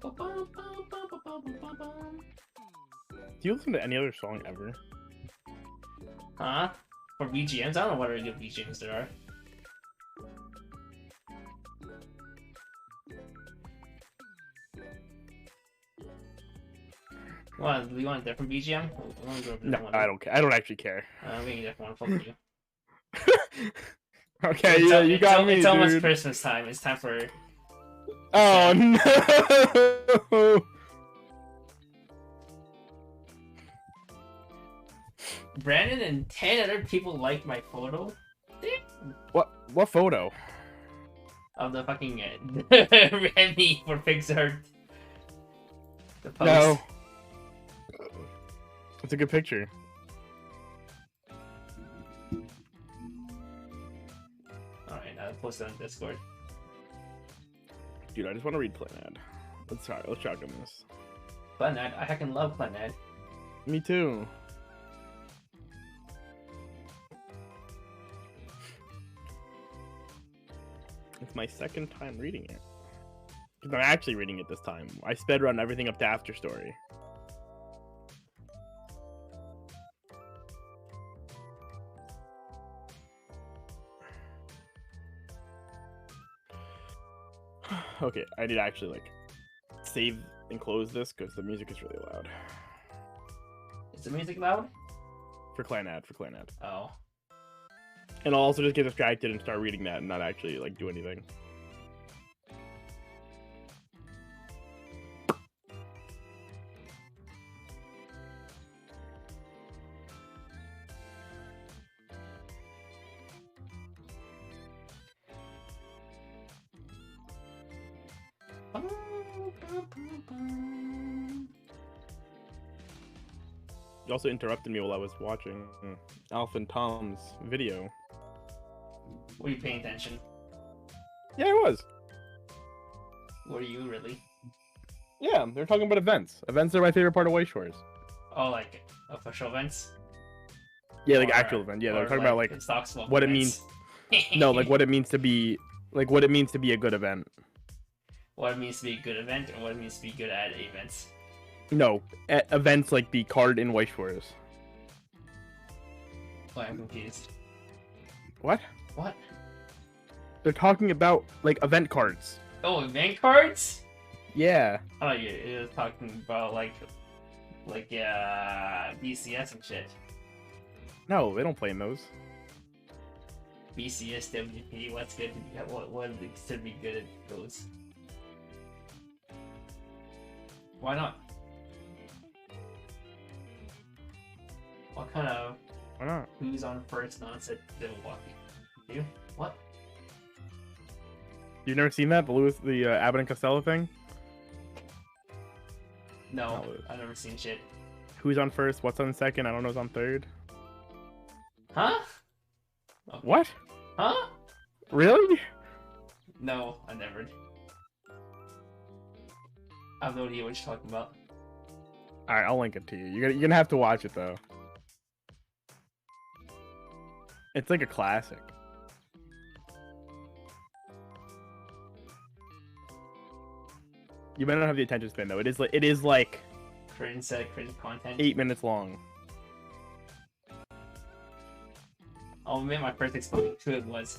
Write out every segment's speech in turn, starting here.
Do you listen to any other song ever? Huh? For BGMs? I don't know what other good BGMs there are. Do you want a different BGM? No, I don't care. I don't actually care. We need a different one. Fuck you. Okay, yeah, you got me, It's almost dude. Christmas time. It's time for... Oh, no! Brandon and 10 other people liked my photo. What photo? Of the fucking Remy for Pixar. The post. No. It's a good picture. Alright, I'll post it on Discord. Dude, I just want to read Planad. Let's shotgun this. Planad, I fucking love Planad. Me too. It's my second time reading it. I'm actually reading it this time. I sped run everything up to After Story. Okay, I need to actually like save and close this because the music is really loud. Is the music loud? For Clanad. Oh. And I'll also just get distracted and start reading that and not actually like do anything. You also interrupted me while I was watching Alf and Tom's video. Were you paying attention? Yeah, I was. Were you really? Yeah, they're talking about events. Events are my favorite part of Weiss Schwarz. Oh, like official events? Yeah, like Or- actual event. Yeah, they're or, talking about like stock swap what it events? no, like what it means to be a good event. What it means to be a good event, and what it means to be good at events. No, at events like the card in Weiss Schwarz. Oh, I'm confused. What? What? They're talking about like event cards. Oh, event cards? Yeah. Oh, you were talking about like BCS and shit. No, they don't play in those. BCS, WP, what's good? What should be good at those? Why not? What kind of Why not? who's on first nonsense Milwaukee? You? What? You've never seen that? The Abbott and Costello thing? No, No. I've never seen shit. Who's on first? What's on second? I don't know who's on third. Huh? Okay. What? Huh? Really? No, I never. I have no idea what you're talking about. Alright, I'll link it to you. You're gonna have to watch it though. It's like a classic. You better not have the attention span though. It is like Cringe content. 8 minutes long. Oh man, my first exposure to it was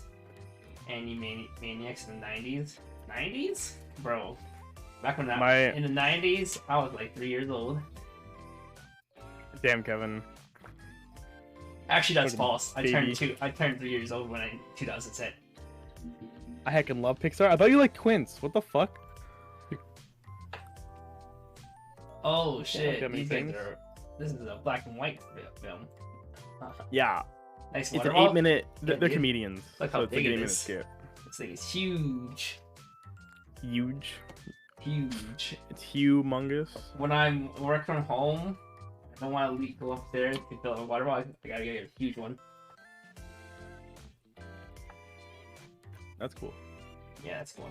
Maniacs in the 90s. 90s? Bro. Back when in the 90s, I was like 3 years old. Damn, Kevin. Actually, that's Fucking false. baby. I turned 3 years old when 2000 hit. I heckin' love Pixar. I thought you liked Quince. What the fuck? Oh shit! that many These guys things. this is a black and white film. Yeah. Nice It's an waterfall. 8 minute. They're Look comedians. Look so how it's big like an it 8 minute is. skit. This thing is huge. Huge. Huge. It's humongous. When I'm working from home, I don't want to go upstairs to fill up a water bottle. I gotta get a huge one. That's cool. Yeah, that's cool.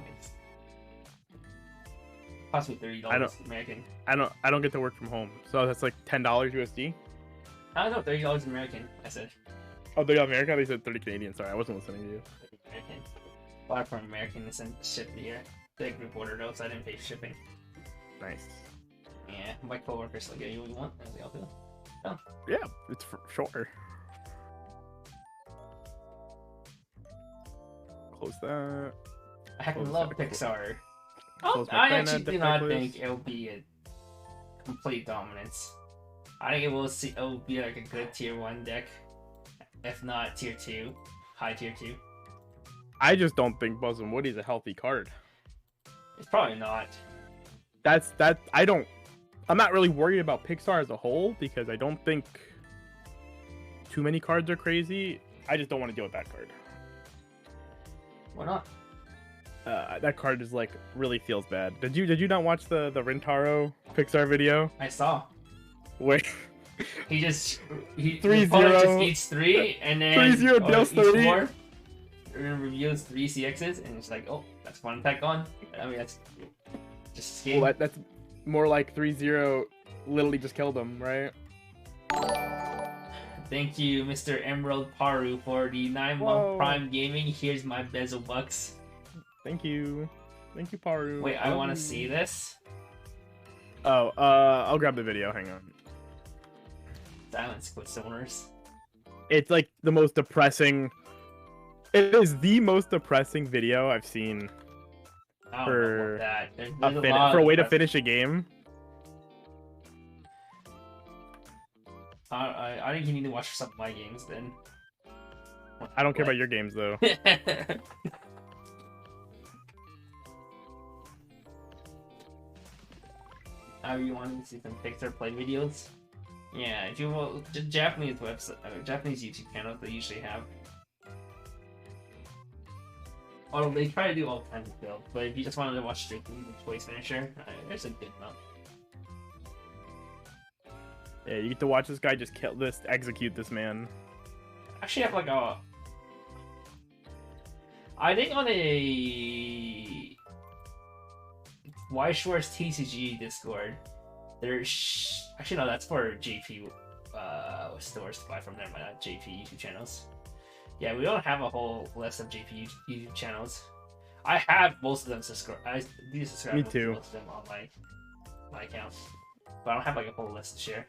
Cost me $30 American. I don't get to work from home, so that's like $10 USD. I don't know, $30 American. I said Oh, they got America. They said 30 Canadian. Sorry, I wasn't listening to you. American. Bought it from American and sent shipped here. They group ordered out, so I didn't pay shipping. Nice. Yeah, my coworkers like, yeah, you want? I was like, I'll do it. Oh. Yeah, it's for sure. Close that. I heck love Pixar. Close my I plan actually at do not Netflix. think it'll be a complete dominance. I think it'll be like a good tier 1 deck, if not tier 2, high tier 2. I just don't think Buzz and Woody's a healthy card. It's probably not. I'm not really worried about Pixar as a whole because I don't think too many cards are crazy. I just don't want to deal with that card. Why not? That card is like really feels bad. Did you not watch the Rintaro Pixar video? I saw. Where he 3-0 just eats 3 and then 3-0 deals 30. 4, and then reveals 3 CXs and it's like, oh, that's one attack on. I mean, that's just escape. Well, that's more like 3-0 literally just killed him, right? Thank you, Mr. Emerald Paru, for the 9-month Prime Gaming. Here's my bezel bucks. Thank you, Paru. Wait, I want to see this. Oh, I'll grab the video. Hang on. Silence Quickstoners. It's like the most depressing. It is the most depressing video I've seen for a way to finish a game. I think you need to watch some of my games then. I don't care about your games though. You want to see some Pixar play videos? Yeah, if you will, the Japanese website, Japanese YouTube channels they usually have. Although they try to do all kinds of builds, but if you just wanted to watch strictly the Choice Finisher, there's a good amount. Yeah, you get to watch this guy just execute this man. Actually, I have like I think on a Weiss Schwarz TCG Discord, there's actually no, that's for JP stores to buy from them, not JP YouTube channels. Yeah, we don't have a whole list of JP YouTube channels. I have most of them subscribed. I do subscribe to most of them on my account, but I don't have like a whole list to share.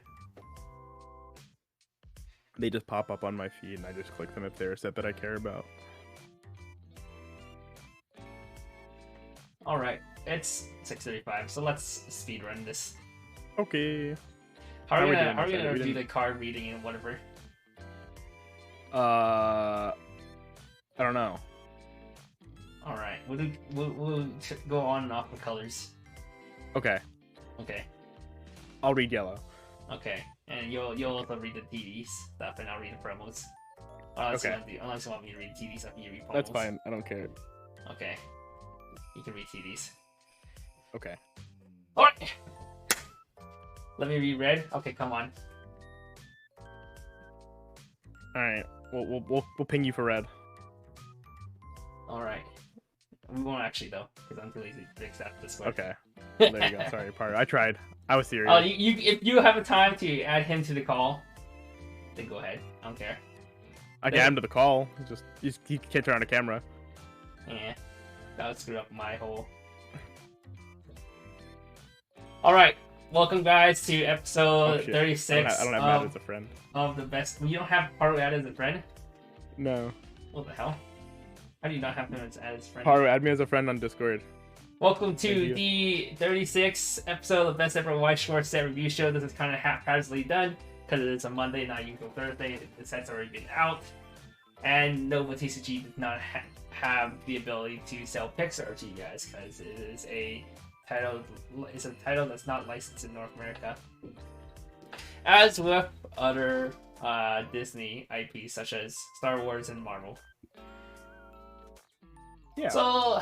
They just pop up on my feed, and I just click them if they're a set that I care about. All right, it's 6:35, so let's speedrun this. Okay. How are we gonna do the card reading and whatever? I don't know. All right, we'll go on and off with colors. Okay. Okay. I'll read yellow. Okay, and you'll also read the TDs stuff, and I'll read the promos. Unless you want me to read the TD stuff, you read promos. That's fine. I don't care. Okay. You can read TDs. Okay. All right. Let me read red. Okay, come on. All right. We'll ping you for red. All right. We won't actually though, because I'm too lazy to accept this one. Okay. There you go. Sorry, Paru. I tried. I was serious. Oh, if you have a time to add him to the call, then go ahead. I don't care. I can add him to the call. You can't turn on the camera. Yeah. That would screw up my whole. Alright. Welcome guys to episode 36. I don't have Matt as a friend. Of the best. You don't have Paru add as a friend? No. What the hell? How do you not have him as a friend? Paru, add me as a friend on Discord. Welcome to the 36th episode of Best Ever Weiss Schwarz Set Review Show. This is kind of haphazardly done because it's a Monday, not usual Thursday. The set's already been out. And Nova TCG does not have the ability to sell Pixar to you guys because it is a title. It's a title that's not licensed in North America. As with other Disney IPs such as Star Wars and Marvel. Yeah. So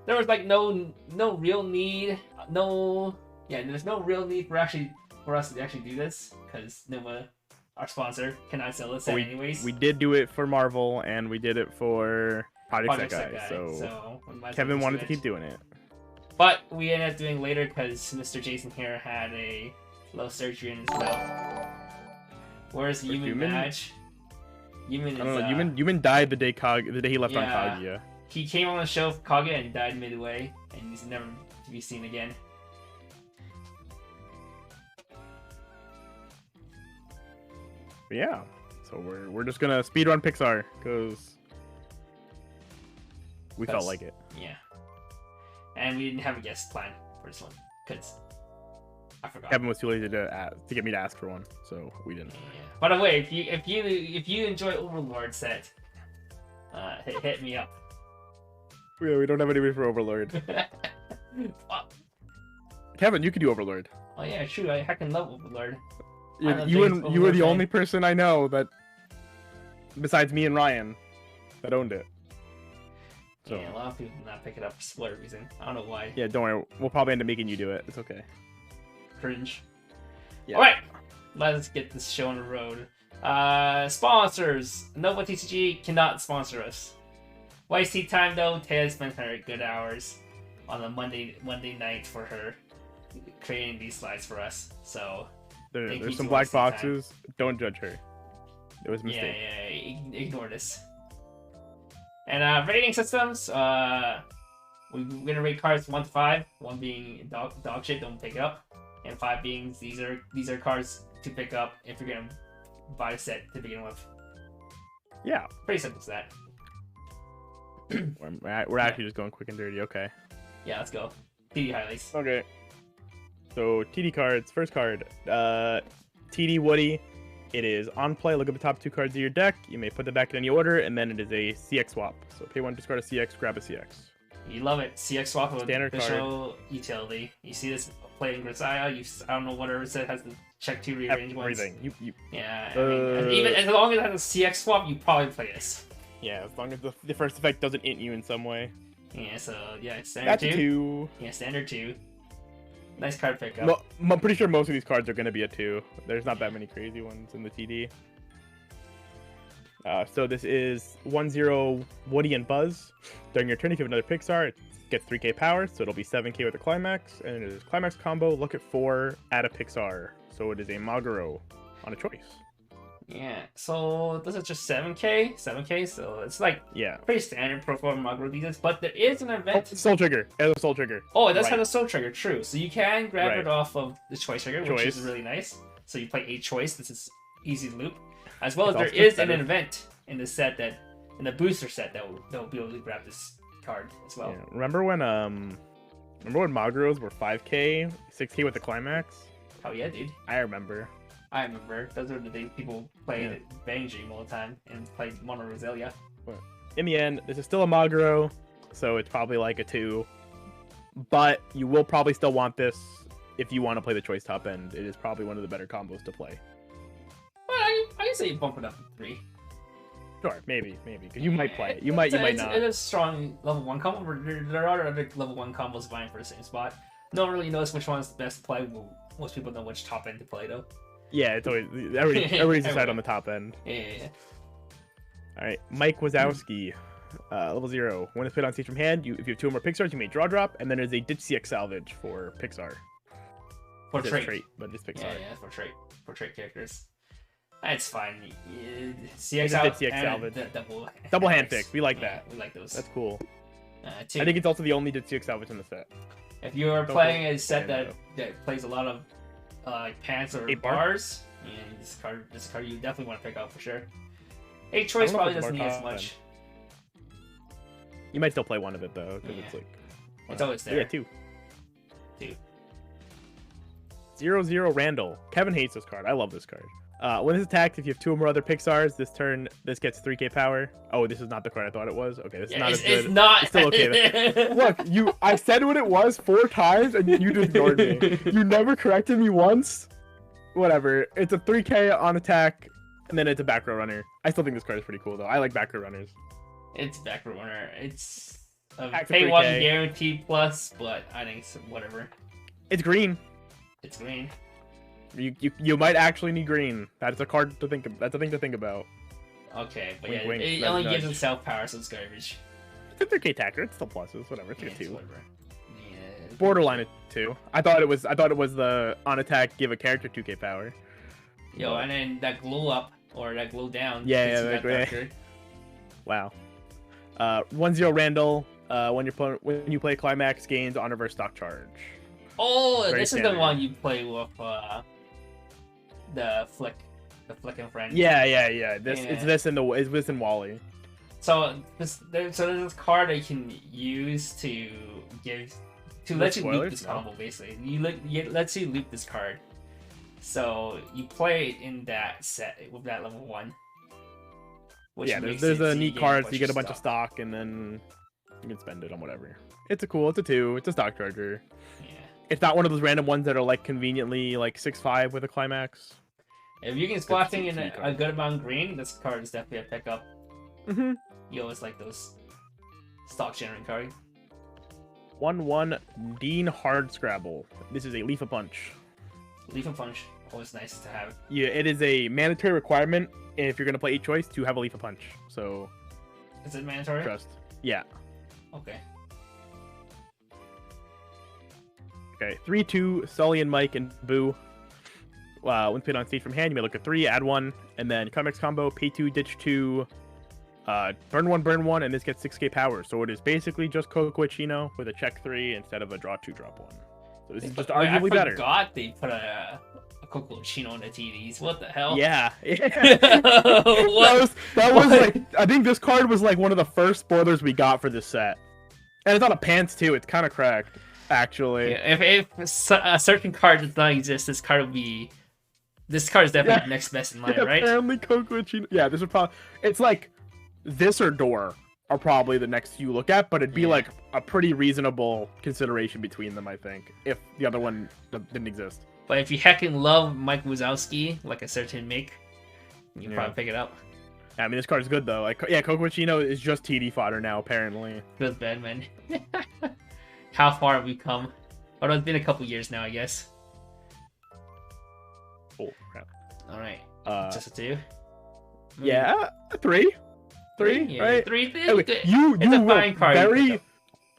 there was like no real need, there's no real need for us to actually do this because Nova, our sponsor, cannot sell this anyways. We did do it for Marvel and we did it for Project Set Guy, so Kevin wanted to keep doing it. But we ended up doing later because Mr. Jason here had a low surgery in his mouth. Where's Human Badge? Human died the day he left on Kaguya. He came on the show for Kaguya and died midway, and he's never to be seen again. Yeah. So we're just gonna speedrun Pixar because we felt like it. Yeah. And we didn't have a guest plan for this one because I forgot. Kevin was too lazy to get me to ask for one, so we didn't. Yeah. By the way, if you enjoy Overlord set, hit me up. Yeah, we don't have anybody for Overlord. Kevin, you could do Overlord. Oh yeah, shoot! I heckin' love Overlord. You were the only person I know that, besides me and Ryan, that owned it. So. Yeah, a lot of people did not pick it up for whatever reason. I don't know why. Yeah, don't worry. We'll probably end up making you do it. It's okay. Cringe. Yeah. Alright, let's get this show on the road. Sponsors. Nova TCG cannot sponsor us. Weiss Tea Time though, Taylor spent her good hours on a Monday night for her creating these slides for us. So there's some black boxes. Don't judge her. It was a mistake. Yeah, ignore this. And rating systems, we're gonna rate cards 1 to 5. 1 being dog shit, don't pick it up, and 5 being these are cards to pick up if you're gonna buy a set to begin with. Yeah, pretty simple as that. We're actually just going quick and dirty. Okay. Yeah, let's go. TD highlights. Okay. So TD cards. First card, TD Woody. It is on play. Look at the top 2 cards of your deck. You may put them back in any order, and then it is a CX swap. So pay 1, discard a CX, grab a CX. You love it. CX swap with standard additional utility. You see this played in Grisaia. I don't know whatever it said has the check 2 rearrange ones. Everything. Yeah. I mean, even as long as it has a CX swap, you probably play this. Yeah, as long as the first effect doesn't int you in some way. Yeah. So yeah, standard That's 2. Yeah, standard 2. Nice card pickup. Well, I'm pretty sure most of these cards are going to be a 2. There's not that many crazy ones in the TD. So this is 1-0 Woody and Buzz. During your turn, if you have another Pixar, it gets 3k power, so it'll be 7k with a Climax. And it is Climax combo, look at 4, add a Pixar. So it is a Maguro on a choice. Yeah, so this is just 7k, so it's like pretty standard profile Maguro these days, but there is an event. Oh, Soul Trigger. It has a Soul Trigger. Oh, it does have a Soul Trigger, true. So you can grab it off of the Choice Trigger, which is really nice. So you play 8 Choice, this is easy loop. As well as there is an event in the set in the booster set that will be able to grab this card as well. Yeah. Remember when Maguros were 5k, 6k with the Climax? Oh yeah, dude. I remember. Those are the days people played Bang Dream all the time and played Mono Roselia. In the end, this is still a Maguro, so it's probably like a 2. But you will probably still want this if you want to play the Choice top end. It is probably one of the better combos to play. Well, I can say you bump it up to 3. Sure, maybe, because you might play it. You might not. It is strong level 1 combo. There are other level 1 combos vying for the same spot. No one really knows which one is the best to play. Most people know which top end to play, though. Yeah, it's always everybody's decided on the top end. Yeah. All right, Mike Wazowski, level 0. When it's played on stage from hand, if you have 2 or more Pixars, you may draw drop, and then there's a Ditch CX salvage for Pixar. For trait, but it's Pixar. Yeah, for trait characters. That's fine. CX salvage. Double hand pick. We like that. We like those. That's cool. 2. I think it's also the only Ditch CX salvage in the set. If you are playing a set that plays a lot of like pants or bars, and this card you definitely want to pick up for sure. 8 Choice probably doesn't need as much. You might still play one of it though, because it's like it's always there. Yeah, 2. 0-0 Randall. Kevin hates this card. I love this card. When it's attacked, if you have 2 or more other Pixars, this turn this gets 3k power. Oh, this is not the card I thought it was. Okay, this is not as good. It's not. It's still okay. Look, I said what it was 4 times, and you just ignored me. You never corrected me once. Whatever. It's a 3k on attack, and then it's a back row runner. I still think this card is pretty cool though. I like back row runners. It's back row runner. It's a pay 1 guarantee plus, but I think it's whatever. It's green. It's green. You might actually need green. That's a card to think. That's a thing to think about. Okay, but wink, wink, it only gives itself power, so it's garbage. It's a 3k attacker. It's still pluses. Whatever. It's a 2. Yeah, borderline a 2. I thought it was the on attack give a character 2k power. Yo, and then that glow up or that glow down. Yeah. Wow. 1-0 Randall. When you play Climax, gains on reverse stock charge. Oh, this is the one you play with the flick. the flicking friend. Yeah. It's this in Wally. So there's this card that you can use to let you loop this combo. Basically, it lets you loop this card. So you play it in that set with that level 1. There's a neat card, so you get a bunch of stock, and then you can spend it on whatever. It's a 2. It's a stock charger. Yeah. It's not one of those random ones that are like conveniently like 6/5 with a climax. If you can splashing in a good amount of green, this card is definitely a pickup. Mm-hmm. You always like those stock generating cards. 1/1 Dean Hard Scrabble. This is a Leaf a Punch. Leaf a Punch, always nice to have. Yeah, it is a mandatory requirement if you're gonna play each choice to have a Leaf a Punch. So. Is it mandatory? Trust. Yeah. Okay. Okay. 3/2 Sully and Mike and Boo. When played on stage from hand, you may look at 3, add 1, and then Comics combo, pay 2, ditch 2, burn 1, and this gets 6k power. So it is basically just Cocochino with a check 3 instead of a draw 2, drop 1. So this is just arguably better. I forgot they put a Cocochino in the TDs. What the hell? Yeah. What? that was like, I think this card was like one of the first spoilers we got for this set. And it's on a pants too. It's kind of cracked, actually. Yeah, if a certain card does not exist, this card is definitely the next best in line, right? Apparently Cocochino. Yeah, this would probably. It's like this or Door are probably the next you look at, but it'd be like a pretty reasonable consideration between them, I think, if the other one didn't exist. But if you heckin' love Mike Wazowski, like a certain make, you probably pick it up. I mean, this card is good though. Like, yeah, Cocochino is just TD fodder now, apparently. Feels bad, man. How far have we come? Although it's been a couple years now, I guess. Oh crap! All right, just a 2. Yeah, 3, yeah, right? 3. Anyway, you a fine card.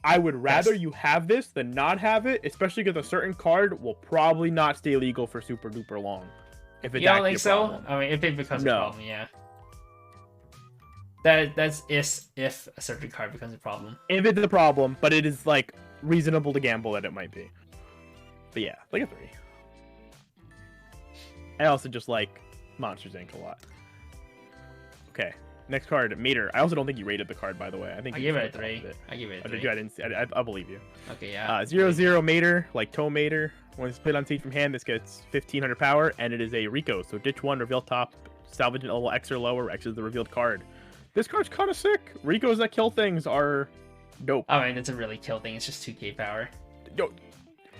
I would rather you have this than not have it, especially because a certain card will probably not stay legal for super duper long. If it's you don't think so? I mean, if it becomes a problem, yeah. That's if a certain card becomes a problem. If it's a problem, but it is like reasonable to gamble that it might be. But yeah, like a 3. I also just like Monsters Inc. a lot. Okay, next card, Mater. I also don't think you rated the card, by the way. I gave it a 3. I gave it a 3. Did you? I didn't see. I believe you. Okay, yeah. 0/0 Mater, like Toe Mater. When it's played on stage from hand, this gets 1500 power, and it is a Rico. So ditch 1, reveal top, salvage an level X or lower. X is the revealed card. This card's kind of sick. Ricos that kill things are dope. I mean, it's a really kill thing. It's just 2k power. Yo,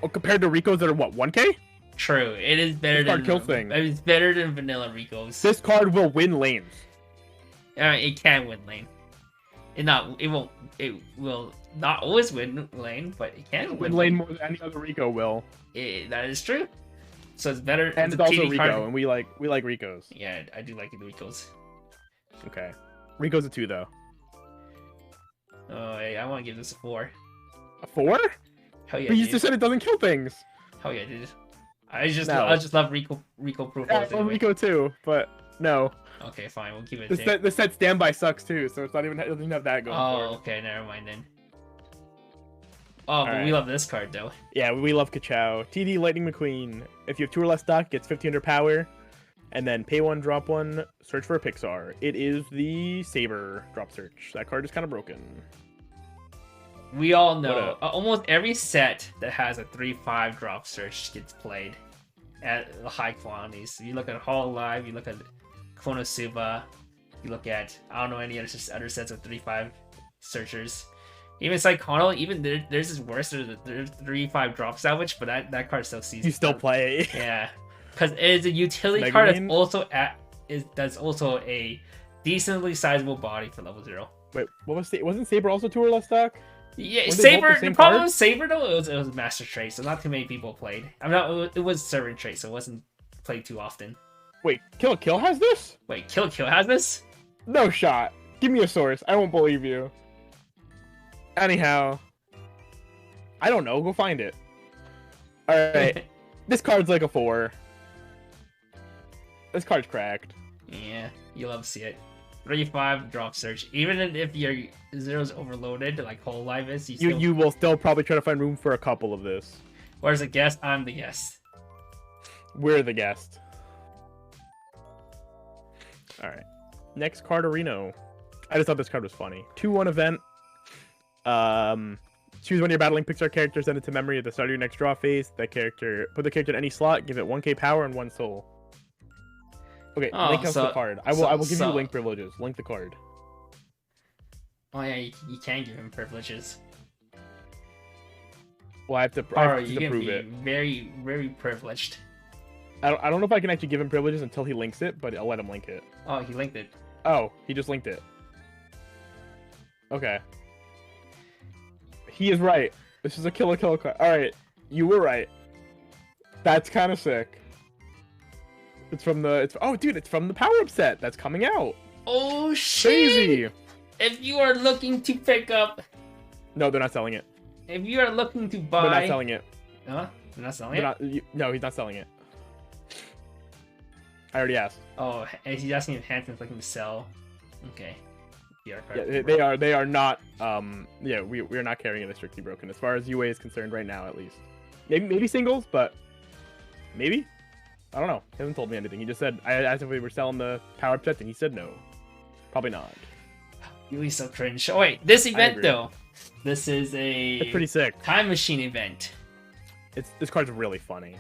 compared to Ricos that are what, 1k? True. It is better than kill thing. It's better than vanilla Ricos. This card will win lanes. It can win lane. It will not always win lane, but it can win lane more than any other Rico will. That is true. So it's better. And it's also Rico, card. And we like Ricos. Yeah, I do like the Ricos. Okay. Rico's a 2 though. Oh, hey, I want to give this a 4. A 4? Hell yeah! But you just said it doesn't kill things. Hell yeah, dude. I just love Rico profiles. Yeah, I love Rico too, but no. Okay, fine. We'll keep it. The set standby sucks too, so it doesn't even have that going. Oh, okay. Never mind then. Oh, but we love this card though. Yeah, we love Kachow. TD Lightning McQueen. If you have 2 or less stock, gets 1500 power. And then pay 1, drop 1, search for a Pixar. It is the Saber drop search. That card is kind of broken. We all know almost every set that has a 3/5 drop search gets played at high quantities. You look at Hall Live, you look at Konosuba, you look at, I don't know any other sets of 3/5 searchers. Even Psychono, even theirs is worse. There's 3/5 drop salvage, but that card still sees. You still play it. Yeah. Because it is a utility card that's also a decently sizable body for level 0. Wait, wasn't Saber also 2 or less stock? Yeah, Saber. The problem with Saber though, it was a master trait, so not too many people played. It was servant trait, so it wasn't played too often. Wait, Kill has this? Wait, Kill has this? No shot. Give me a source. I won't believe you. Anyhow, I don't know. Go find it. All right, this card's like a 4. This card's cracked. Yeah, you love to see it. 3/5 drop search. Even if your 0's overloaded, like Whole Life is, you will still probably try to find room for a couple of this. Where's the guest? I'm the guest. We're the guest. Alright. Next card, Reno. I just thought this card was funny. 2-1 event. Choose one of your battling Pixar characters, send it to memory at the start of your next draw phase. That character, put the character in any slot, give it 1k power and 1 soul. Okay, link us the card. I will give you link privileges. Link the card. Oh yeah, you can give him privileges. Well, I have to you can prove be it. very, very privileged. I don't know if I can actually give him privileges until he links it, but I'll let him link it. Oh, he linked it. Oh, he just linked it. Okay. He is right. This is a kill card. Alright, you were right. That's kind of sick. It's from the... oh, dude, it's from the power-up set that's coming out. Oh, shit! Crazy! If you are looking to pick up... No, they're not selling it. If you are looking to buy... They're not selling it. Huh? They're not selling it? No, he's not selling it. I already asked. Oh, he's asking if Hanson's looking to sell. Okay. Yeah, they are not. Yeah, we are not carrying it as strictly broken as far as UA is concerned right now, at least. Maybe singles, but maybe. I don't know. He hasn't told me anything. He just said I asked if we were selling the power up set, and he said no. Probably not. Really so cringe. Oh wait, this event though. This is a. It's pretty sick. Time machine event. This card's really funny.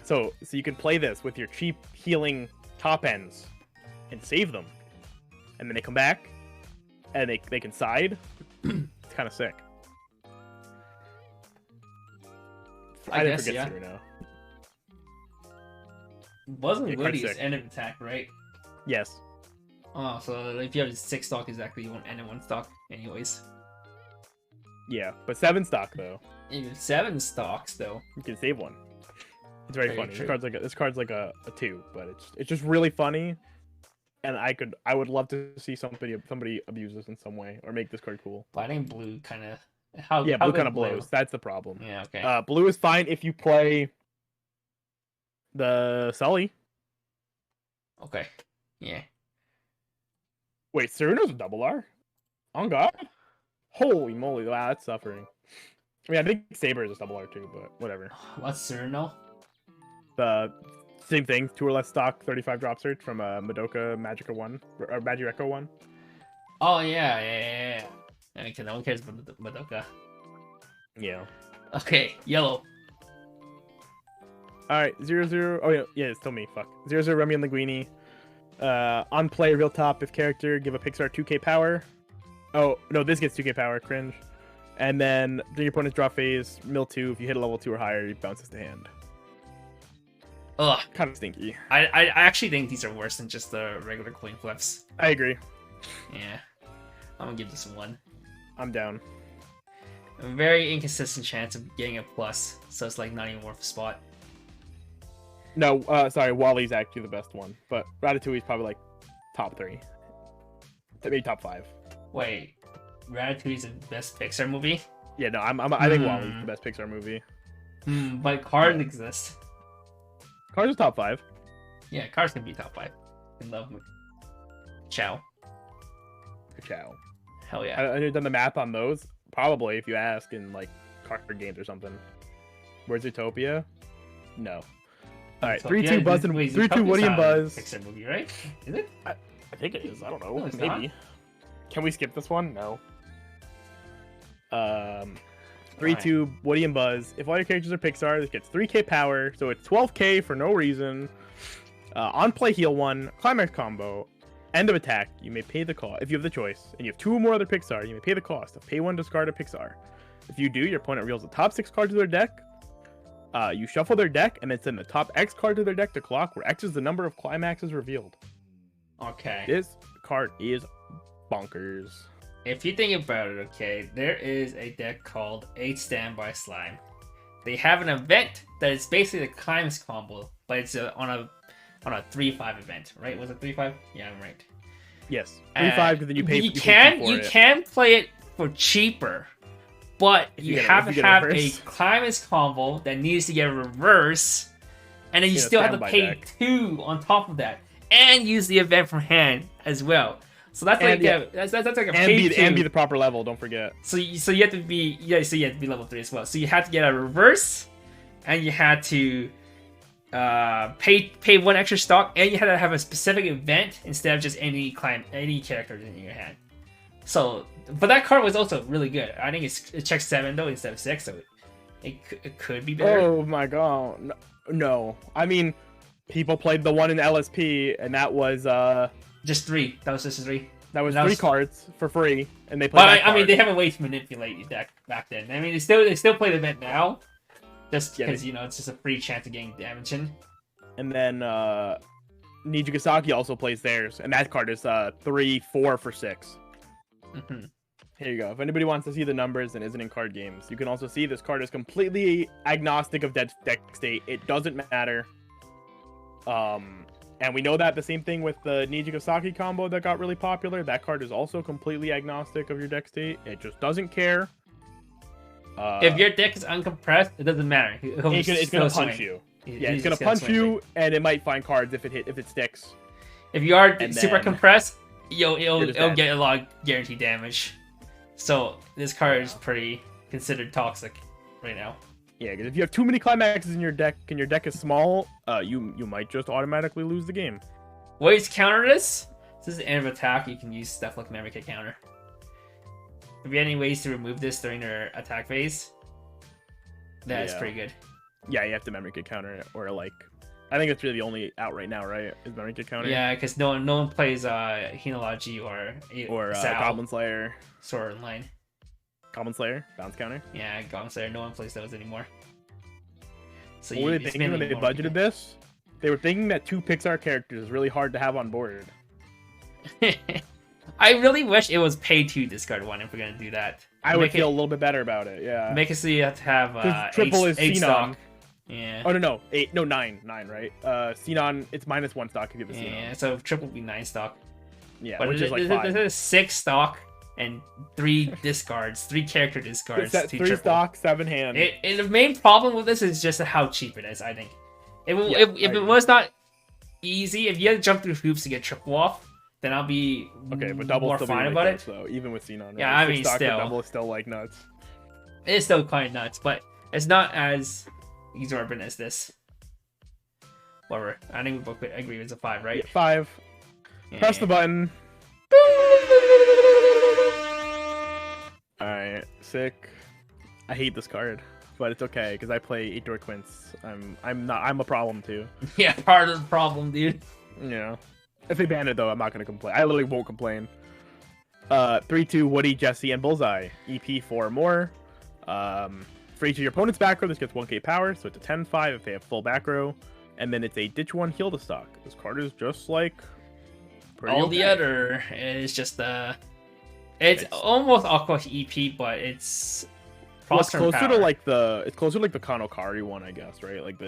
So you can play this with your cheap healing top ends and save them. And then they come back and they can side. It's kind of sick. I didn't guess, forget yeah. Cyrano. Wasn't Woody's end of attack, right? Yes. Oh, so if you have 6 stock, exactly, you won't end in 1 stock anyways. Yeah, but 7 stock though. Even 7 stocks though. You can save one. It's very funny. True. This card's like a 2, but it's just really funny. And I would love to see somebody abuse this in some way or make this card cool. But I think blue kind of blue kind of blows. That's the problem. Yeah, okay. Blue is fine if you play the Sully. Okay. Yeah. Wait, Cyrano's a double R? On God? Holy moly! Wow, that's suffering. I mean, I think Saber is a double R too, but whatever. What's Cyrano? The same thing, 2 or less stock, 35 drop search from Madoka Magica 1 or Magireco 1. Oh yeah. I mean, no one cares about the Madoka. Yeah. Okay, yellow. All right, 0-0. Oh yeah, it's still me. Fuck. 0-0 Remy and Linguini. On play, real top. If character, give a Pixar 2k power. Oh no, this gets 2k power. Cringe. And then during your opponent's draw phase, mill 2. If you hit a level 2 or higher, you bounce this to hand. Ugh. Kind of stinky. I actually think these are worse than just the regular coin flips. I agree. Yeah. I'm gonna give this 1. I'm down. A very inconsistent chance of getting a plus, so it's like not even worth a spot. No, sorry, Wally's actually the best one, but Ratatouille's probably like top 3. Maybe top 5. Wait, Ratatouille's the best Pixar movie? Yeah, no, I think Wally's the best Pixar movie. But Cars exists. Cars is top 5. Yeah, Cars can be top 5. In love with Ciao. Ciao. Hell yeah. Have you done the math on those? Probably, if you ask in like card games or something. Where's Zootopia? No. All right, 3-2 Buzz and 3-2 Woody and Buzz. Pixar movie, right? Is it? I think it is. I don't know. No, it's maybe. not. Can we skip this one? No. 3-2 Woody and Buzz. If all your characters are Pixar, this gets 3k power, so it's 12k for no reason. On play, heal 1, climax combo, end of attack. You may pay the cost if you have the choice, and you have 2 or more other Pixar. You may pay the cost of pay 1, discard a Pixar. If you do, your opponent reveals the top 6 cards of their deck. You shuffle their deck and then send the top X card to their deck to clock, where X is the number of climaxes revealed. Okay. This card is bonkers. If you think about it, okay, there is a deck called 8 Standby Slime. They have an event that is basically the climax combo, but it's on a 3-5 event, right? Was it 3-5? Yeah, I'm right. Yes, 3-5 because then you pay. You can play it for cheaper. But you have to have a climax combo that needs to get a reverse, and then you still have to pay 2 on top of that, and use the event from hand as well. So that's like that's like a pay 2. And be the proper level. Don't forget. So you have to be level 3 as well. So you have to get a reverse, and you had to pay 1 extra stock, and you had to have a specific event instead of just any character in your hand. So, but that card was also really good. I think it checks 7 though instead of 6, so it could be better. Oh my god, no. I mean, people played the one in LSP, and that was just 3. That was just 3. That was 3 cards for free, and they played. But I mean, they have a way to manipulate your deck back then. I mean, they still play the event now, just because it's just a free chance of getting damage in. And then Nijigasaki also plays theirs, and that card is 3/4 for 6. Mm-hmm. Here you go. If anybody wants to see the numbers and isn't in card games, you can also see this card is completely agnostic of deck state. It doesn't matter. And we know that the same thing with the Nijigasaki combo that got really popular. That card is also completely agnostic of your deck state. It just doesn't care. If your deck is uncompressed, it doesn't matter. It's gonna punch you. Yeah, it's gonna punch you, and it might find cards if it sticks. If you are super compressed, it'll get a lot of guaranteed damage. So this card is pretty considered toxic right now. Yeah, because if you have too many climaxes in your deck and your deck is small, you might just automatically lose the game. Ways to counter this? This is the end of attack. You can use stuff like Memory Kit counter. If you have any ways to remove this during your attack phase, that's pretty good. Yeah, you have to Memory Kit counter it, or like, I think it's really the only out right now, right? Is Memory Kit counter? Yeah, because no one plays Hinology or Goblin Slayer. Sword Line. Goblin Slayer, bounce counter. Yeah, Goblin Slayer. No one plays those anymore. So what were they thinking when they budgeted this? They were thinking that 2 Pixar characters is really hard to have on board. I really wish it was pay to discard 1 if we're gonna do that. I would feel a little bit better about it. Yeah. Make it so you have to have triple is 8 Xenon. stock. Yeah. Oh no, 8. No, 9, right? Xenon, it's -1 stock if you have a Xenon. Yeah, so triple would be 9 stock. Yeah, but which is like 5. This is 6 stock and 3 discards, 3 character discards. 3 stock, 7 hand. The main problem with this is just how cheap it is. I think if it was not easy, if you had to jump through hoops to get triple off, then I'll be but double more fine about it. So even with Xenon, right? Yeah, I mean, still double is still like nuts. It's still quite nuts, but it's not as exorbitant as this. Whatever. I think we both agree it's a 5, right? Yeah, 5. Yeah. Press the button. Alright, sick. I hate this card, but it's okay because I play 8-door Quince. I'm a problem too. Yeah, part of the problem, dude. Yeah. If they ban it though, I'm not gonna complain. I literally won't complain. 3/2 Woody, Jesse, and Bullseye. EP 4 or more. For each of your opponent's back row, this gets 1k power, so it's a 10/5 if they have full back row. And then it's a ditch 1, heal to stock. This card is just like all the other. It's just it's almost Aqua EP, but it's closer to like the Kanokari one, I guess, right? Like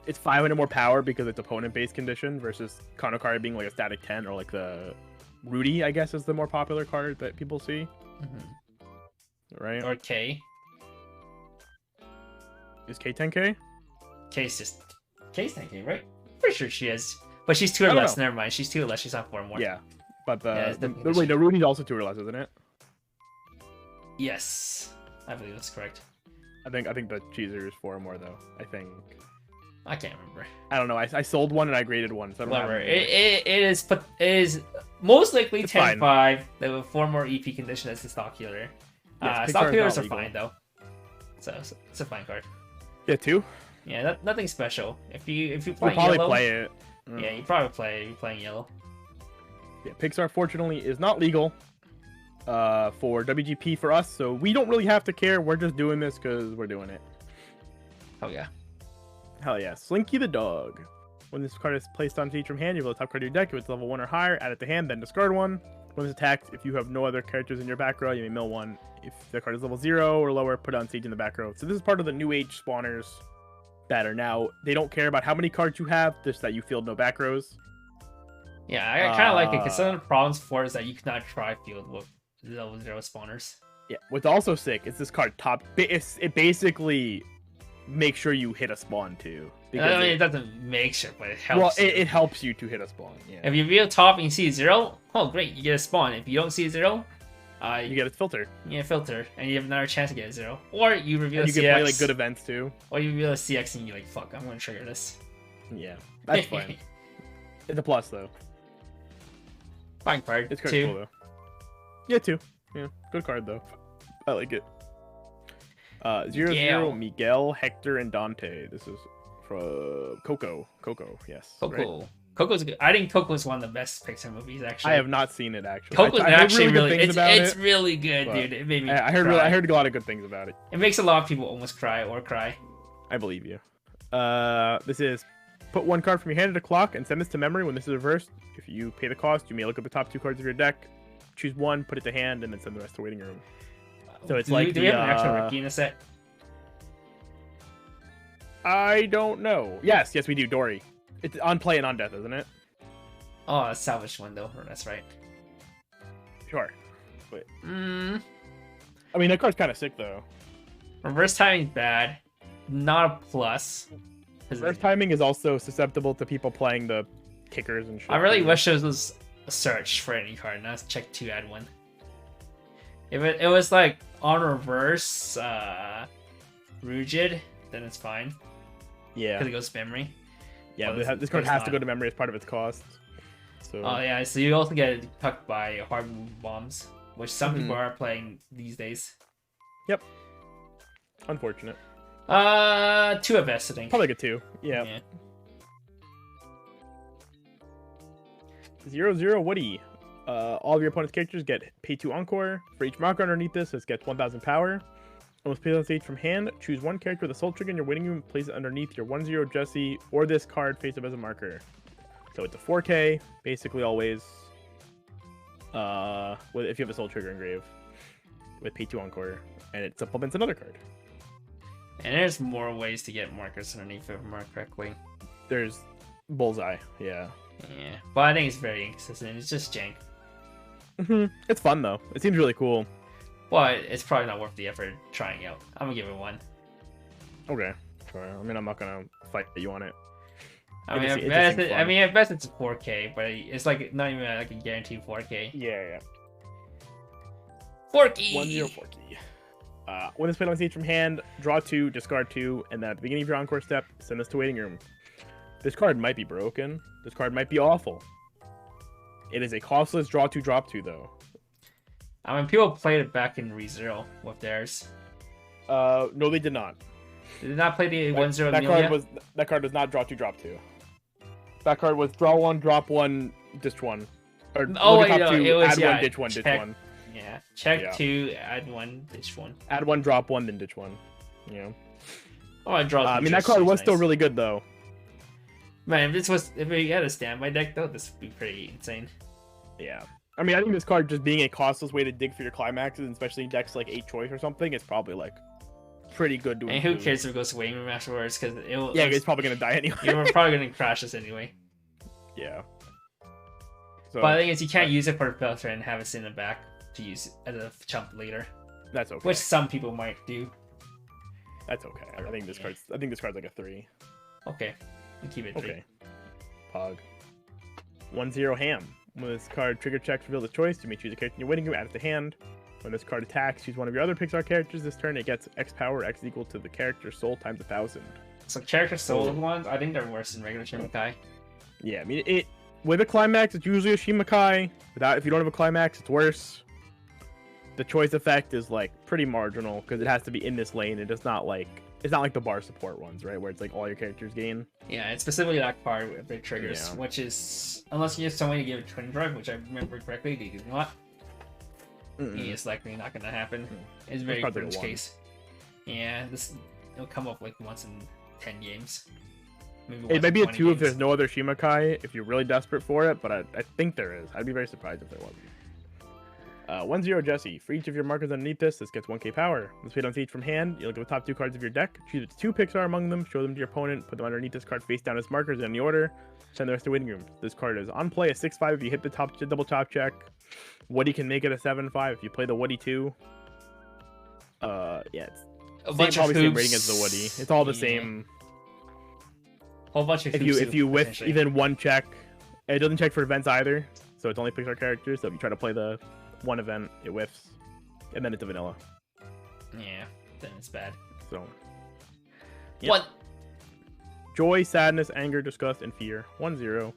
it's 500 more power because it's opponent based condition versus Kanokari being like a static 10, or like the Rudy, I guess, is the more popular card that people see. Mm-hmm. Right? Or K. Is K 10k? K's 10k, right? Pretty sure she is. But she's 2 or less, never mind. She's 2 or less, she's on 4 or more. Yeah. But the Rudy's also 2 or less, isn't it? Yes. I believe that's correct. I think the cheeser is 4 or more though. I think. I can't remember. I don't know. I sold one and I graded one, so I don't Whatever. It is most likely 10/5. They have 4 more EP condition as the stock healer. Yes, stock healers are fine though. So it's a fine card. Yeah, 2. Yeah, nothing special. If you play you'll probably yellow, play it. Yeah, you probably play. You're playing yellow. Yeah, Pixar fortunately is not legal for WGP for us, so we don't really have to care. We're just doing this because we're doing it. Oh yeah. Hell yeah. Slinky the dog. When this card is placed on each from hand, you reveal the top card of your deck. If it's level 1 or higher, add it to hand, then discard 1. When it's attacked, if you have no other characters in your back row, you may mill 1. If the card is level 0 or lower, put it on stage in the back row. So this is part of the new age spawners that are now, they don't care about how many cards you have, just that you field no back rows. Yeah, I kind of like it because some of the problems for it is that you cannot try field with level 0 spawners. Yeah, what's also sick is this card it basically makes sure you hit a spawn too. Because it doesn't make sure, but it helps. Well, it helps you to hit a spawn. Yeah. If you reveal top and you see 0, oh great, you get a spawn. If you don't see 0, you get a filter. You get a filter, and you have another chance to get a 0. Or you reveal and a CX. You can play like good events too. Or you reveal a CX and you're like, fuck, I'm gonna trigger this. Yeah, that's fine. It's a plus though. Fine card. It's card 2. cool though. Yeah, 2. Yeah, good card though. I like it. 0-0 Miguel, Hector, and Dante. This is from Coco. Coco, yes. Coco. Right? Coco's good. I think Coco's one of the best Pixar movies. Actually, I have not seen it actually. Coco's I actually really really. It's really good, dude. It made me. I heard a lot of good things about it. It makes a lot of people almost cry or cry. I believe you. This is put 1 card from your hand at a clock and send this to memory. When this is reversed, if you pay the cost, you may look up the top 2 cards of your deck, choose 1, put it to hand, and then send the rest to waiting room. So it's do we have an actual Ricky in the set? I don't know. Yes, we do. Dory. It's on play and on death, isn't it? Oh, a salvaged one though. That's right. Sure. Wait. I Mm. mean, that card's kind of sick though. Reverse timing bad. Not a plus. Reverse timing is also susceptible to people playing the kickers and shit. I really wish there was a search for any card, not check 2, add 1. If it was like on reverse, Rugid, then it's fine. Yeah. Because it goes to memory. Yeah, Well, this card has to go to memory as part of its cost. So. Oh yeah, so you also get pucked by hard move bombs, which some people are playing these days. Yep. Unfortunate. 2 at best, I think. Probably like a 2. Yeah. 0-0 Woody. All of your opponent's characters get pay 2 encore. For each marker underneath this gets 1,000 power. Almost play on stage from hand. Choose 1 character with a soul trigger in your waiting room and place it underneath your 1-0 Jesse or this card face up as a marker. So it's a 4K, basically always. If you have a soul trigger engraved with pay 2 encore, and it supplements another card. And there's more ways to get markers underneath if I remember correctly. There's bullseye, yeah. Yeah, but I think it's very inconsistent. It's just jank. It's fun though. It seems really cool. But it's probably not worth the effort trying out. I'm gonna give it 1. Okay, sure. I mean, I'm not gonna fight you on it. I mean, at best it's a 4K, but it's like not even like a guaranteed 4K. Yeah. 4K. 1-0 4K. When it's played on stage from hand, draw 2, discard 2, and then at the beginning of your encore step, send this to waiting room. This card might be broken. This card might be awful. It is a costless draw 2, drop 2 though. I mean, people played it back in ReZero with theirs. No, they did not. They did not play the 1-0 That card does not draw 2, drop 2. That card was draw 1, drop 1, ditch 1. Or it was add 1, ditch 1, ditch 1. Yeah, check 2, add 1, ditch 1. Add 1, drop 1, then ditch 1. Yeah. Oh, I draw. I mean, that card was still really good though. Man, if we had a standby deck though, this would be pretty insane. Yeah. I mean, I think this card just being a costless way to dig for your climaxes, especially in decks like 8 choice or something, is probably like pretty good. And who cares if it goes to waiting room afterwards? Because it's probably gonna die anyway. You're probably gonna crash this anyway. Yeah. So, but the thing is, you can't use it for a filter and have it sit in the back to use as a chump later. That's okay. Which some people might do. That's okay. I think this card's like a 3. Okay. We keep it 3. Okay. Pog. 1-0 Ham. When this card trigger checks reveal the choice, you may choose a character in your waiting room, add it to hand. When this card attacks, choose one of your other Pixar characters this turn. It gets X power, X equal to the character's soul times 1,000. So character soul ones, I think they're worse than regular Shimakai. Yeah, I mean with a climax, it's usually a Shimakai. If you don't have a climax, it's worse. The choice effect is like pretty marginal because it has to be in this lane. It's not like the bar support ones, right? Where it's like all your characters gain. Yeah, it's specifically that card with big triggers, which is unless you have someone to give it twin drive, which I remember correctly, they do not. It's likely not going to happen. It's very fringe case. Yeah, it'll come up like once in 10 games. It might be a 2 if there's no other Shimakai, if you're really desperate for it, but I think there is. I'd be very surprised if there wasn't. 1-0 Jesse. For each of your markers underneath this gets 1k power. Let's played on stage from hand. You look at the top 2 cards of your deck. Choose 2 Pixar among them. Show them to your opponent. Put them underneath this card face down as markers in any order. Send the rest to waiting room. This card is on play a 6/5 if you hit the double top check. Woody can make it a 7/5 if you play the Woody 2. It's probably same rating as the Woody. It's all the same. Whole bunch of if you whiff even 1 check, it doesn't check for events either. So it's only Pixar characters. So if you try to play the 1 event, it whiffs, and then it's a vanilla. Yeah, then it's bad. So, yeah. What? Joy, Sadness, Anger, Disgust, and Fear. 1-0.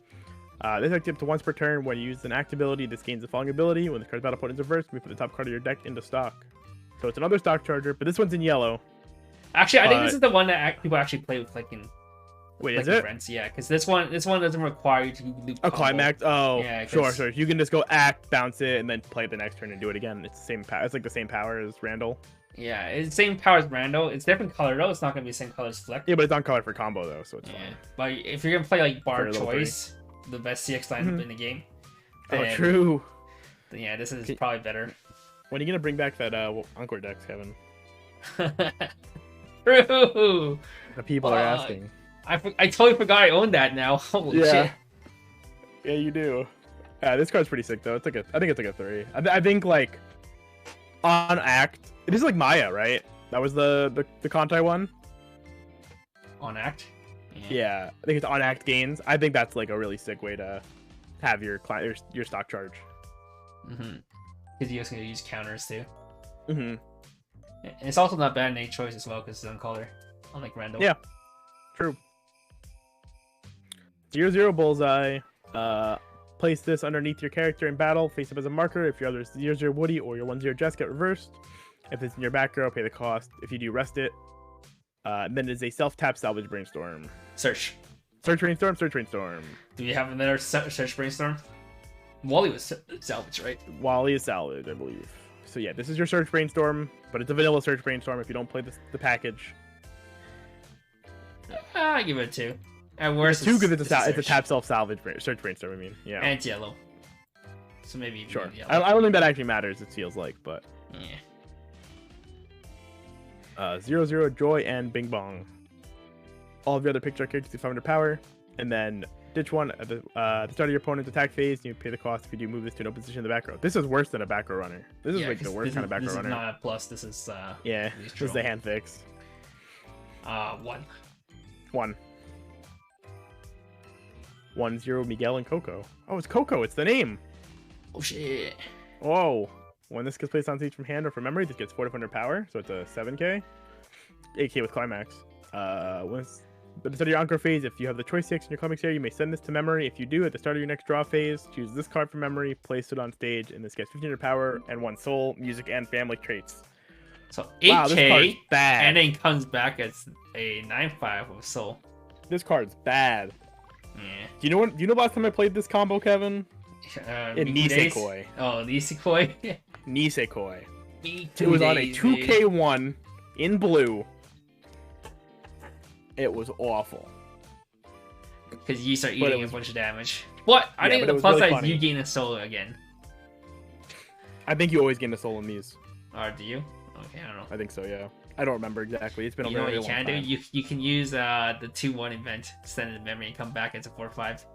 This active to once per turn. When you use an act ability, this gains the following ability. When the card's battle opponent is reversed, we put the top card of your deck into stock. So it's another stock charger, but this one's in yellow. Actually, I think this is the one that people actually play with, like, in... Wait, like is it? Friends. Yeah, because this one doesn't require you to loop a climax. Oh, yeah, sure. You can just go act, bounce it, and then play it the next turn and do it again. It's the same. It's like the same power as Randall. Yeah, it's the same power as Randall. It's different color though. It's not gonna be the same color as Fleck. Yeah, but it's on color for combo though, so it's fine. But if you're gonna play like Bar Choice, the best CX lineup in the game. Then, true. Then, yeah, this is probably better. When are you gonna bring back that Encore decks, Kevin? True. The people are asking. I totally forgot I owned that now. Holy shit. Yeah, you do. Yeah, this card's pretty sick though. It's like I think it's like a 3. I think like on act. This is like Maya, right? That was the Contai one. On act. Yeah, I think it's on act gains. I think that's like a really sick way to have your stock charge. Because you're just gonna use counters too. And it's also not bad in A choice as well because it's on color, unlike Randall. Yeah, true. 0-0 Bullseye. Place this underneath your character in battle. Face up as a marker. If your other 0-0 Woody or your 1-0 Jess get reversed. If it's in your back row, pay the cost. If you do, rest it. Then it's a self-tap salvage brainstorm. Search Brainstorm. Do you have another search brainstorm? Wally was salvage, right? Wally is salvage, I believe. So yeah, this is your search brainstorm, but it's a vanilla search brainstorm if you don't play the package. I give it a 2. At worst, it's 2 because it's a tap search brainstorm. I mean, yeah. And it's yellow. So maybe even sure. Yellow. I don't think that actually matters. It feels like, but yeah. 0-0 Joy and Bing Bong. All of your other Pixar characters do 500 power, and then ditch one at the start of your opponent's attack phase. You pay the cost if you do move this to no position in the back row. This is worse than a back row runner. This is like the worst kind of back row runner. This is not a plus. This is yeah. This is the hand fix. 1. 1-0 Miguel and Coco. Oh, it's Coco. It's the name. Oh shit. Whoa. When this gets placed on stage from hand or from memory, this gets 400 power, so it's a 7k. 8k with climax. When at the start of your Encore phase, if you have the choice 6 in your climax area, you may send this to memory. If you do, at the start of your next draw phase, choose this card from memory, place it on stage, and this gets 1500 power and 1 soul, music, and family traits. So 8k, wow, this card's bad. And then comes back as a 9/5 with soul. This card's bad. Yeah. Do you know last time I played this combo, Kevin? In Nisekoi. Oh, Nisekoi. Nisekoi. It was on a 2k1 in blue. It was awful. Because you start eating a bunch of damage. What? I think the plus side is you gain a soul again. I think you always gain a soul in these. Or do you? Okay, I don't know. I think so, yeah. I don't remember exactly. It's been a very long time. You know what you can do? You can use the 2-1 event, send it to memory, and come back as a 4/5.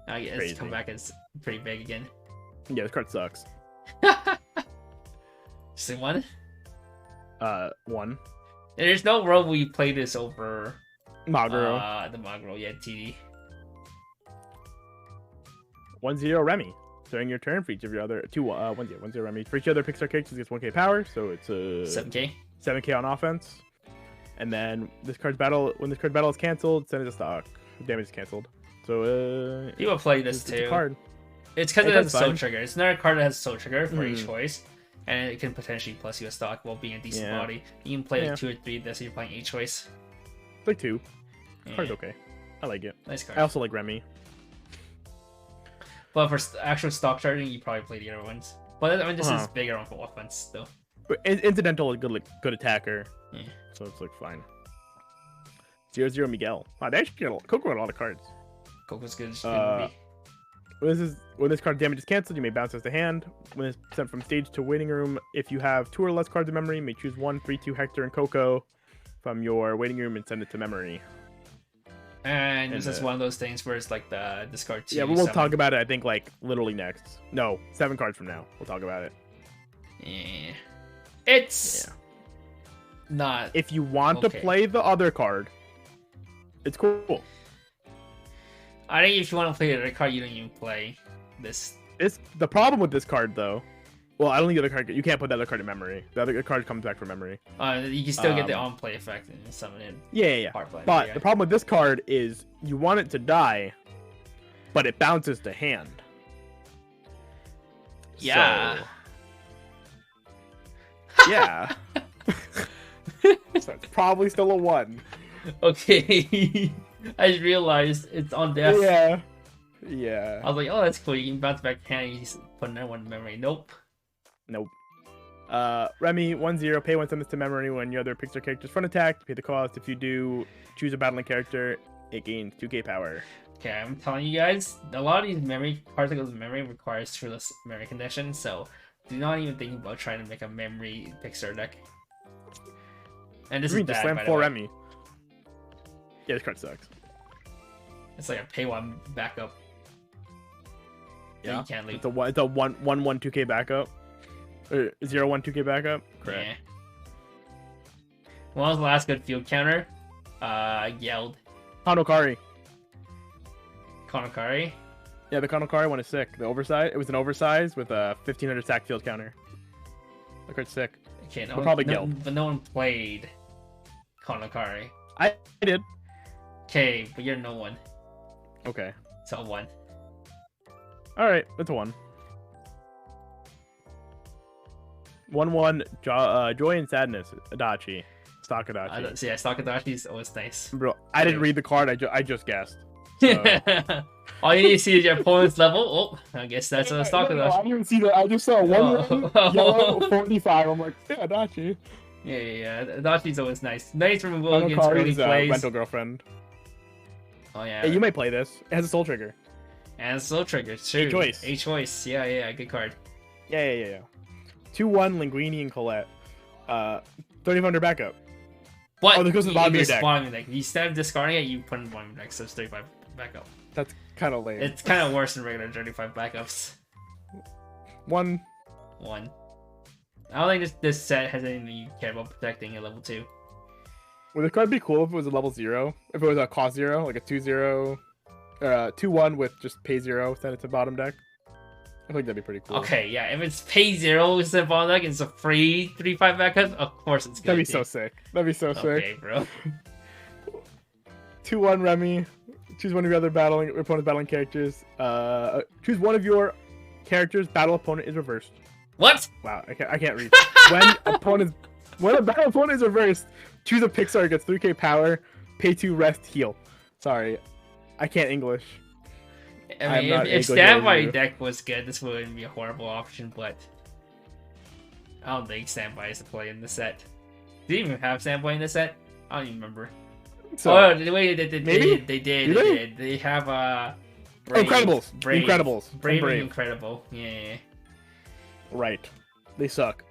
I guess Crazy. Come back as pretty big again. Yeah, this card sucks. Say 1? 1. There's no world we play this over Maguro. The Maguro, yeah, TD. 1-0 Remy. During your turn, for each of your other 1-0 Remy. For each other Pixar character, gets 1k power, so it's a 7k. 7k on offense. And then when this card's battle is canceled, send it to stock. Damage is canceled. So people play this too. It's a card. It's because it has a soul trigger. It's another card that has a soul trigger for each choice, and it can potentially plus you a stock while being a decent body. You can play like 2 or 3 this, so you're playing each choice. It's like 2. Card's okay. I like it. Nice card. I also like Remy. But for actual stock charging, you probably play the other ones. But I mean, this is bigger on for offense, though. But incidental is good attacker. Yeah. So it's like fine. 0-0 Miguel. Wow, they actually got Coco got a lot of cards. Coco's good. When this card damage is canceled, you may bounce as the hand. When it's sent from stage to waiting room, if you have 2 or less cards in memory, you may choose 1, 3, 2 Hector and Coco from your waiting room and send it to memory. And this is one of those things where it's like the discard 2. Yeah, we'll talk about it, I think, like, literally next. No, 7 cards from now. We'll talk about it. Yeah. It's not... If you want to play the other card, it's cool. I think if you want to play the other card, you don't even play this. The problem with this card, though, Well, I don't think the other card. You can't put the other card in memory. The other card comes back from memory. You can still get the on-play effect and summon it. Yeah. But the problem with this card is you want it to die, but it bounces to hand. Yeah. So, yeah. So it's probably still a 1. Okay. I just realized it's on death. Yeah. I was like, oh, that's cool. You can bounce back hand. You just put another one in memory. Nope. Remy 1-0. Pay 1 summons to memory when your other Pixar character's front attack. Pay the cost. If you do choose a battling character, it gains 2k power. Okay, I'm telling you guys, a lot of these memory cards that goes in memory requires trueless memory condition, so do not even think about trying to make a memory Pixar deck. And this is bad, just slam by 4 the way. Remy. Yeah, this card sucks. It's like a pay 1 backup. Yeah, you can't leave. It's a 1/1 2k backup. Or 0/1 2k backup. Correct. Yeah. When was the last good field counter? Yelled. Konokari. Konokari? Yeah, the Konokari one is sick. The oversize. It was an oversize with a 1500 stack field counter. The card's sick. Okay, but probably Guild. But no one played Konokari. I did. Okay, but you're no one. Okay. So 1. All right, that's a 1. 1/1 Joy and Sadness. Adachi. Stock Adachi. Yeah, Stock Adachi is always nice. Bro, I didn't read the card. I just guessed. So. All you need to see is your opponent's level. Oh, I guess that's a Stock Adachi. I didn't even see that. I just saw 1 yellow 45. I'm like, yeah, Adachi. Yeah. Adachi's always nice. Nice removal against early is plays. Rental Girlfriend. Oh yeah. Hey, you may play this. It has a Soul Trigger. And Soul Trigger. True. A choice. Yeah. Good card. Yeah. 2/1 Linguini and Colette. 3500 backup. What? Oh, this goes to the bottom of your deck. Instead of discarding it, you put it in the bottom of your deck, so it's 35 backup. That's kind of lame. It's kind of worse than regular 35 backups. 1. I don't think this set has anything you care about protecting at level 2. Would the card be cool if it was a level 0? If it was a cost 0, like a 2/0, 2/1 with just pay 0, send it to bottom deck? I think that'd be pretty cool. Okay, yeah, if it's pay 0 instead of bottom deck, it's a free 35 backup, of course it's good. That'd be so sick. Sick. Okay, bro. 2/1 Remy. Choose one of your other opponent's battling characters. Choose one of your characters' battle opponent is reversed. What? Wow, I can't read. When a battle opponent is reversed, choose a Pixar, gets 3k power, pay 2, rest, heal. Sorry, I can't English. I mean, if Standby deck was good, this wouldn't be a horrible option, but I don't think Standby is the play in the set. Did you even have Standby in the set? I don't even remember. So, the way they did. They have Brave, Incredibles. Brave and Incredible. Yeah. Right. They suck.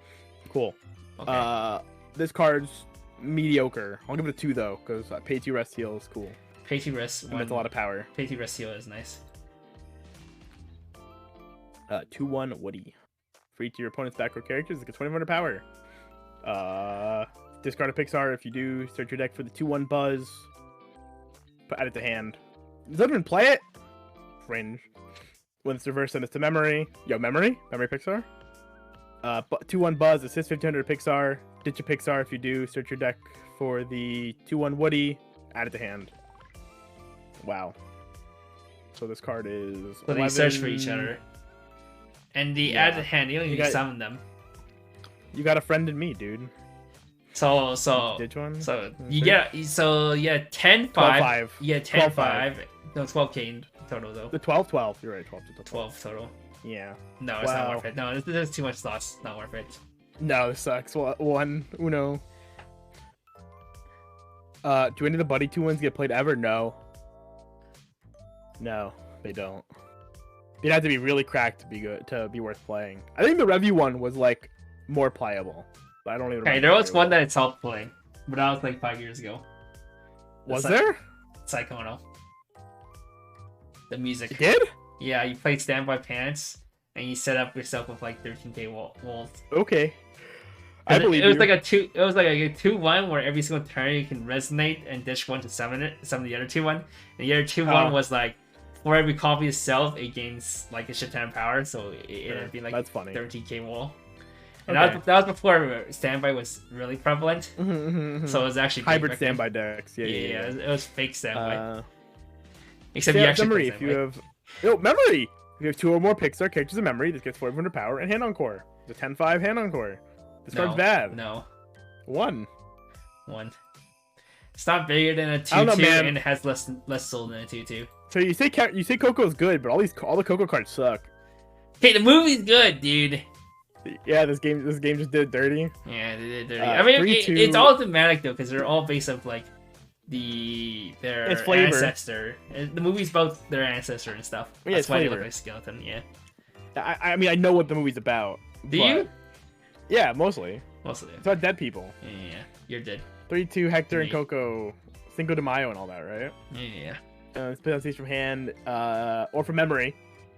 Cool. Okay. This card's mediocre. I'll give it a 2 though, because pay 2 rest heal is cool. Pay 2 rest. That's a lot of power. Pay 2 rest heal is nice. 2/1 Woody. For each of your opponent's back row characters, it gets 2500 power. Discard a Pixar. If you do, search your deck for the 2/1 Buzz. Add it to hand. Does that even play it? Fringe. When it's reversed, send it to memory. Memory Pixar. 2/1 Buzz, assist 1500 Pixar. Ditch a Pixar. If you do, search your deck for the 2/1 Woody. Add it to hand. Wow. So this card is. So they search for each other. And the add to hand, you don't even summon them. You got a friend in me, dude. So Ditch one? So you get 10-5. 12-5. Yeah, 10-5. No, 12k in total though. The 12-12. You're right, 12 total. Yeah. No, it's not worth it. No, there's too much loss. Not worth it. No, this sucks. Uno. Do any of the Buddy 2/1s get played ever? No. No, they don't. You'd have to be really cracked to be worth playing. I think the Review one was like more playable, but I don't even. Okay, there was one that it's helped playing, but that was like 5 years ago. Was there? Psychono. The music. It did? Yeah, you played Standby Pants, and you set up yourself with like 13k walls. Okay. I believe it was like a 2/1 where every single turn you can resonate and dish one to summon the other 2/1. And the other 2/1 was like for every copy itself, it gains like a shit ton of power, so it ended up being like That's funny. 13k wall. And Okay. that was before standby was really prevalent. So it was actually hybrid standby decks. Yeah. It was fake standby. Except you yeah, actually memory. If you have memory, if you have 2 or more Pixar characters in memory, this gets 400 power and hand on core. It's a 10-5 hand on core. This card's bad. No. 1. It's not bigger than a 2/2, and it has less soul than a 2/2. So you say Coco's good, but all the Coco cards suck. Hey, the movie's good, dude. Yeah, this game just did it dirty. Yeah, they did dirty. I mean, it's all thematic though, because they're all based off like their ancestor. The movie's about their ancestor and stuff. Yeah, That's why flavor. they look like skeleton. Yeah. I mean, I know what the movie's about. Do you? Yeah, mostly. Mostly. It's about dead people. Yeah, you're dead. 3/2 Hector and Coco, Cinco de Mayo and all that, right? Yeah. Split out these from hand or from memory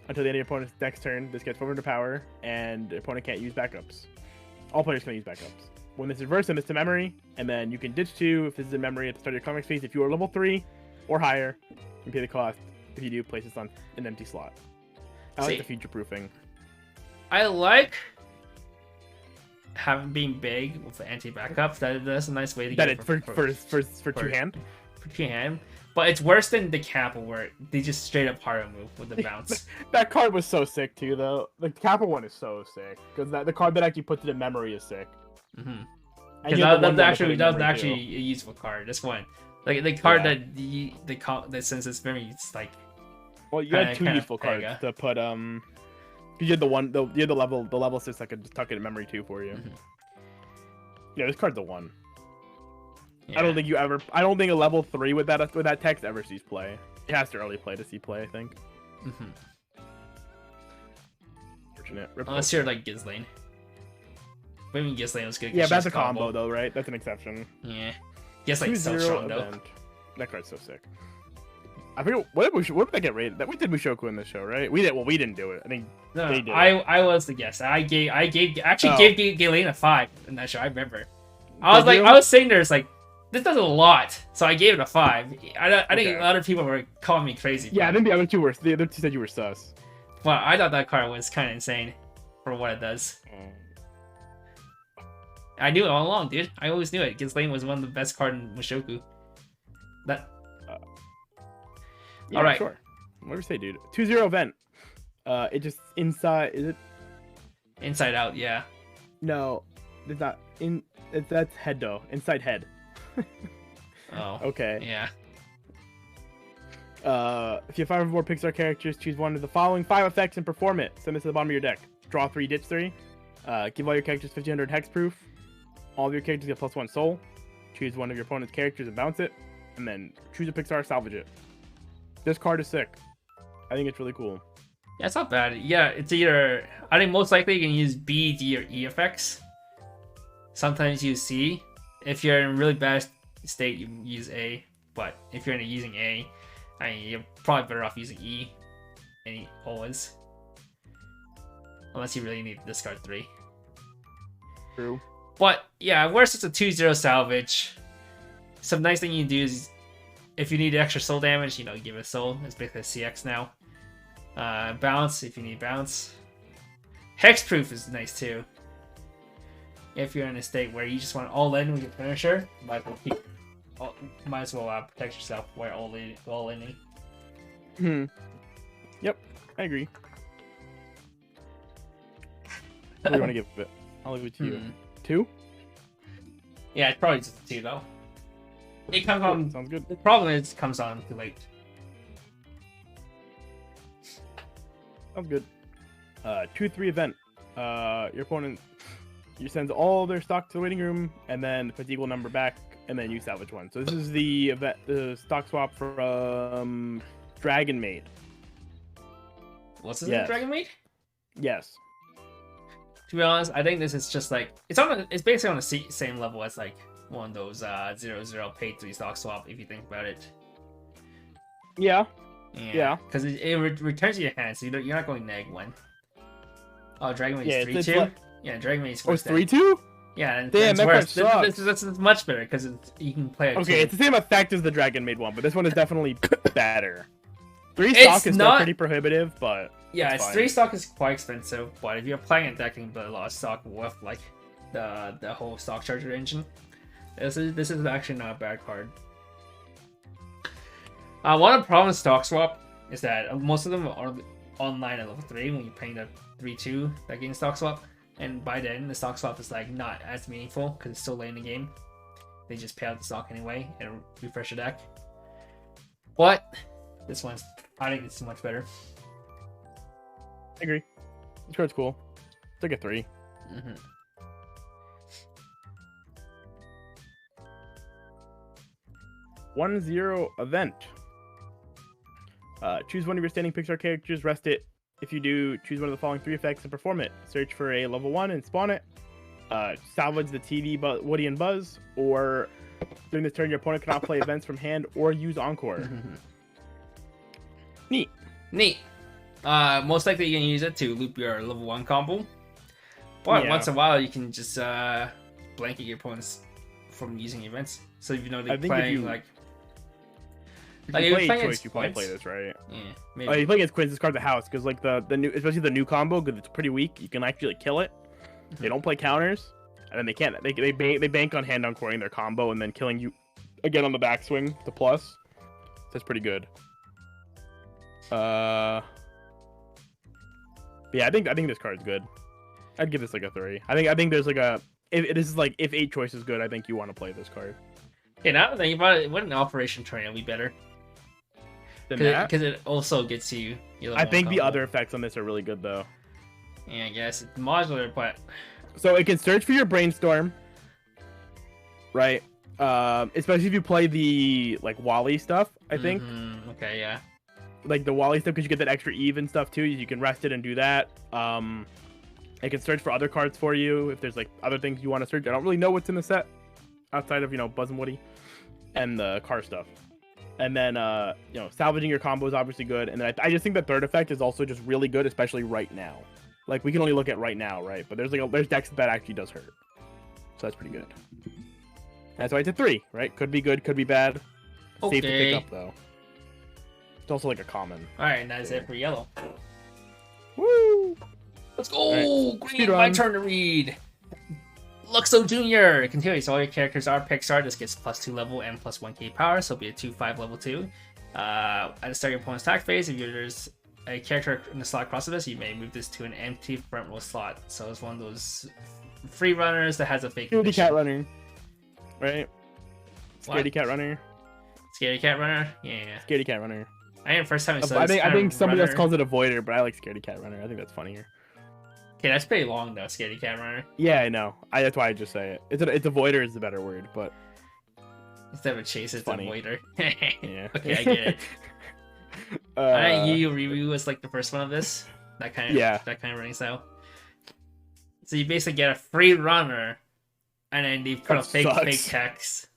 until the end of your opponent's next turn. This gets 400 power, and the opponent can't use backups. All players can use backups. When this is reversed, send this to memory, and then you can ditch 2 if this is in memory at the start of your comic phase. If you are level 3 or higher, you can pay the cost. If you do, place this on an empty slot. I like the future proofing. I like having being big with the anti-backup. That's a nice way to get it for 2 hand. For 2 hand, but it's worse than the Kappa where they just straight up hard move with the bounce. That card was so sick too, though. The Kappa one is so sick because the card that actually puts it in memory is sick. Because that was actually a useful card. This one, like the card that since it's very, it's like. Well, you had 2 useful cards to put you had the level 6 that could just tuck it in memory too for you. Yeah, this card's a 1. Yeah. I don't think a level 3 with that text ever sees play. It has to early play to see play, I think. Fortunate. Unless you're like Ghislaine. I mean, Ghislaine was good. Yeah, but that's a combo though, right? That's an exception. Yeah. Ghislaine's so strong though. That card's so sick. I forget what did that get rated? We did Mushoku in this show, right? We did. Well, we didn't do it. I think they did. I was the guest. I gave Ghislaine a 5 in that show. I remember. I was sitting there, it's like, this does a lot, so I gave it a 5. I think a lot of people were calling me crazy. Yeah, I think the other two said you were sus. But I thought that card was kind of insane for what it does. I knew it all along, dude. I always knew it. Ghislaine was one of the best cards in Mushoku. Yeah, all right. Sure. Whatever you say, dude. 2/0 event. It just inside. Is it? Inside out, yeah. No, it's not. That's head though. Inside head. Oh. Okay. Yeah. If you have 5 or more Pixar characters, choose one of the following 5 effects and perform it. Send this to the bottom of your deck. Draw 3, ditch 3. Give all your characters 1500 hexproof. All of your characters get +1 soul. Choose one of your opponent's characters and bounce it. And then choose a Pixar, salvage it. This card is sick. I think it's really cool. Yeah, it's not bad. Yeah, it's either... I think most likely you can use B, D, or E effects. Sometimes use C. If you're in really bad state, you use A. But if you're using A, I mean, you're probably better off using E. Always. Unless you really need to discard 3. True. But, yeah, worse it's a 2/0 salvage. Some nice thing you can do is... If you need extra soul damage, give it a soul. It's basically a CX now. Bounce, if you need bounce. Hexproof is nice too. If you're in a state where you just want all in with your finisher, might as well protect yourself while all in. Yep, I agree. What do you want to give it? I'll leave it to you. 2? Yeah, it's probably just a 2 though. It comes on. Sounds good. The problem is it comes on too late. Sounds good. 2/3 event. Your opponent sends all their stock to the waiting room, and then puts equal number back, and then you salvage 1. So this is the event, the stock swap from Dragon Maid. What's his name? Dragon Maid? Yes. To be honest, I think this is just like it's basically on the same level as like one of those 0/0 paid 3 stock swap if you think about it. Yeah. Yeah. Because it returns to your hand, so you're not going -1. Oh, Dragon Maid is 3/2. Yeah, Dragon Maid is 3/2. Yeah, and damn, that worse. sucks. This is much better because you can play it. Okay, it's the same effect as the Dragon Maid one, but this one is definitely better. 3 stock is still pretty prohibitive, but yeah, it's 3 stock is quite expensive. But if you're playing a deck and put a lot of stock with like the whole stock charger engine, this is actually not a bad card. One of the problems with stock swap is that most of them are online at level 3 when you're playing the 3-2 that game stock swap, and by then the stock swap is like not as meaningful because it's still late in the game. They just pay out the stock anyway and refresh the deck. But this one's, I think it's much better. I agree. This card's cool. It's like a 3. 1-0 event. Choose one of your standing Pixar characters, rest it. If you do, choose one of the following 3 effects and perform it. Search for a level 1 and spawn it. Salvage the TD Woody and Buzz, or during this turn your opponent cannot play events from hand or use Encore. Neat. Most likely you're gonna use it to loop your level 1 combo, but once in a while you can just blanket your opponents from using events. So if you know they're playing like you probably play this, right? Yeah, maybe. You play against Quinns, discard the house, because like the new, especially the new combo, because it's pretty weak. You can actually kill it. They don't play counters, and then they can't. They bank on hand encoring their combo and then killing you again on the backswing to plus. So that's pretty good. Yeah, I think this card's good. I'd give this like a 3. I think there's like a if 8 choice is good, I think you want to play this card. Okay, now that I think about it, wouldn't Operation Tornado be better? Because it also gets you. I think the other effects on this are really good though. Yeah, I guess it's modular, but so it can search for your brainstorm, right? Especially if you play the like Wally stuff, I think. Okay, yeah. Like the Wally stuff, because you get that extra Eve and stuff too. You can rest it and do that. It can search for other cards for you if there's like other things you want to search. I don't really know what's in the set outside of Buzz and Woody and the car stuff. And then salvaging your combo is obviously good. And then I just think the third effect is also just really good, especially right now. Like we can only look at right now, right? But there's decks that actually does hurt, so that's pretty good. That's why it's a 3, right? Could be good, could be bad. Okay. Safe to pick up though. It's also like a common. All right, that's it for yellow. Woo! Let's go! Right. Green, my turn to read. Luxo Jr. Continues. All your characters are Pixar. This gets +2 level and +1k power, so it'll be a 2/5 level 2. At the start of your opponent's attack phase, if there's a character in the slot across of this, you may move this to an empty front row slot. So it's one of those free runners that has a fake. Scaredy cat runner, right? Scaredy cat runner. Scaredy cat runner. Yeah. Scaredy cat runner. I think the first time I think somebody else calls it avoider, but I like Scaredy cat runner. I think that's funnier. Okay, that's pretty long though, Scaredy cat runner. Yeah, I know. That's why I just say it. It's avoider is the better word, but instead of chase, it's funny. Avoider. Yeah. Okay, I get it. I think Yu Ryu was like the first one of this. That kind of running style. So you basically get a free runner, and then they put a fake text.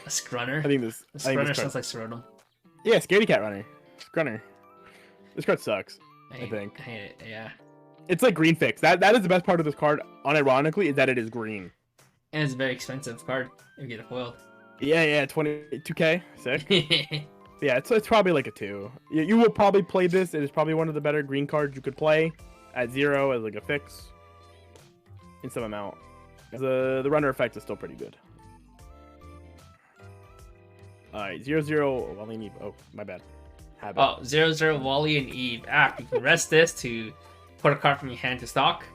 A scrunner. I think this scrunner sounds like scrotum. Yeah, Scaredy cat runner. Scrunner. This card sucks. I think. I hate it. Yeah. It's like green fix. That is the best part of this card, unironically, is that it is green. And it's a very expensive card if you get it foiled. Yeah, 22k. Sick. Yeah, it's probably like a 2. You will probably play this. It is probably one of the better green cards you could play at 0 as like a fix in some amount. The runner effect is still pretty good. Alright, 0/0 Wally and Eve. Oh, my bad. Habit. Oh, 0/0 Wally and Eve. You can rest this to put a card from your hand to stock,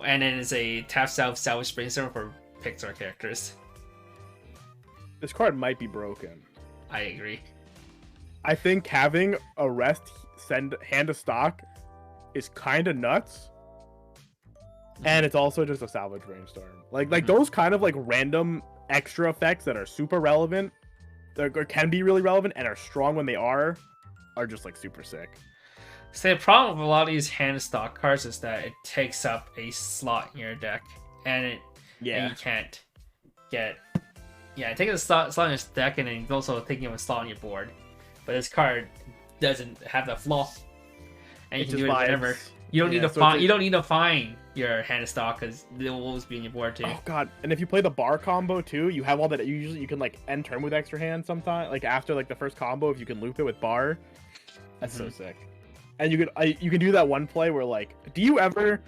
and then it's a tap salvage brainstorm for Pixar characters. This card might be broken. I agree. I think having a rest send hand to stock is kind of nuts. And it's also just a salvage brainstorm. Like those kind of like random extra effects that are super relevant, or can be really relevant and are strong when they are just like super sick. So the problem with a lot of these hand stock cards is that it takes up a slot in your deck, and you can't get. Yeah, it takes a slot in your deck, and then it's also taking up a slot on your board. But this card doesn't have that flaw, and you can do it whenever. You don't need to so find. You don't need to find your hand of stock because they'll always be in your board too. Oh god! And if you play the bar combo too, you have all that. Usually, you can like end turn with extra hand. Sometimes, like after like the first combo, if you can loop it with bar, that's so sick. And you can do that one play where like, do you ever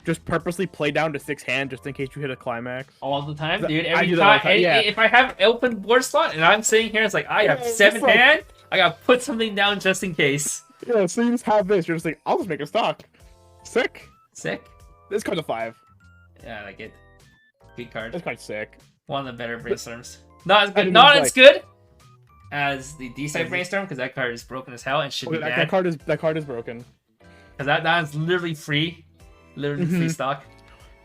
just purposely play down to 6 hand just in case you hit a climax? All the time, dude. I Every do that time. all the time, yeah. If I have open board slot and I'm sitting here, it's like I have 7 like... hand. I gotta put something down just in case. Yeah, so you just have this. You're just like, I'll just make a stock. Sick. Sick. This card's a 5. Yeah, I like it. Good card. This card's sick. One of the better brainstorms. Not as good. mean, Not like... as good as the D-side brainstorm because that card is broken as hell and should be banned. That card is broken. Because that is literally free. Literally free stock.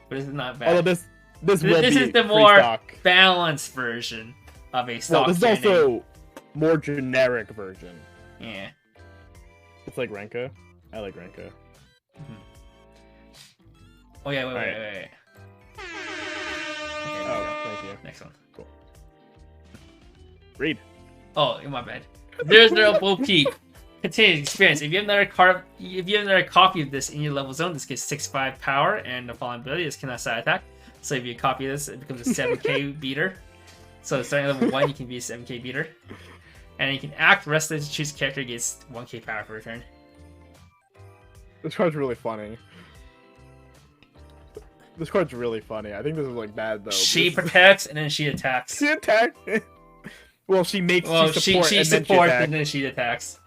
But this is not bad. Although this is the more balanced version of a stock. Well, this is also more generic version. Yeah. It's like Renka. I like Renka. Oh yeah, wait. Okay, thank you. Next one. Cool. Read. Oh, my bad. There's no Bo Peep. Continued experience. If you have another copy of this in your level zone, this gets 6/5 power and the following ability is cannot side attack. So if you copy this, it becomes a 7k beater. So starting at level 1, you can be a 7k beater. And you can act, rest of the choose character gets 1k power for a turn. This card's really funny. This card's really funny. I think this is like bad though. She protects and then she attacks. She attacks. Well, she makes she supports and then she attacks.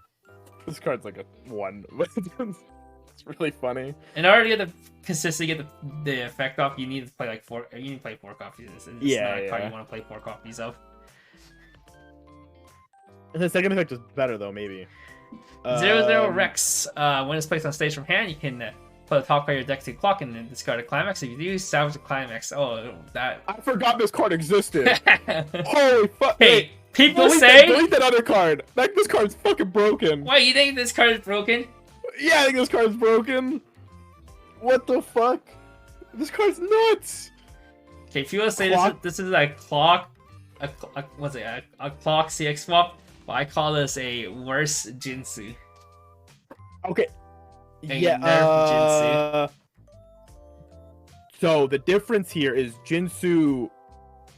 This card's like a 1. It's really funny. In order to get the consistently get the effect off, you need to play like 4. You need to play 4 copies of this. And it's not a card you want to play 4 copies of. The second effect is better though, maybe. 0/0 Rex. When it's placed on stage from hand, you can put the top card of your deck to clock and then discard a climax. If you do, salvage the climax. Oh, that. I forgot this card existed. Holy fuck. Hey, people say. Delete that other card. This card's fucking broken. Wait, you think this card is broken? Yeah, I think this card's broken. What the fuck? This card's nuts. Okay, if you want to say this is a clock. What's it? A clock CX swap. Well, I call this a worse Jinsu. Okay. Jinsu. So the difference here is Jinsu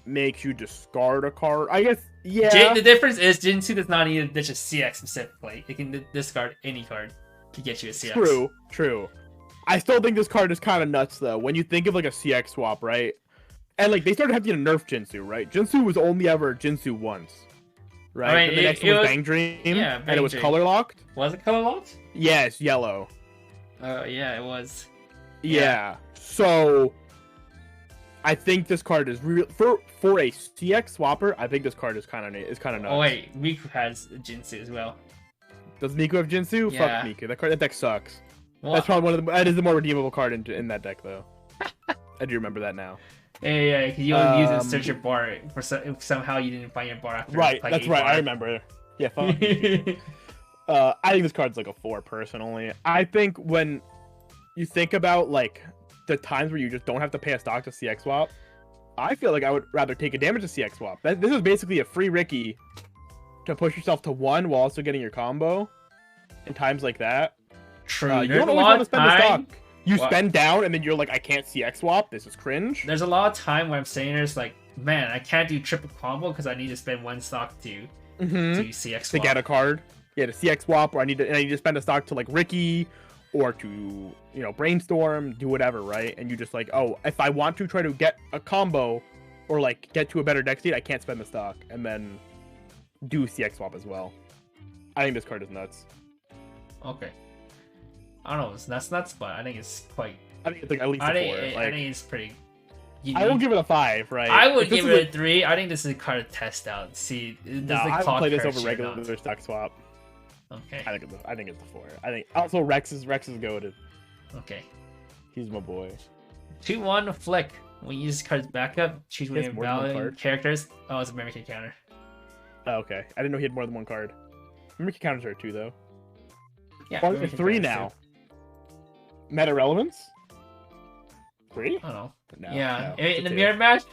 makes you discard a card. I guess, yeah. The difference is Jinsu does not need to ditch a CX specifically. It can discard any card to get you a CX. True. I still think this card is kind of nuts though. When you think of like a CX swap, right? And like they started having to nerf Jinsu, right? Jinsu was only ever Jinsu once. Right? I mean, and the next one was Bang Dream. Yeah, Bang and it was Dream. color locked. Was it color locked? Yes, yellow. Yeah, it was. Yeah. So I think this card is real for a CX swapper. I think this card is kind of nuts. Oh wait, Miku has Jinsu as well. Does Miku have Jinsu? Yeah. Fuck Miku. That deck sucks. Well, That's probably that is the more redeemable card in that deck though. I do remember that now. Yeah, because you only use it to search your bar for somehow you didn't find your bar after. Right, that's right. I remember. Yeah, fuck. I think this card's like a 4 personally. I think when you think about like the times where you just don't have to pay a stock to CX swap, I feel like I would rather take a damage to CX swap. This is basically a free Ricky to push yourself to 1 while also getting your combo in times like that. True. You don't always want to spend the stock. You spend down and then you're like, I can't CX swap. This is cringe. There's a lot of time when I'm saying there's like, man, I can't do triple combo because I need to spend 1 stock to CX swap. To get a card. Yeah, to CX swap, or I need to spend a stock to like Ricky or to, brainstorm, do whatever, right? And you just like, oh, if I want to try to get a combo or like get to a better deck state, I can't spend the stock and then do CX swap as well. I think this card is nuts. Okay. I don't know, it's nuts, but I think it's quite. I think it's like at least a 4. I think it's pretty. I won't give it a 5, right? I would give it a 3. I think this is a card to test out. See, I would play this over regular stock swap. Okay. I think it's a 4. I think also Rex is goated. Okay. He's my boy. 2/1 flick. When you use cards backup, choose one of your valid characters. Oh, it's a memory key counter. Oh, okay. I didn't know he had more than 1 card. Memory key counters are 2 though. Yeah. Oh, 3 now. Meta relevance? 3? I don't know. No, yeah. No, In the mirror match,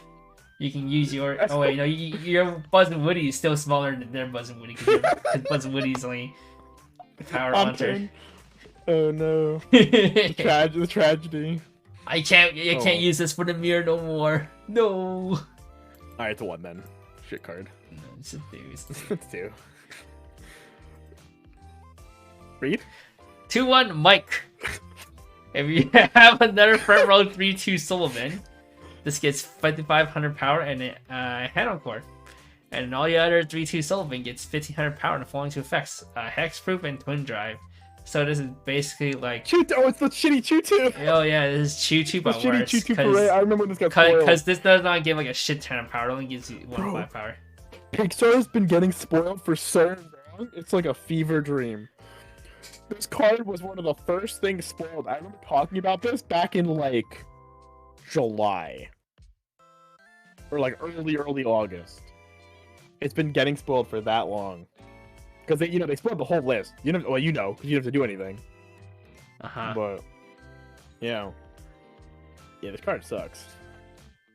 you can use your. Oh wait, no, your Buzz and Woody is still smaller than their Buzz and Woody because Buzz and Woody is only power hunter. Oh no. The tragedy. I can't use this for the mirror no more. No. Alright, it's a 1 then. Shit card. No, it's a 2. It's 2. Read? 2-1 Mike. If you have another front row 3-2 Sullivan, this gets 5,500 power and a hand-on core. And all the other 3-2 Sullivan gets 1,500 power and the following 2 effects: Hexproof and Twin Drive. So this is basically like... Oh, it's the shitty Choo-Choo! Oh yeah, this is Choo-Choo but worse. Choo-Choo parade. I remember when this got spoiled. Because this does not give like a shit ton of power, it only gives you 1.5 power. Pixar's been getting spoiled for so long, it's like a fever dream. This card was one of the first things spoiled. I remember talking about this back in like July. Or like early August. It's been getting spoiled for that long. Because they spoiled the whole list. Because you don't have to do anything. But yeah, this card sucks.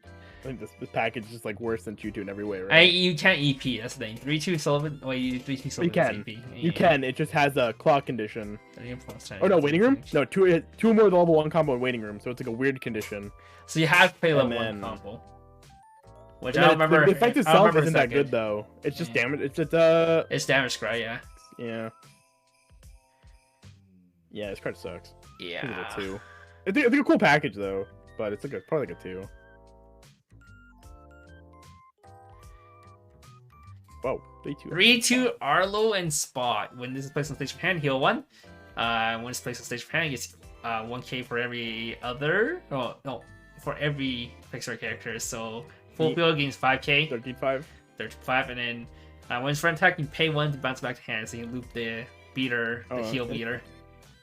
I think this package is like worse than Choo-Choo in every way, right? You can't EP. That's the thing. 3-2 Sullivan. Wait, you 3-2 Sullivan. You can. EP. You can. It just has a clock condition. Oh no, waiting room. No, two more level 1 combo in waiting room. So it's like a weird condition. So you have to play level 1 combo. Which I don't remember. The effect itself isn't that good though. It's just damage. It's damage scry, yeah. Yeah. Yeah, this card sucks. Yeah. It's a 2. I think a cool package though, but it's probably like a 2. Whoa, 3-2 Arlo and Spot. When this is placed on stage of hand, heal 1. When it's placed on stage of hand, gets 1k for every other. Oh no, for every Pixar character. So full build gains 5k. 13.5. 13.5, and then when it's front attack, you pay 1 to bounce back to hand, so you loop the beater, the heal beater.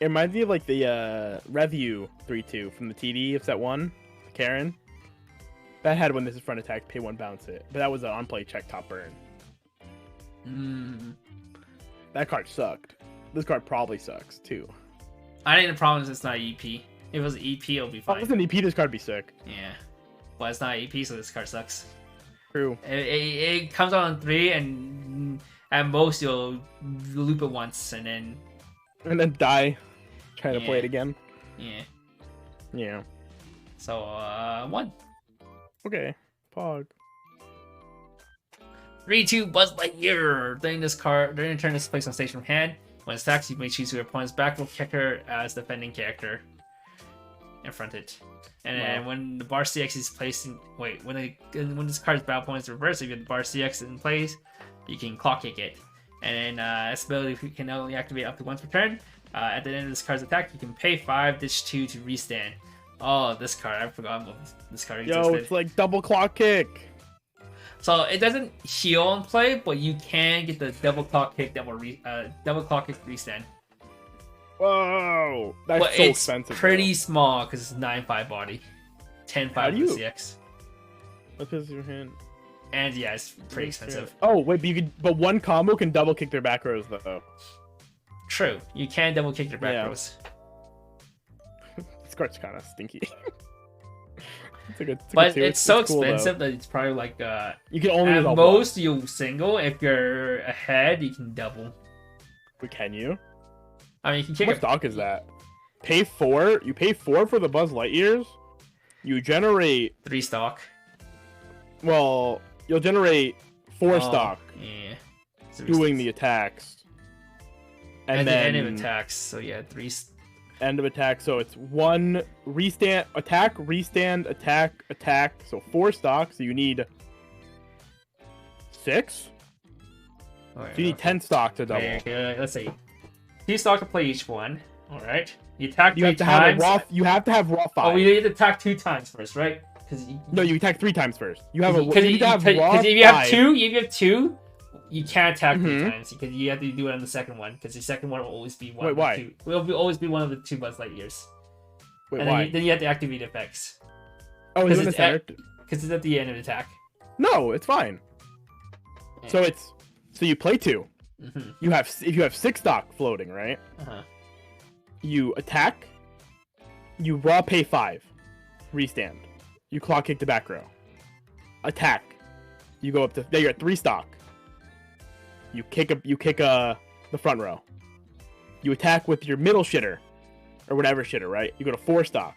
It reminds me of like the Review 3-2 from the TD of set 1, Karen. That had when this is front attack, pay 1, bounce it. But that was an on-play check top burn. That card sucked. This card probably sucks too. I think the problem is it's not EP. If it was EP, it'll be fine. If it was an EP, this card would be sick. Yeah. But it's not EP, so this card sucks. True. It comes out on 3, and at most you'll loop it once, and then die trying to play it again. Yeah. Yeah. So 1. Okay. Pog. 3-2 Buzz Lightyear. During your turn, this is placed on stage from hand. When it attacks, you may choose your opponent's back row kicker as defending character and front it. And then when the bar CX is placed in... Wait, when this card's battle point is reversed, if you have the bar CX in place, you can clock kick it. And then this ability can only activate up to once per turn. At the end of this card's attack, you can pay 5, ditch 2 to restand. Oh, this card. I forgot about this card existed. Yo, it's like double clock kick. So it doesn't heal in play, but you can get the double clock kick that will double clock kick restand. Whoa, that's so expensive. It's pretty small because it's 9.5 body, 10.5 with CX. What is your hand? And yeah, it's pretty expensive. Oh wait, but one combo can double kick their back rows though. True, you can double kick their back rows. This card's kind of stinky. But it's so expensive that it's probably like you can only at most you single. If you're ahead, you can double. But can you? I mean, you can kick. What stock is that? Pay 4. You pay 4 for the Buzz Lightyears. You generate 3 stock. Well, you'll generate 4 stock. Yeah. Doing the attacks. And then end of attacks. So yeah, 3. End of attack, so it's 1 restand, attack, restand, attack, attack. So 4 stock, so you need 6? So you need 10 stock to double. Okay, let's see. 2 stock to play each one. Alright. You attack 3 times. You have to have raw 5. Oh, you need to attack 2 times first, right? No, you attack 3 times first. You have Because if you have 2, you can't attack 3 times because you have to do it on the second one because the second one will always be one. Wait, why? 2. It will always be one of the 2 Buzz Lightyears. Wait, and why? Then you have to activate effects. Oh, is it in the center? Because it's at the end of the attack. No, it's fine. Yeah. So you play 2. If you have 6 stock floating, right? You attack. You raw pay 5. Restand. You clock kick the back row. Attack. You go up to you're at 3 stock. You kick the front row. You attack with your middle shitter. or whatever shitter, right? You go to 4 stock.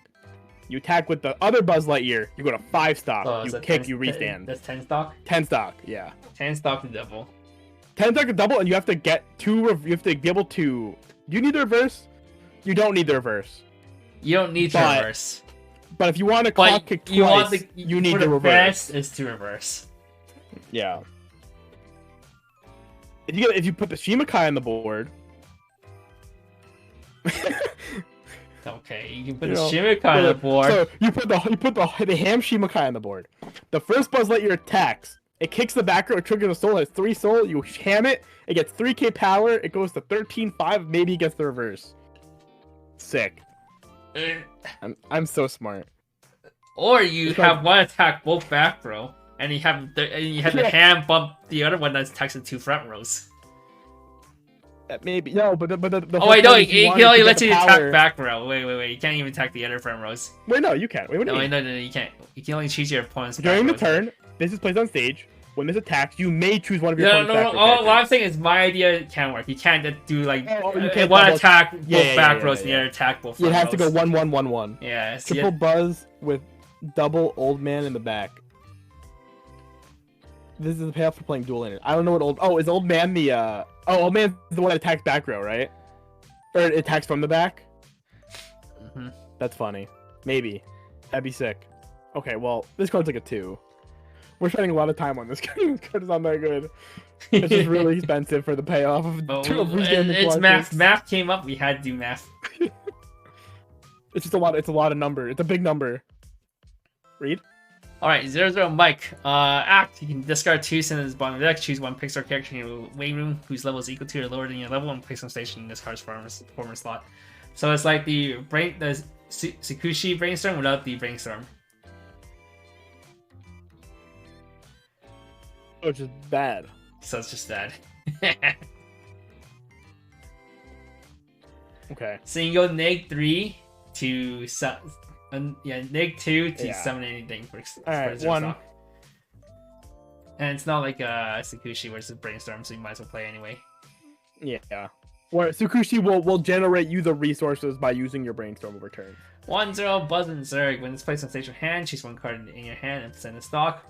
You attack with the other Buzz Lightyear. You go to 5 stock. Oh, you so kick. 10 You restand. That's 10 stock. 10 stock. Yeah. 10 stock to double. 10 stock to double, and you have to get 2. You have to be able to. Do you need the reverse? You don't need the reverse. You don't need to reverse. But if you want to clock kick twice, you need the reverse. Best is to reverse. Yeah. If you put the Shimakai on the board. Okay, you can put the Shimakai on the board. So you put the ham Shimakai on the board. The first Buzz Lightyear attacks. It kicks the back row, it triggers a soul, it has 3 soul, you ham it, it gets 3k power, it goes to 13-5, maybe it gets the reverse. Sick. I'm so smart. Or you have one attack both back row, and you have the ham bump the other one that attacks the 2 front rows. Maybe no, but the oh wait, no, it can only let you attack back row. Wait, you can't even attack the other front rows. Wait, no, you can. Wait, no, you can't. You can only choose your opponent's. During the turn, this is placed on stage. When this attacks, you may choose one of your opponent's back row. No. What I'm saying is my idea can't work. You can't do like one attack both back rows and the other attack both front rows. You have to go 1-1-1-1. Yeah. Triple Buzz with double Old Man in the back. This is the payoff for playing dual laners. I don't know what is Old Man the Old Man's the one that attacks back row, right? Or it attacks from the back? Mm-hmm. That's funny. Maybe. That'd be sick. Okay, well, this card's like a 2. We're spending a lot of time on this card. This card is not that good. It's just really expensive for the payoff of it's math. Math came up, we had to do math. It's just a lot. It's a lot of number. It's a big number. Read. Alright, 0-0 Mike. Act. You can discard 2 sentence bottom of the deck. Choose 1 Pixar character in your waiting room whose level is equal to or lower than your level and place on station in this card's former slot. So it's like the Tsukushi brainstorm without the brainstorm. Oh, it's just bad. So it's just bad. Okay. So you go -3 to -2 to summon anything for Alright, 1. Stock. And it's not like Tsukushi where it's a brainstorm, so you might as well play anyway. Yeah. Where Tsukushi will generate you the resources by using your brainstorm over turn. 1-0 Buzz and Zerg. When it's placed on stage or hand, choose 1 card in your hand and send a stock.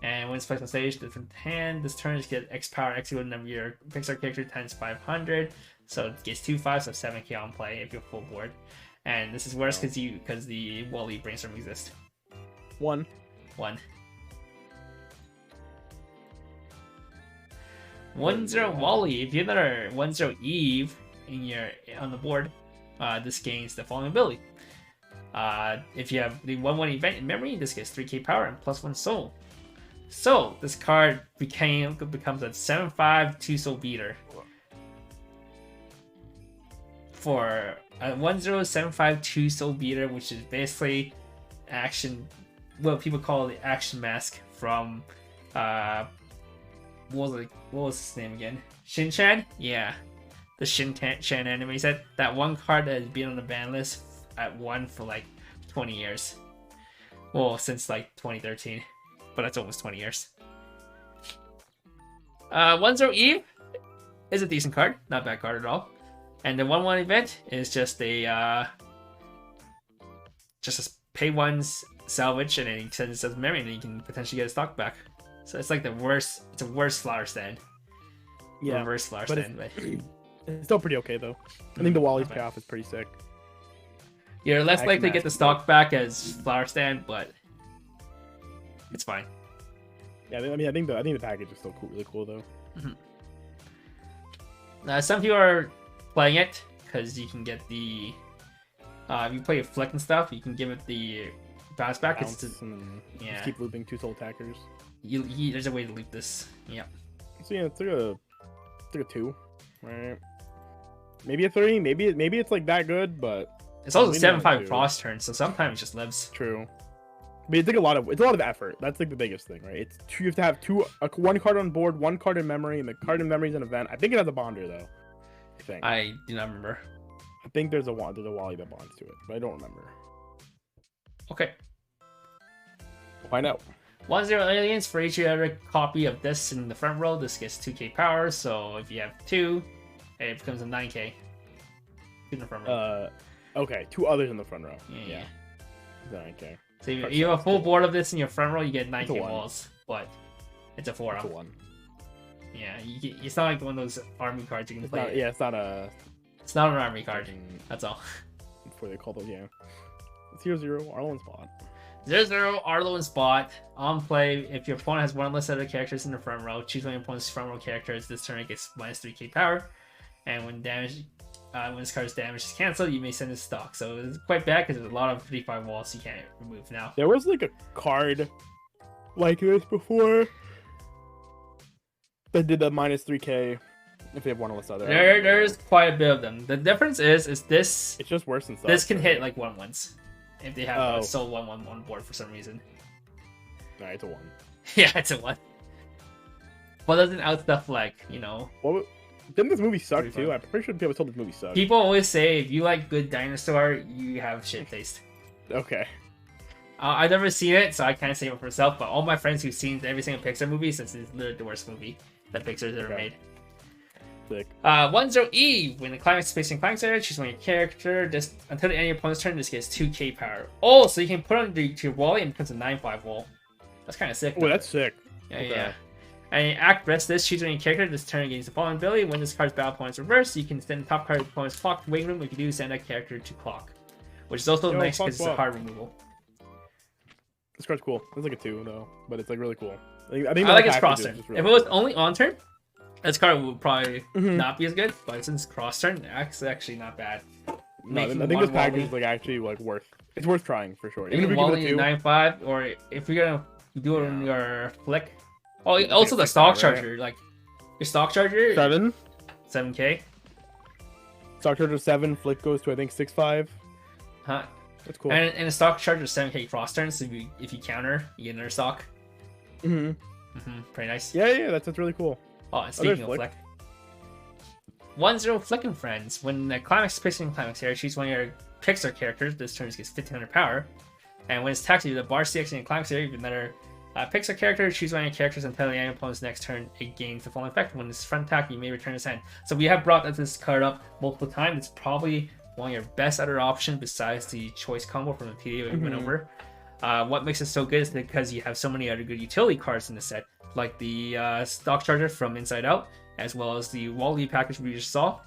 And when it's placed on stage, different hand, this turn you get X power X equal to number of your Pixar character times 500. So it gets 2/5, so 7k on play if you're full board. And this is worse because the Wally brainstorm exists. 1. 1-0 Wally. If you have another 1-0 Eve on the board, this gains the following ability. If you have the 1/1 event in memory, this gets 3k power and +1 soul. So this card becomes a 7/5 2-soul beater. For a 1-0 7/5 2-soul beater, which is basically what people call the action mask from what was his name again? Shin-Chan? Yeah. The Shin-Chan anime set. That one card that has been on the ban list at 1 for like 20 years. Well, since like 2013. But that's almost 20 years. 1-0 Eve is a decent card. Not a bad card at all. And the 1/1 event is just a pay 1's salvage and then you send it as memory and then you can potentially get a stock back. So it's like it's a worse flower stand. Yeah. Reverse flower stand. It's still pretty okay though. I think the Wally's payoff is pretty sick. You're less likely to get the stock back as flower stand, but it's fine. Yeah, I think the package is still really cool though. Some people are playing it because you can get the if you play a flick and stuff, you can give it the bounce back. Just keep looping 2 soul attackers. There's a way to loop this. Yeah. So yeah, it's like a 2, right? Maybe a 3. Maybe it's like that good, but it's also 7/5 cross turn, so sometimes it just lives. True. But it's like a lot of effort. That's like the biggest thing, right? You have to have 1 card on board, 1 card in memory, and the card in memory is an event. I think it has a bonder though. I do not remember. I think there's a Wally that bonds to it, but I don't remember. Okay. We'll find out. 1-0 aliens. For each other copy of this in the front row, this gets 2k power. So if you have 2, it becomes a 9k in the front row. Okay, 2 others in the front row. Yeah. Then I care. So you have a full board of this in your front row, you get 9k 1. walls, but it's a 4 It's a up. 1. Yeah, it's not like one of those army cards you can play. Not, yeah, it's not a. It's not an army card. That's all. Before they call those, yeah. 0-0 Arlo and Spot. 0-0 Arlo and Spot. On play, if your opponent has one less set of characters in the front row, choose one of your opponent's front row characters. This turn it gets -3k power, and when this card's damage is cancelled, you may send it to stock. So it's quite bad because there's a lot of 35 walls you can't remove now. There was like a card like this before that did the -3k if they have one less other. There's quite a bit of them. The difference is this. It's just worse than stuff. This can hit like 1/1s if they have a Oh. soul 1/1 board for some reason. Alright, it's a 1. Yeah, it's a 1. But doesn't out stuff like, What? Didn't this movie suck 35. too? I'm pretty sure people told this movie sucked. people always say if you like good dinosaur, you have shit taste. Okay. I've never seen it, so I can't say it for myself, but all my friends who've seen every single Pixar movie, since it's literally the worst movie that Pixar's ever made. Sick. 1-0 when the climax is facing climax area, choose one of your character. Just until the end of your opponent's turn, this gets 2k power. Oh, so you can put on to your wall and it becomes a 9/5 wall. That's kind of sick. Oh, that's sick. Yeah, okay. yeah. And act rest this, choose one of your character. This turn against the following ability. When this card's battle opponent's reversed, you can send the top card of the opponent's clock waiting room. If you do, send that character to clock, which is also nice because it's a hard removal. This card's cool. It's like a 2 though, but it's like really cool. I like its cross turn. If it was only on turn, this card would probably not be as good. But since cross turn, it's actually not bad. No, I think this package is like actually like worth. It's worth trying for sure. Even if we give it 9/5, or if you're gonna do it on your flick. Oh, also the stock charger, like your stock charger 7k. Stock charger 7, flick goes to I think 6/5. Huh. That's cool. And a stock charger 7k cross turn, so if you counter, you get another stock. Pretty nice. Yeah, that's really cool. Oh, and speaking of flick. 1-0 Flick and Friends. When the climax is facing climax area, choose one of your Pixar characters. This turn gets 1500 power. And when it's attacked you, the bar CX in the climax area, you have another Pixar character. Choose one of your characters until the end of your opponent's next turn. It gains the following effect. When it's front attack, you may return his hand. So we have brought this card up multiple times. It's probably one of your best other options besides the choice combo from the PDA we went over. What makes it so good is because you have so many other good utility cards in the set, like the stock charger from Inside Out, as well as the Wall-E package we just saw.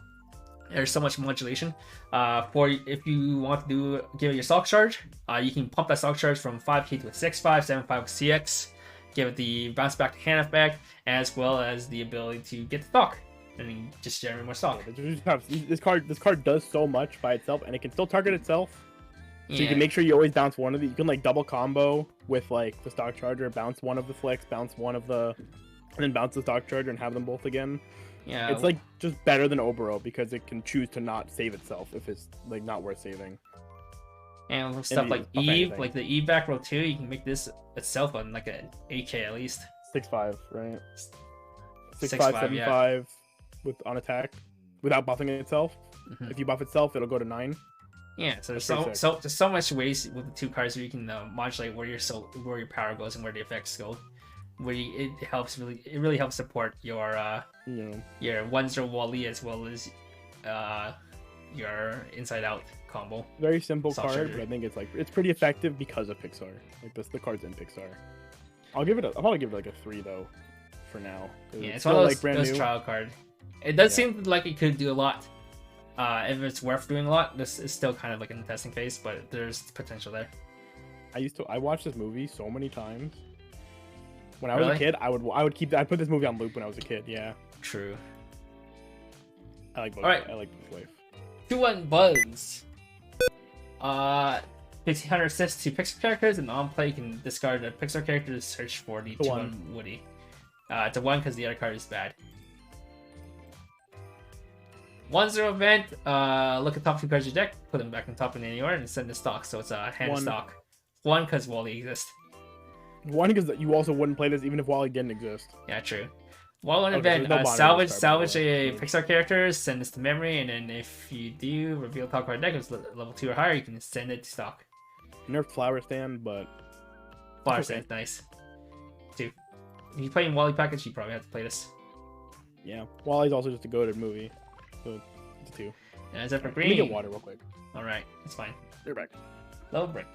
There's so much modulation. For if you want to give it your stock charge, you can pump that stock charge from 5k to a 6/5, 7/5 with CX. Give it the bounce back to hand effect, as well as the ability to get the stock, and then just generate more stock. This card does so much by itself, and it can still target itself. So you can make sure you always bounce one of these. You can like double combo with like the stock charger, bounce one of the flicks, bounce one of the, and then bounce the stock charger and have them both again. Yeah, it's like just better than Obero because it can choose to not save itself if it's like not worth saving. And with stuff like Eve, like the Eve back row 2, you can make this itself on like a 8k at least. 6/5, right? 6/5, 7/5 with on attack without buffing itself. If you buff itself, it'll go to 9. Yeah, so there's so much ways with the 2 cards where you can modulate where your power goes and where the effects go. It really helps support your 1-0 Wall-E as well as your Inside Out combo. Very simple card, but I think it's pretty effective because of Pixar. Like the cards in Pixar. I'll probably give it like a 3 though, for now. Yeah, it's one of those trial card. It does seem like it could do a lot. If it's worth doing a lot, this is still kind of like in the testing phase, but there's potential there. I watched this movie so many times. When I was a kid, I'd put this movie on loop when I was a kid. Yeah. True. I like both. Alright. I like Bugs Life. 2-1 Buzz. 1500 assists to Pixar characters, and on play you can discard a Pixar character to search for the 2-1 Woody. It's a 1 because the other card is bad. 1-0 event. Look at top 2 cards of your deck, put them back on top in any order, and send the stock. So it's a hand stock. 1 because Wall-E exists. 1 because you also wouldn't play this even if Wall-E didn't exist. Yeah, true. While on event, salvage a Pixar character, send this to memory, and then if you do reveal top card deck, it's level 2 or higher, you can send it to stock. Nerfed Flower Stand, but Flower Stand's nice. 2. If you play in Wall-E package, you probably have to play this. Yeah, Wall-E's also just a goated movie, so it's a 2. And is that for Let me green? get water real quick. Alright, it's fine. You're back. Low brick.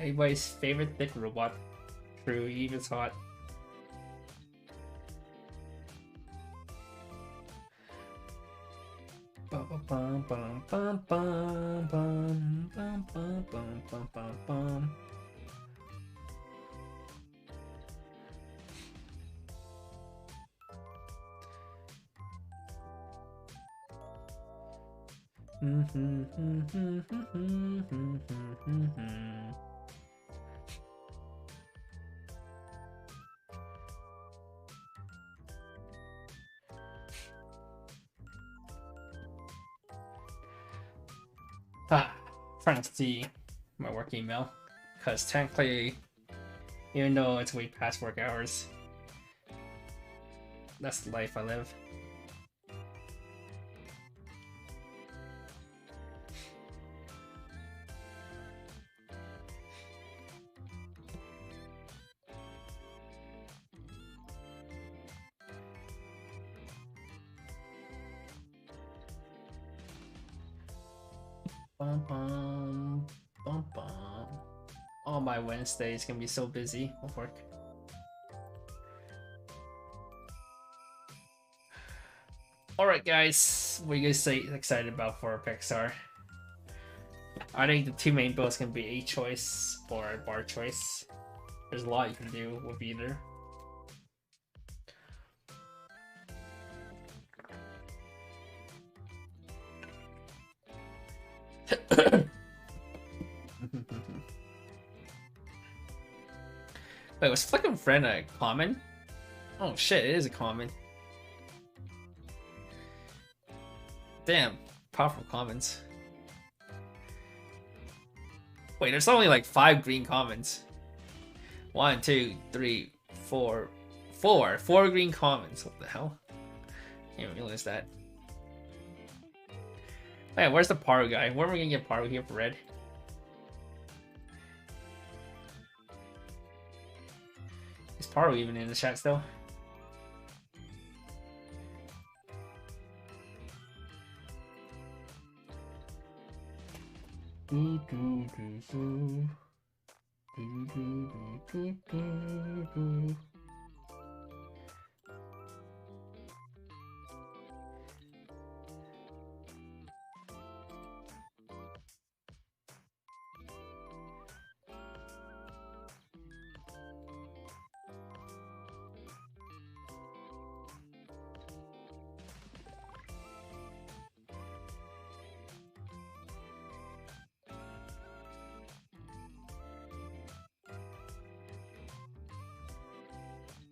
Everybody's favorite thick robot. True, Eva's hot. Bum, bum, bum, bum, bum, bum, bum, bum, bum, bum, bum, bum. Trying to see my work email, because technically, even though it's way past work hours, that's the life I live. Bum, bum, bum, bum. All my Wednesdays can be so busy with work. Alright guys, what are you guys excited about for Pixar? I think the two main builds can be a choice or a bar choice. There's a lot you can do with either. Wait, was Flick and Friend a common? Oh shit, it is a common. Damn, powerful commons. Wait, there's only like 5 green commons. 1, 2, 3, 4, 4. 4 green commons. What the hell? I didn't realize that. Hey, where's the Paru guy? Where are we gonna get Paru here for red? Is Paru even in the chat still?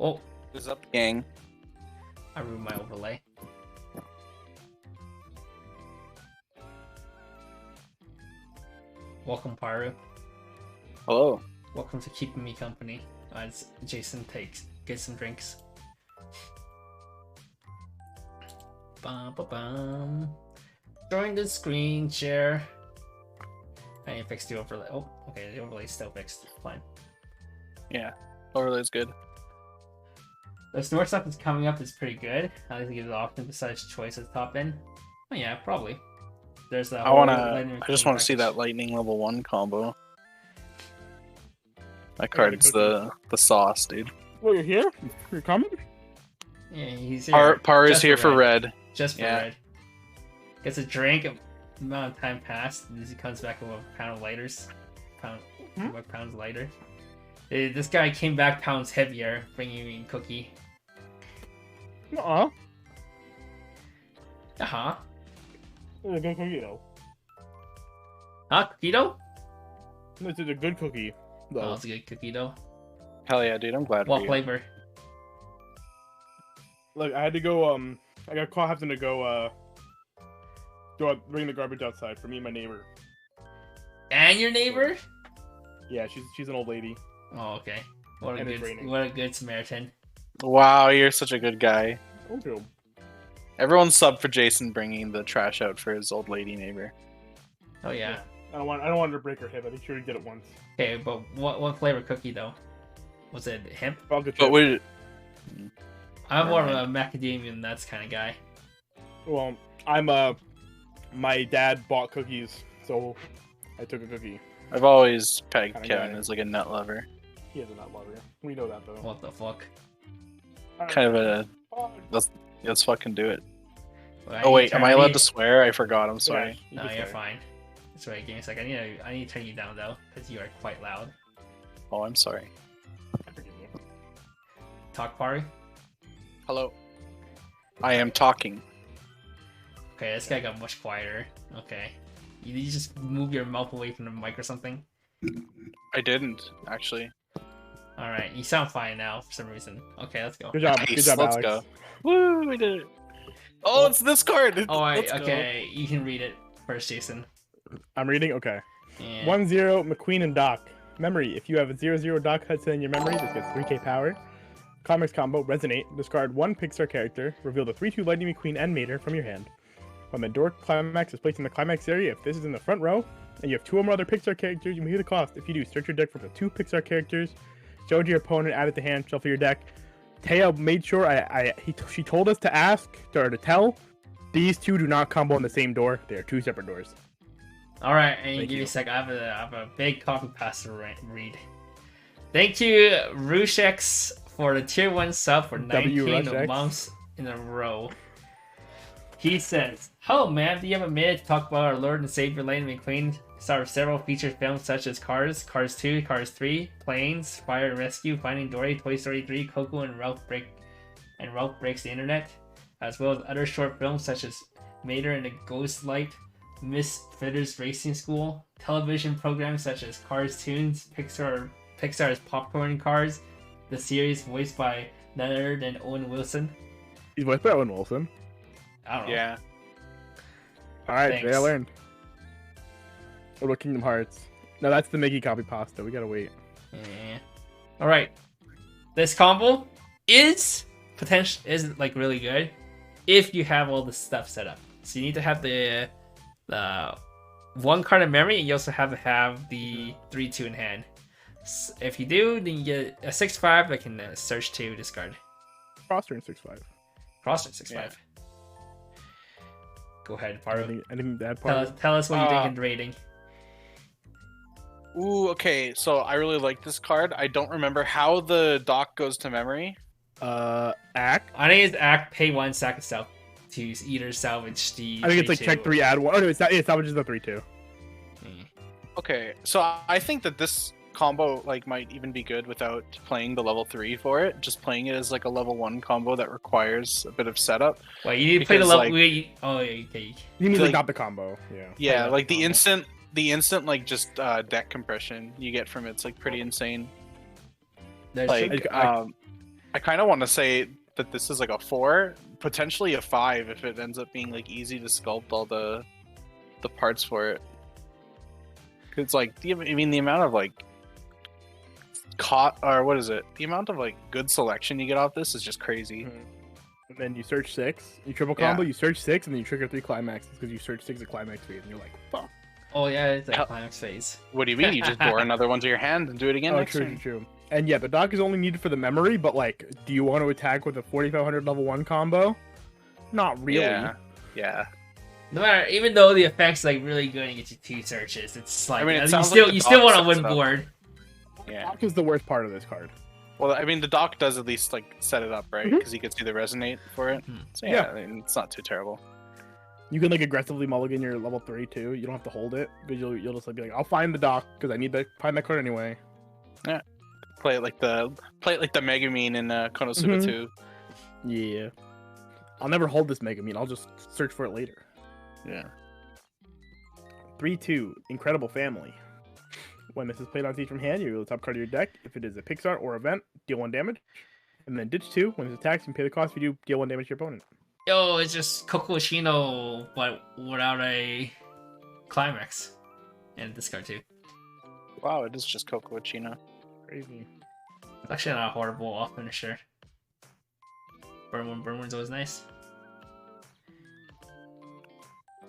Oh, Who's up, gang? I ruined my overlay. Welcome, Paru. Hello. Welcome to keeping me company as Jason gets some drinks. Bum, ba, bum. Join the screen share. I need to fix the overlay. Oh, okay, the overlay's still fixed. Fine. Yeah, overlay's good. The store stuff that's coming up is pretty good. I like to give it option besides choice at the top end. Oh yeah, probably. There's the I just want to see that lightning level 1 combo. That card's the sauce, dude. Well, you're here? You're coming? Yeah, he's here. Par is here for red. Just for red. Gets a drink. Amount of time passed, and he comes back with a pound of lighters. Pounds lighter. This guy came back pounds heavier, bringing me a cookie. Uh-huh. Uh-huh. It's a good cookie, though. Huh? Cookie dough? This is a good cookie, though. Oh, it's a good cookie dough. Hell yeah, dude. I'm glad What for you. flavor? Look, I had to go, I got caught having to go, bring the garbage outside for me and my neighbor. And your neighbor? Yeah, she's an old lady. Oh, okay. What And it's a raining. good Samaritan. Wow, you're such a good guy. Okay. Everyone sub for Jason bringing the trash out for his old lady neighbor. Oh yeah. I don't want her to break her hip. I think she already did it once. Okay, but what flavor cookie though? Was it hemp? Chocolate But chip. we I'm more of Never a macadamia nuts kind of guy. Well, I'm My dad bought cookies, so I took a cookie. I've always pegged Kinda Kevin guy. as like a nut lover. He is a nut lover. We know that though. What the fuck? Kind of a let's fucking do it. Well, Oh wait, am I allowed to to? swear? I forgot. I'm sorry. No, you're fine. That's right. Give me a sec. I need to turn you down though, because you are quite loud. Oh, I'm sorry. Forgive me. Talk party. Hello. I am talking. Okay, this guy got much quieter. Okay. Did you just move your mouth away from the mic or something? I didn't actually. Alright, you sound fine now for some reason. Okay, let's go. Good job. Nice, Good job, let's Alex. go. Woo, we did it. Oh, it's this card. Oh, Let's go. okay, you can read it first, Jason. I'm reading. Okay. Yeah. 1-0 McQueen and Doc. Memory. If you have a 0-0 Doc Hudson in your memory, this gets 3k power. Comics combo. Resonate. Discard one Pixar character. Reveal the 3/2 Lightning McQueen and Mater from your hand. When the door climax is placed in the climax area, if this is in the front row, and you have 2 or more other Pixar characters, you may pay the cost. If you do, search your deck for the 2 Pixar characters, show it to your opponent, add it to hand, shuffle your deck. Taya made sure she told us to ask, or to tell, these 2 do not combo on the same door. They are 2 separate doors. Alright, and Thank give me you. a sec. I have a big copy pass to read. Thank you, Rushex, for the tier 1 sub for 19 Rushex. months in a row. He says, "Hello, man. Do you have a minute to talk about our Lord and Savior Lightning McQueen? Star of several featured films such as Cars, Cars 2, Cars 3, Planes, Fire and Rescue, Finding Dory, Toy Story 3, Coco, and Ralph Breaks the Internet, as well as other short films such as Mater and the Ghost Light, Miss Fitter's Racing School, television programs such as Cars Tunes, Pixar's Popcorn Cars, the series voiced by none other than Owen Wilson." He's voiced by Owen Wilson. I don't know. Yeah. Alright, Thanks. today I learned. What about Kingdom Hearts? No, that's the Mickey copy pasta. We gotta wait. Yeah. All right. This combo is like really good if you have all the stuff set up. So you need to have the 1 card of memory, and you also have to have the 3/2 in hand. If you do, then you get a 6/5 that can search to discard. Froster in 6-5. Cross 6/5. Go ahead, Paru. Anything to add, part? Tell us what you think in the rating. Ooh, okay. So I really like this card. I don't remember how the doc goes to memory. Act. I think it's act, pay 1, sack itself to either salvage the. I think it's like 3/2. check 3, add 1. Oh no, it salvages the 3/2. Okay, so I think that this combo like might even be good without playing the level 3 for it. Just playing it as like a level 1 combo that requires a bit of setup. Wait, you need to play the Because, level. like- Oh, yeah, okay. You mean Like- got the combo? Yeah. Yeah, that like combo. the instant like just deck compression you get from it's like pretty insane. There's Like I kind of want to say that this is like a 4, potentially a 5 if it ends up being like easy to sculpt all the parts for it. It's like the amount of like the amount of like good selection you get off this is just crazy. And then you search 6. You triple Yeah. combo. You search 6, and then you trigger 3 climaxes because you search 6 at climax phase, and you're like, fuck. Oh yeah, it's like Hell- climax phase. What do you mean? You just draw another one to your hand and do it again Oh, next true, turn? true. And yeah, the doc is only needed for the memory, but like, do you want to attack with a 4500 level 1 combo? Not really. Yeah. Yeah. No matter, even though the effect's like really good and get you 2 searches, it's like I mean, it you sounds still like the you still doc want to sets win it up. board. Yeah. Doc is the worst part of this card. Well, I mean, the doc does at least like set it up, right? Mhm. Because you can see the resonate for it. Mhm. So yeah, I mean, it's not too terrible. You can like aggressively mulligan your level 3 too. You don't have to hold it, because you'll just like be like, I'll find the doc because I need to find that card anyway. Play it like the Megumin in Konosuba Mhm. 2. Yeah. I'll never hold this Megumin. I'll just search for it later. Yeah. 3/2 Incredible Family. When this is played on stage from hand, you reveal the top card of your deck. If it is a Pixar or event, deal 1 damage. And then ditch 2. When this attacks, you pay the cost. If you do, deal 1 damage to your opponent. Yo, it's just Kokushino, but without a climax. And discard 2. Wow, it is just Coco Chino. Crazy. It's actually not a horrible off finisher. Burn one's always nice.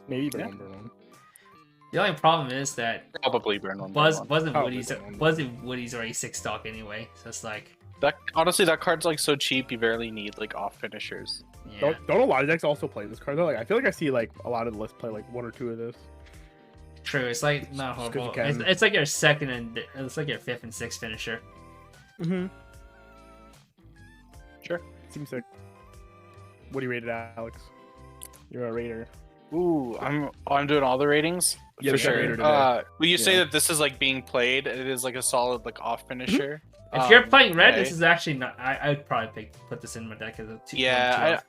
Maybe burn Yeah. one, burn one. The only problem is that Probably burn one. Buzz by one. and Oh, Woody's burn one. Buzz and Woody's already 6 stock anyway, so it's like That honestly, that card's like so cheap. You barely need like off finishers. Yeah. Don't a lot of decks also play this card though? Like I feel like I see like a lot of the list play like 1 or 2 of this. True. It's like not Just 'cause you horrible. can. It's like your second and it's like your fifth and sixth finisher. Mm-hmm. Sure. Seems sick. What do you rate it, Alex? You're a rater. Ooh, I'm doing all the ratings. Yeah, for we got rater sure. today. Will you say Yeah. that this is like being played? It is like a solid like off finisher. If you're playing red, okay. this is actually not. I'd probably put this in my deck as a 2. Yeah,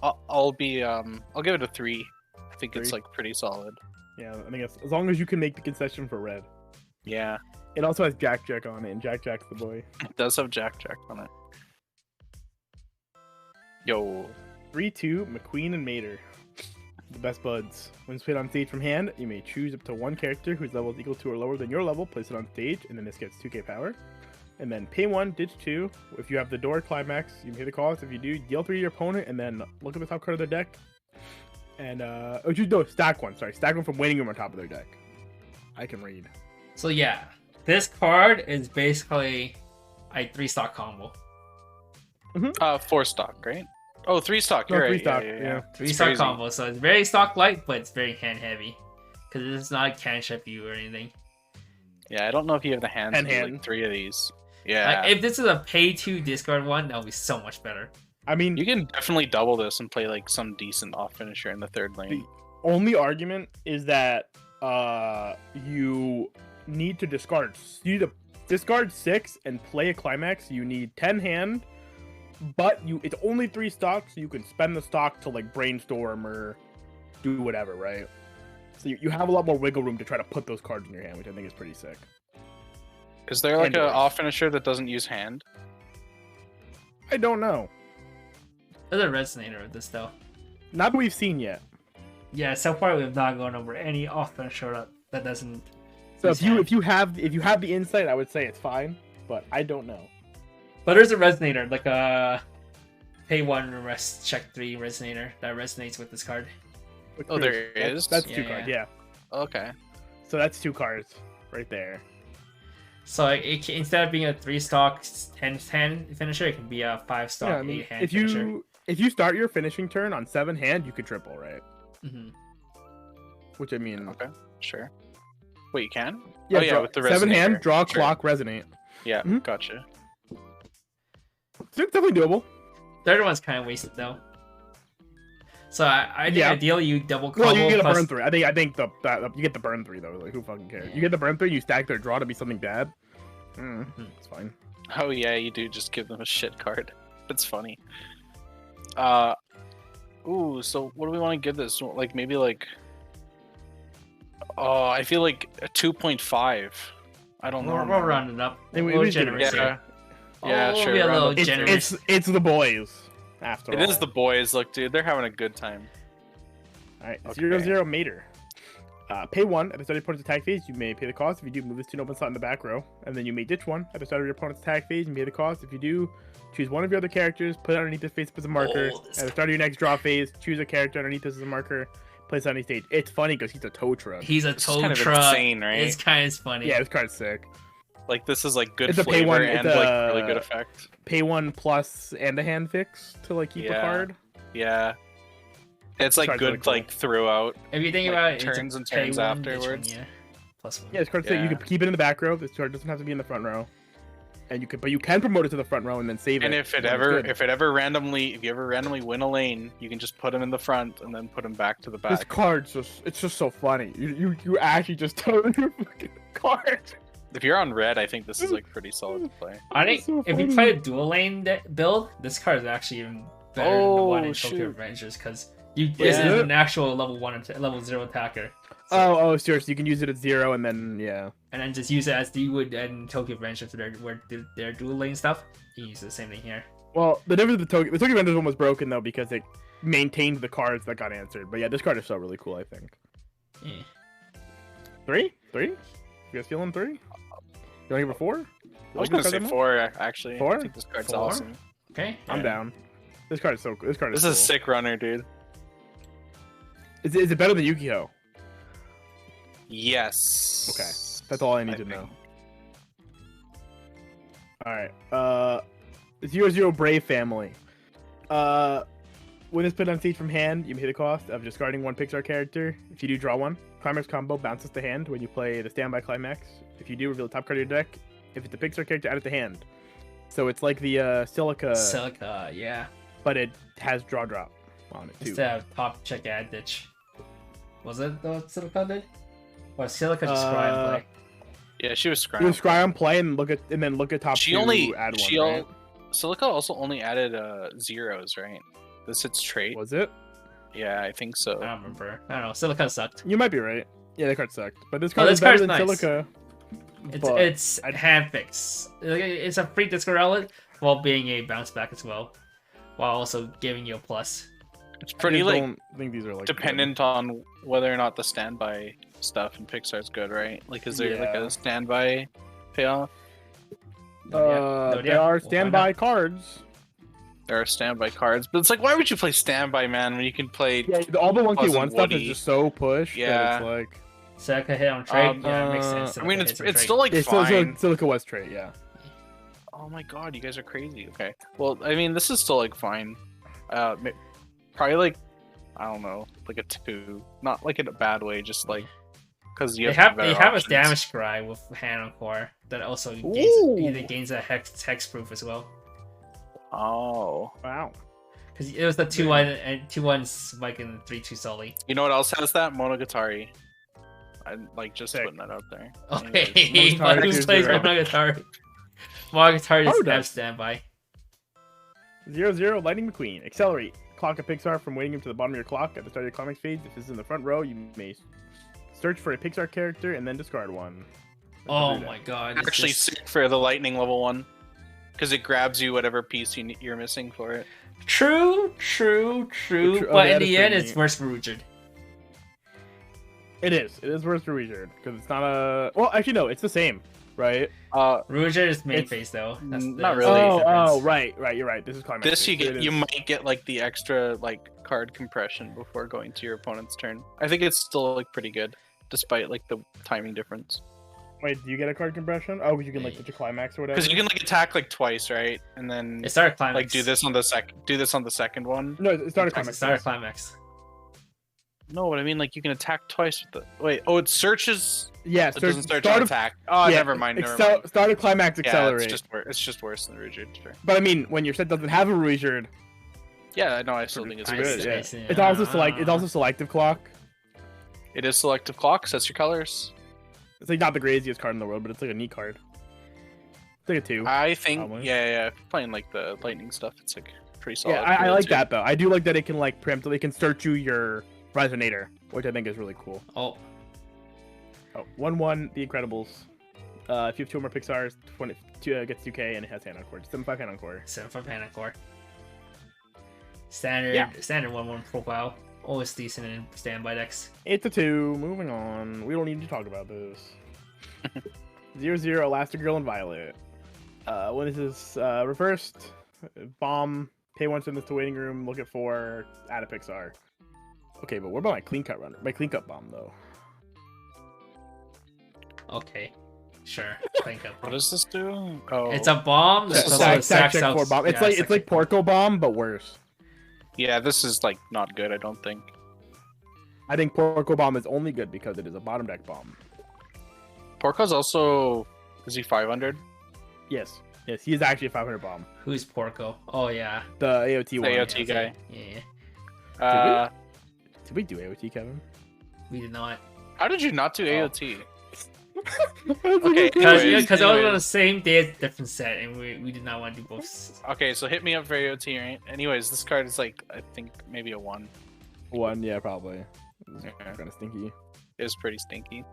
I'll give it a 3. I think it's 3? like pretty solid. Yeah, I think as long as you can make the concession for red. Yeah, It also has Jack Jack on it, and Jack Jack's the boy. it does have Jack Jack on it. Yo, 3-2, McQueen and Mater. The best buds. When it's played on stage from hand, you may choose up to one character whose level is equal to or lower than your level, place it on stage, and then this gets 2k power. And then pay 1, ditch 2. If you have the door climax, you pay the cost. If you do, deal 3 to your opponent, and then look at the top card of their deck. And stack 1. Sorry, stack 1 from waiting room on top of their deck. I can read. So yeah, this card is basically a 3-stock combo. 4 stock, right? Oh, 3 stock. No, You're 3 right. stock, Yeah. yeah. 3-stock combo. So it's very stock light, but it's very hand heavy because it's not a cantrip you or anything. Yeah, I don't know if you have the hands to do, hand. like 3 of these. Yeah, Like, if this is a pay 2 discard one, that would be so much better. I mean, you can definitely double this and play like some decent off finisher in the 3rd lane. the only argument is that you need to discard. You need to discard 6 and play a climax. You need 10 hand, but it's only 3 stocks, so you can spend the stock to like brainstorm or do whatever, right? So you have a lot more wiggle room to try to put those cards in your hand, which I think is pretty sick. Is there like And an doors. off finisher that doesn't use hand? I don't know. There's a resonator with this though. Not that we've seen yet. Yeah, so far we've not gone over any off-finisher show up that doesn't. So use if you hand. have the insight, I would say it's fine, but I don't know. But there's a resonator, like a pay 1 rest check 3 resonator that resonates with this card. Oh, there is? That's Yeah, 2 cards, yeah. Okay. So that's 2 cards right there. So instead of being a 3-stock 10-hand finisher, it can be a 5-stock Yeah, I mean, 8-hand if finisher. you start your finishing turn on 7 hand, you could triple, right? Mhm. Which I mean, Okay. Sure. Wait, you can? yeah, Oh, yeah, with the 7 hand, resonator. draw, Sure. clock, resonate. Yeah, Mhm. gotcha. It's definitely doable. Third one's kind of wasted though. So I think Yeah. ideally you double combo Well, you get a plus. burn 3. I think you get the burn 3 though. Like who fucking cares? You get the burn 3, you stack their draw to be something bad. It's fine. Oh yeah, you do just give them a shit card. It's funny. Ooh, so what do we want to give this? Like maybe like I feel like a 2.5. I don't know. We'll round it up. Hey, We'll we should- generous Yeah. here. Yeah, We'll sure. be a round little up. generous. It's the boys after It all. is the boys. Look, dude, they're having a good time. Alright, Okay. 0-0 Mater. Pay 1 at the start of your opponent's attack phase. You may pay the cost. If you do, move this to an open slot in the back row. And then you may ditch 1 at the start of your opponent's attack phase. You may pay the cost. If you do, choose one of your other characters, put it underneath this face as a marker. Oh, this At the start of your next draw phase, choose a character underneath this as a marker. Place it on any stage. It's funny because he's a tow truck. He's a This is tow kind of truck. insane, right? It's kind of funny. Yeah, this card's sick. Like this is like good It's a pay flavor one, and it's like a- really good effect. Pay 1 plus and a hand fix to like keep a Yeah. card. Yeah. It's like Card's good really cool. like throughout. If you think Like, about it, turns it's a and turns pay 1, ditch 1, afterwards. yeah. Plus 1. Yeah, this card's sick. You Yeah. can keep it in the back row. This card doesn't have to be in the front row. And you can promote it to the front row and then save And it. if it when it's ever good. if you ever randomly win a lane, you can just put him in the front and then put him back to the This back. card's it's just so funny. You actually just totally your fucking card. If you're on red, I think this is like pretty solid to play. I That's think so if you funny. play a dual lane build, this card is actually even better than the one in shoot. Tokyo Revengers because this Yeah. is an actual level 0 attacker. So, Oh, seriously, you can use it at 0 and then yeah. and then just use it as you would in Tokyo Revengers where their dual lane stuff. You can use the same thing here. Well, the difference with the Tokyo Vendors one was broken though because it maintained the cards that got answered. But yeah, this card is still really cool. I think. Yeah. 3? You guys feeling 3? You want to give it 4? I was gonna say 4 actually. 4? I think this card's 4? awesome. Okay. I'm yeah. down. This card is so. This card is. This is a cool. sick runner, dude. Is it better than Yu-Gi-Oh? Yes. Okay. That's all I need I to think. know. Alright. 0-0 Brave Family. When it's put on stage from hand, you may pay the cost of discarding one Pixar character. If you do, draw one. Climax combo bounces to hand when you play the standby climax. If you do, reveal the top card of your deck. If it's a Pixar character, add it to hand. So it's like the Silica. Silica, yeah. But it has draw drop on it too. Instead of top check add ditch. Was it the Silica did? Or Silica just scry and play? Yeah, she was scrying. You scry on play and then look at top She two. only Add one. she Right? Silica also only added zeros, right? This its trait. Was it? Yeah, I think so. I don't remember. I don't know. Silica sucked. You might be right. Yeah, that card sucked. But this card this is better card's than nice. Silica. It's hand fix. It's a free discard outlet while being a bounce back as well, while also giving you a plus. It's pretty like don't think these are like dependent on whether or not the standby stuff in Pixar is good, right? Like, is there like Yeah. a standby payoff? There are standby cards. There are standby cards, but it's like, why would you play standby, man, when you can play? Yeah, all the 1K1 Pleasant stuff is Woody. just so pushed. Yeah. That it's like Silica hit on trade. Yeah, it makes sense. I mean, Silica hits on it's trade. still like yeah, fine. Silica was trade. Yeah. Oh my god, you guys are crazy. Okay, well, I mean, this is still like fine. Probably like, I don't know, like a 2, not like in a bad way, just like because you They have have a damage scry with hand on core that also gains a hex proof as well. Oh, Wow. Because it was the 2-1 and 2-1 Spike and 3-2 Sully. you know what else has that? Monogatari. I like just Sick. putting that out there. Okay, Monogatari but who is plays zero. Monogatari? Monogatari Power is deck. have standby. 0-0 Lightning McQueen. Accelerate. Clock a Pixar from waiting to the bottom of your clock at the start of your climax phase. If this is in the front row, you may search for a Pixar character and then discard one. Oh my god. it's Actually, just- sick for the lightning level 1 because it grabs you whatever piece you're missing for it. True. Oh, But yeah, in the that's end, pretty it's worse for Rujard. It is worse for Wizard because it's not a. Well, actually, no, it's the same, right? Rujard is main It's- phase though. That's not the really. Oh, right. You're right. This is climax. This phase, so it you is- might get like the extra like card compression before going to your opponent's turn. I think it's still like pretty good despite like the timing difference. Wait, do you get a card compression? Oh, you can like touch a climax or whatever. Because you can like attack like twice, right? And then It started climax. like do this on the second one. No, it's not a It climax. started climax. No, but I mean like you can attack twice with the wait. Oh, it searches. Yeah, It doesn't search start on of- attack. Oh, yeah, never mind. Never mind. Start a climax, Yeah, accelerate. it's just worse than Rigid. Sure. But I mean, when your set doesn't have a Wizard, Yeah, no, I still think it's I good. see. yeah. see. It's also it's also selective clock. It is selective clock. Sets your colors. It's like not the craziest card in the world, but it's like a neat card. It's like a 2. I think Probably. yeah. If you're playing like the lightning stuff, it's like pretty solid. Yeah, I for like too. that though. I do like that it can like preemptively it can search you your Resonator, which I think is really cool. Oh, Oh, 1/1, The Incredibles. If you have 2 or more Pixars, gets 2K and it has hand on core. 7/5 hand on core. 7 hand on core. Standard Yeah. standard 1/1 profile. Always decent in standby decks. It's a 2. Moving on. We don't need to talk about this. 0-0 Elastigirl and Violet. When this is reversed, bomb, pay 1, send this to waiting room, look at 4, add a Pixar. Okay, but what about my clean cut runner? My clean cut bomb though. Okay, sure. Think of What does this do? Oh, It's a bomb. That's It's also a Sack check out- 4 bomb. It's yeah, like sack it's like check 4. Porco bomb, but worse. yeah. This is like not good. I don't think. I think Porco bomb is only good because it is a bottom deck bomb. Porco's also is he 500? Yes, he is actually a 500 bomb. Who's Porco? Oh yeah. The AOT one. AOT guy. Yeah. Did we do AOT, Kevin? We did not. How did you not do Oh. AOT? Okay, Because Anyways, it was on the anyways. same day as a different set, and we did not want to do both. Okay, so hit me up for AOT, right? Anyways, this card is like I think maybe a 1. 1, yeah, probably. Yeah. Kind of stinky. It was pretty stinky.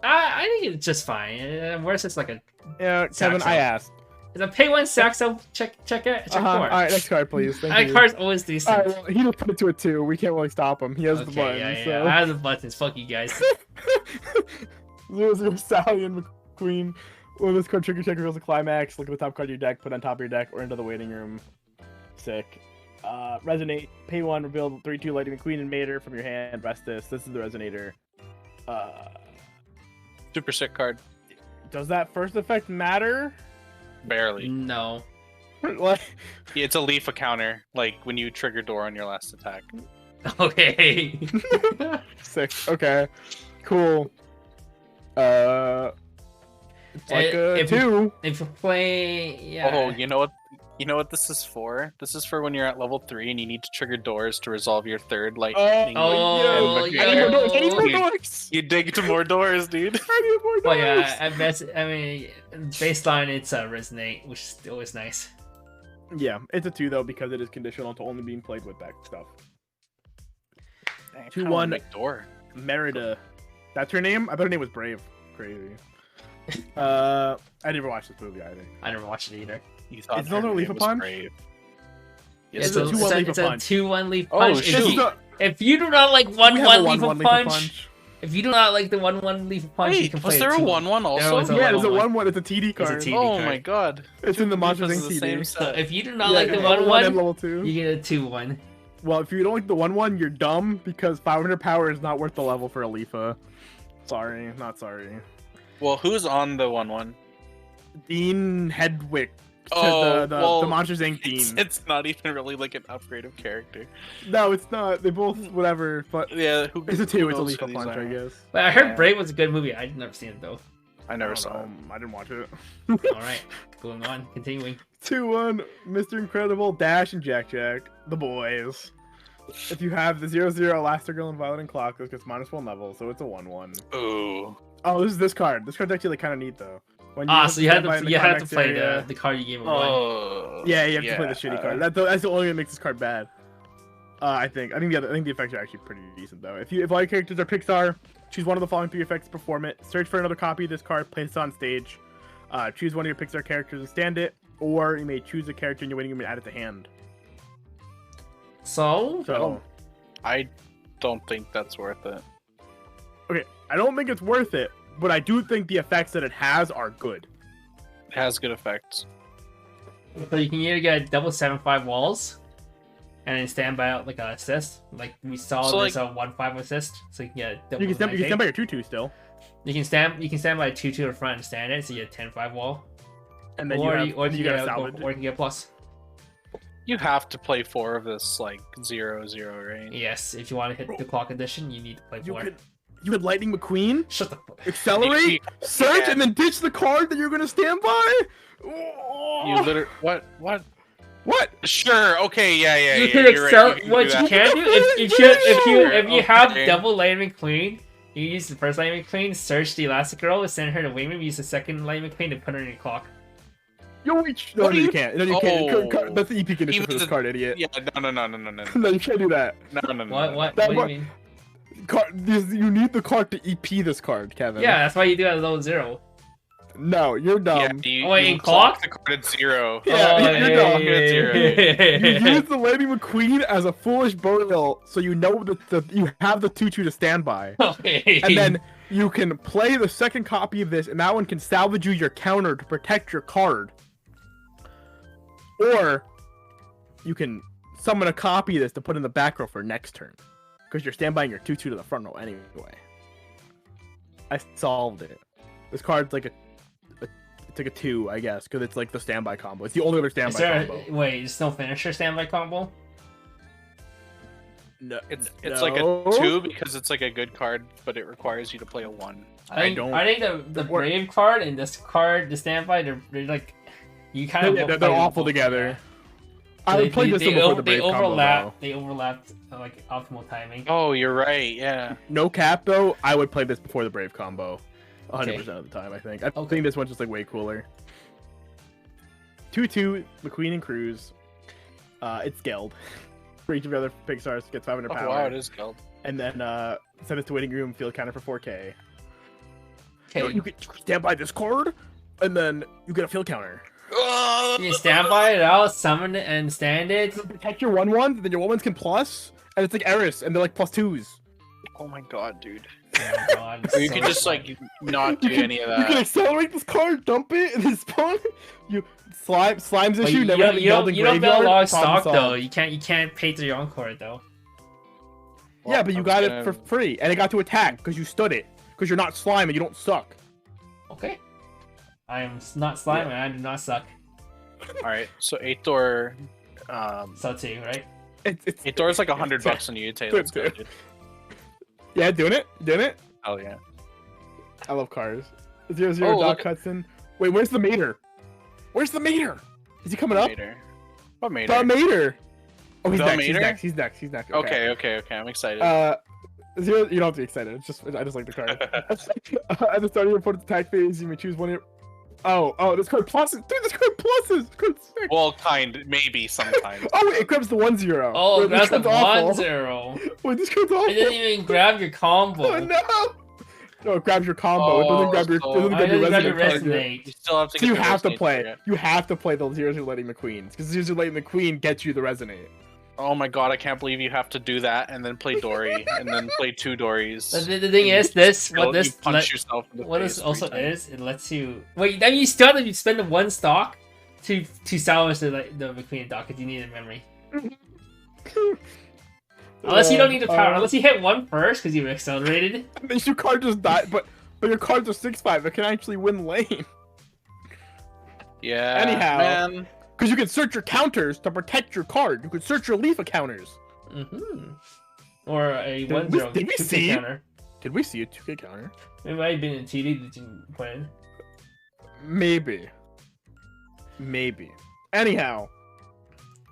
I think it's just fine. Where's this like a? Yeah, Kevin, Saxo. I asked. It's a pay 1 Saxo check it. Check All four. right, next card, please. Thank That you. card's always decent. All right, well, he just put it to a 2. We can't really stop him. He has the Okay, button. yeah. So. I have the buttons. Fuck you guys. 0-0 Sally and McQueen. When this card trigger check reveals a climax, look at the top card of your deck, put it on top of your deck, or into the waiting room. Sick. Resonate. Pay 1, reveal 3/2 Lightning McQueen and Mater from your hand. Rest this. This is the Resonator. Super sick card. Does that first effect matter? Barely. No. What? Yeah, it's a leaf counter, like when you trigger door on your last attack. Okay. 6. Okay. Cool. It's like a if 2. If you play, yeah. Oh, you know what? You know what this is for? This is for when you're at level 3 and you need to trigger doors to resolve your third lightning. Oh, I need more doors. I need more You- doors. You dig to more doors, dude. I need more doors. Well, yeah, at best, I mean, baseline it's resonate, which is always nice. Yeah, it's a 2 though because it is conditional to only being played with that stuff. Dang, I 2, kinda wanna 1. make door. Merida. That's her name? I thought her name was Brave. Crazy. I never watched this movie either. I never watched it either. You thought It's another her leaf name of was punch? Brave. It's It's a 2-1 leaf of punch. 2-1 leaf Oh, punch. shit. This is If you, a- if you do not like we have a 1-1 leaf 1-1 of leaf of punch, if you do not like the 1-1 leaf of punch, you can Wait, play was there a 2-1. 1-1 also? was a Yeah, there's a 1-1. 1-1. It's a TD It's a card. TD. Oh card. my god. It's in the Monsters Leafs Inc. is the same TD. So set. if you do not Yeah, like the level 1 and 1-1, level 2. you get a 2-1. Well, if you don't like the 1-1, you're dumb because 500 power is not worth the level for a Leafa. Sorry, not sorry. Well, who's on the 1-1? Dean Hedwick. Oh, the Monsters Inc. It's, Dean. it's not even really like an upgrade of character. No, it's not. They both whatever. But Yeah, who? it's a 2. who It's a knows Leafa who these punch, are? I guess. But I heard Yeah. Brave was a good movie. I've never seen it though. I never saw it. I didn't watch it. Alright, going on, continuing. 2-1, Mr. Incredible, Dash, and Jack Jack. The boys. If you have the 0-0 Elastigirl and Violet and Clock, this gets -1 level, so it's a 1-1. Ooh. Oh, this card. This card's actually like, kind of neat though. When So you had stand by in to the you had to context play area- the card you gave him one. Oh. Yeah, you have to play the shitty card. That's the only thing that makes this card bad. I think the effects are actually pretty decent though. If all your characters are Pixar, choose one of the following 3 effects to perform it. Search for another copy of this card, place it on stage. Choose one of your Pixar characters and stand it, or you may choose a character in your waiting room and add it to hand. So I don't think that's worth it. Okay, I don't think it's worth it, but I do think the effects that it has are good. It has good effects. you can either get double 7-5 walls, and then stand by out like an assist. Like we saw, So, there's a 1-5 assist, so you can get double. You can stand by your 2-2 still, You can stand by a 2-2 in front and stand it, so you get 10-5 wall. and then Or you can gotta get salvage. or you can get plus. You have to play 4 of this like 0-0 range. Yes, if you want to hit the clock edition, you need to play 4. You could Lightning McQueen, Shut the fuck. accelerate, search, Yeah. and then ditch the card that you're gonna stand by. You literally what? What? Sure. Okay. Yeah. You yeah. can You're excel. right. You What can you do that. can do if you have Okay. double Lightning McQueen, you use the first Lightning McQueen, search the Elastigirl, send her to Wayman, use the second Lightning McQueen to put her in your clock. No, What no, do you you- can't. No, you Oh. can't. That's the EP condition Even for this the- card, idiot. Yeah. No. No, you can't do that. No. What That do you one- mean? You need the card to EP this card, Kevin. Yeah, that's why you do it at level 0. No, you're Yeah. dumb. You, Oh, wait, you in clock? the card at 0. Yeah, you're dumb. You use yeah. the Lady McQueen as a foolish burial, so you know that you have the 2-2 to stand by. Okay. And then you can play the second copy of this, and that one can salvage you your counter to protect your card. Or you can summon a copy of this to put in the back row for next turn. Because you're standbying your 2-2 to the front row anyway. I solved it. This card's like it's like a 2, I guess, because it's like the standby combo. It's the only other Is standby there combo. wait, is no finisher standby combo? No, It's no. like a 2 because it's like a good card, but it requires you to play a 1. I think the Brave card and this card, the standby, they're like you kind of They're play them awful both together. Yeah. I would play this before the Brave combo, overlap. though. They overlapped like optimal timing. Oh, you're right. Yeah. No cap though, I would play this before the Brave combo. 100% Okay. of the time, I think. I Okay. think this one's just like way cooler. 2-2, McQueen and Cruz. It's scaled. For each of the other Pixars, gets 500 Oh power. wow, it is gold. And then send it to waiting room, field counter for 4K. Okay, You can stand by this card, and then you get a field counter. you can standby it out, summon it, and stand it. Protect your 1-1, then your 1-1s can plus, and it's like Eris, and they're like +2s. Oh my god, dude. Oh my god, Or you so could just fun. like not do any of You can that. accelerate this card, dump it, and then spawn. You slimes But issue. you Never don't, have a you don't, Gelding you don't graveyard. build a lot of problem stock though. solved. You can't pay through your own card though. Yeah, but you I'm got gonna- it for free, and it got to attack because you stood it. Because you're not slime and you don't suck. Okay. I'm not slime and I do not suck. Alright, so 8-door. So too, right? It's 8-door is like $100 on YouTube. Let's go, dude. Yeah, doing it. Oh yeah. I love cars. 0-0 Doc Hudson. Wait, where's the mater? Where's the mater? Is he coming up? What mater? The mater. Oh, he's The next. mater? He's next. Okay. I'm excited. 0, you don't have to be excited. I just like the card. At the start of your opponent's attack phase, you may choose one. Oh, this card pluses. Dude, this card pluses. This card's sick. Well, maybe sometimes. Oh, wait, it grabs the 1-0. Oh, Wait, that's the 1-0. Wait, this card's awful. It didn't even grab your combo. Oh, no. No, it grabs your combo. It doesn't grab your. It doesn't grab your resonate. You still have to. So you have to play. You have to play the Zeros Who Letting the Queens because Zeros Who Letting the Queen gets you the resonate. Oh my god! I can't believe you have to do that and then play Dory and then play 2 Dories. The thing is, what this also times. is, it lets you wait. Then you still have to spend the 1 stock to salvage the McQueen dock because you need a memory. Unless you don't need the power. Unless you hit 1 first because you accelerated. Then your card just died, but your cards are 6/5. It can actually win lane. Yeah. Anyhow, man. Because you can search your counters to protect your card. You can search your Leafa counters. Or a 1-0 Did we 2K see? counter. Did we see a 2K counter? It might have been in TD that you put in. Maybe. Anyhow,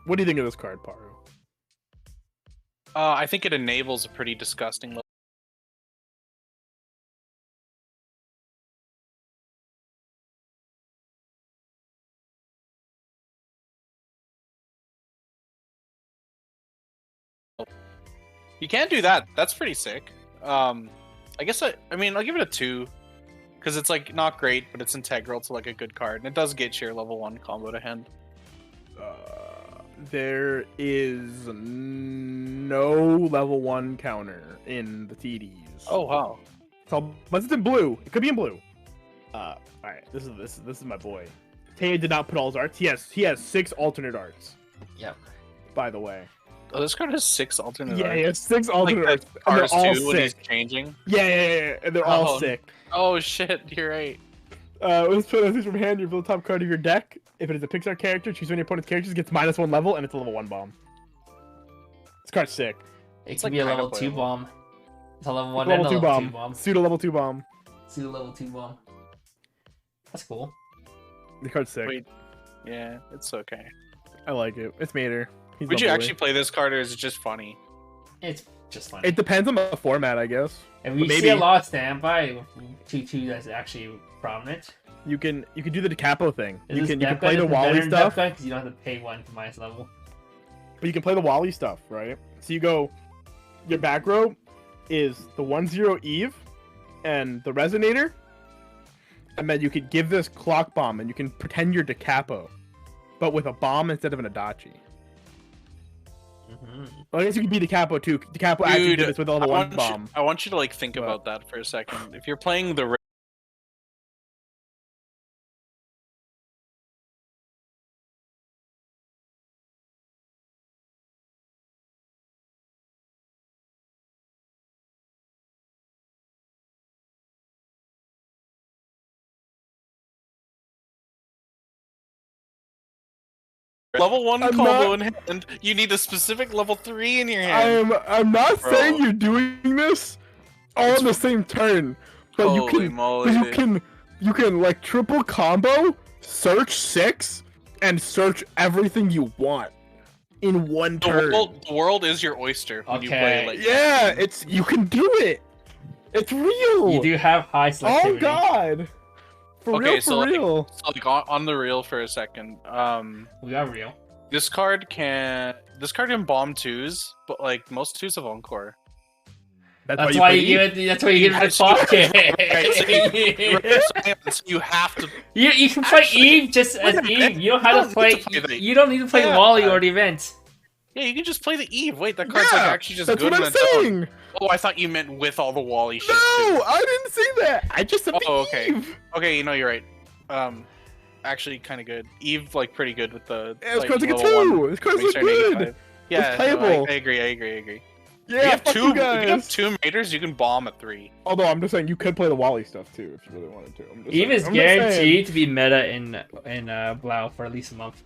what do you think of this card, Paru? I think it enables a pretty disgusting level. You can't do that. That's pretty sick. I guess I mean I'll give it a 2 because it's like not great, but it's integral to like a good card, and it does get your level 1 combo to hand. There is no level 1 counter in the TDs. Oh wow. So, but it's in blue. It could be in blue. All right. This is my boy. Taya did not put all his arts. He has 6 alternate arts. Yep. By the way. Oh, this card has 6 alternate arts. Yeah, he has 6 alternate arts. And they're all too, when he's sick. changing. Yeah. And they're all sick. Oh shit, you're right. Let's put this from hand. You reveal the top card of your deck. If it is a Pixar character, choose one of your opponent's characters, gets -1 level, and it's a level 1 bomb. This card's sick. It It's could like be a kinda level 2 playable. bomb. It's a level 1 Level and a 2 level 2 bomb. bomb. Pseudo level 2 bomb. Pseudo level 2 bomb. That's cool. The card's sick. Wait. Yeah, it's okay. I like it. It's Mater. He's Would my you boy. actually play this card, or is it just funny? It's just funny. It depends on the format, I guess. And we But see a lot of standby with 2/2 that's actually prominent. You can do the decapo thing. Is You this can Depth play Gun the Wally stuff. because you don't have to pay 1 to minus level. But you can play the Wally stuff, right? So you go, your back row is the 1-0 Eve and the Resonator, and then you could give this Clock Bomb, and you can pretend you're Decapo, but with a bomb instead of an Adachi. Well, I guess you could be Decapo too. Decapo actually did this with all the one bomb. I want you to like think What? about that for a second. If you're playing the level 1 I'm combo not- in hand, you need a specific level 3 in your hand. I'm not Bro. saying you're doing this all in the same turn, but Holy moly, dude. you can like triple combo, search 6, and search everything you want in one turn. The world is your oyster when you play like Yeah, you can do it. It's real. You do have high selectivity. Oh god. For Okay, real, so, for like, real. So like on the reel for a second. We are real. This card can bomb 2s, but like most 2s have encore. That's why you give it. That's why you give it the pocket. So you have to. You can play Eve just as Eve. You don't have to play. You don't need to play Wally or the event. Yeah, you can just play the Eve. Wait, that card's like actually just that's good what on I'm its own. saying. Oh, I thought you meant with all the Wally shit. No, too. I didn't say that. I just said Oh, the okay. Eve. Okay, you know you're right. Actually, kind of good. Eve like pretty good with the. Yeah, this like, card's like a level 2. one This card's makes look her good. -5. Yeah, playable. I agree. Yeah, fuck you If you have guys. 2 meters, you can bomb at 3. Although I'm just saying you could play the Wally stuff too if you really wanted to. I'm just Eve saying. is I'm just saying. guaranteed to be meta in Blau for at least a month.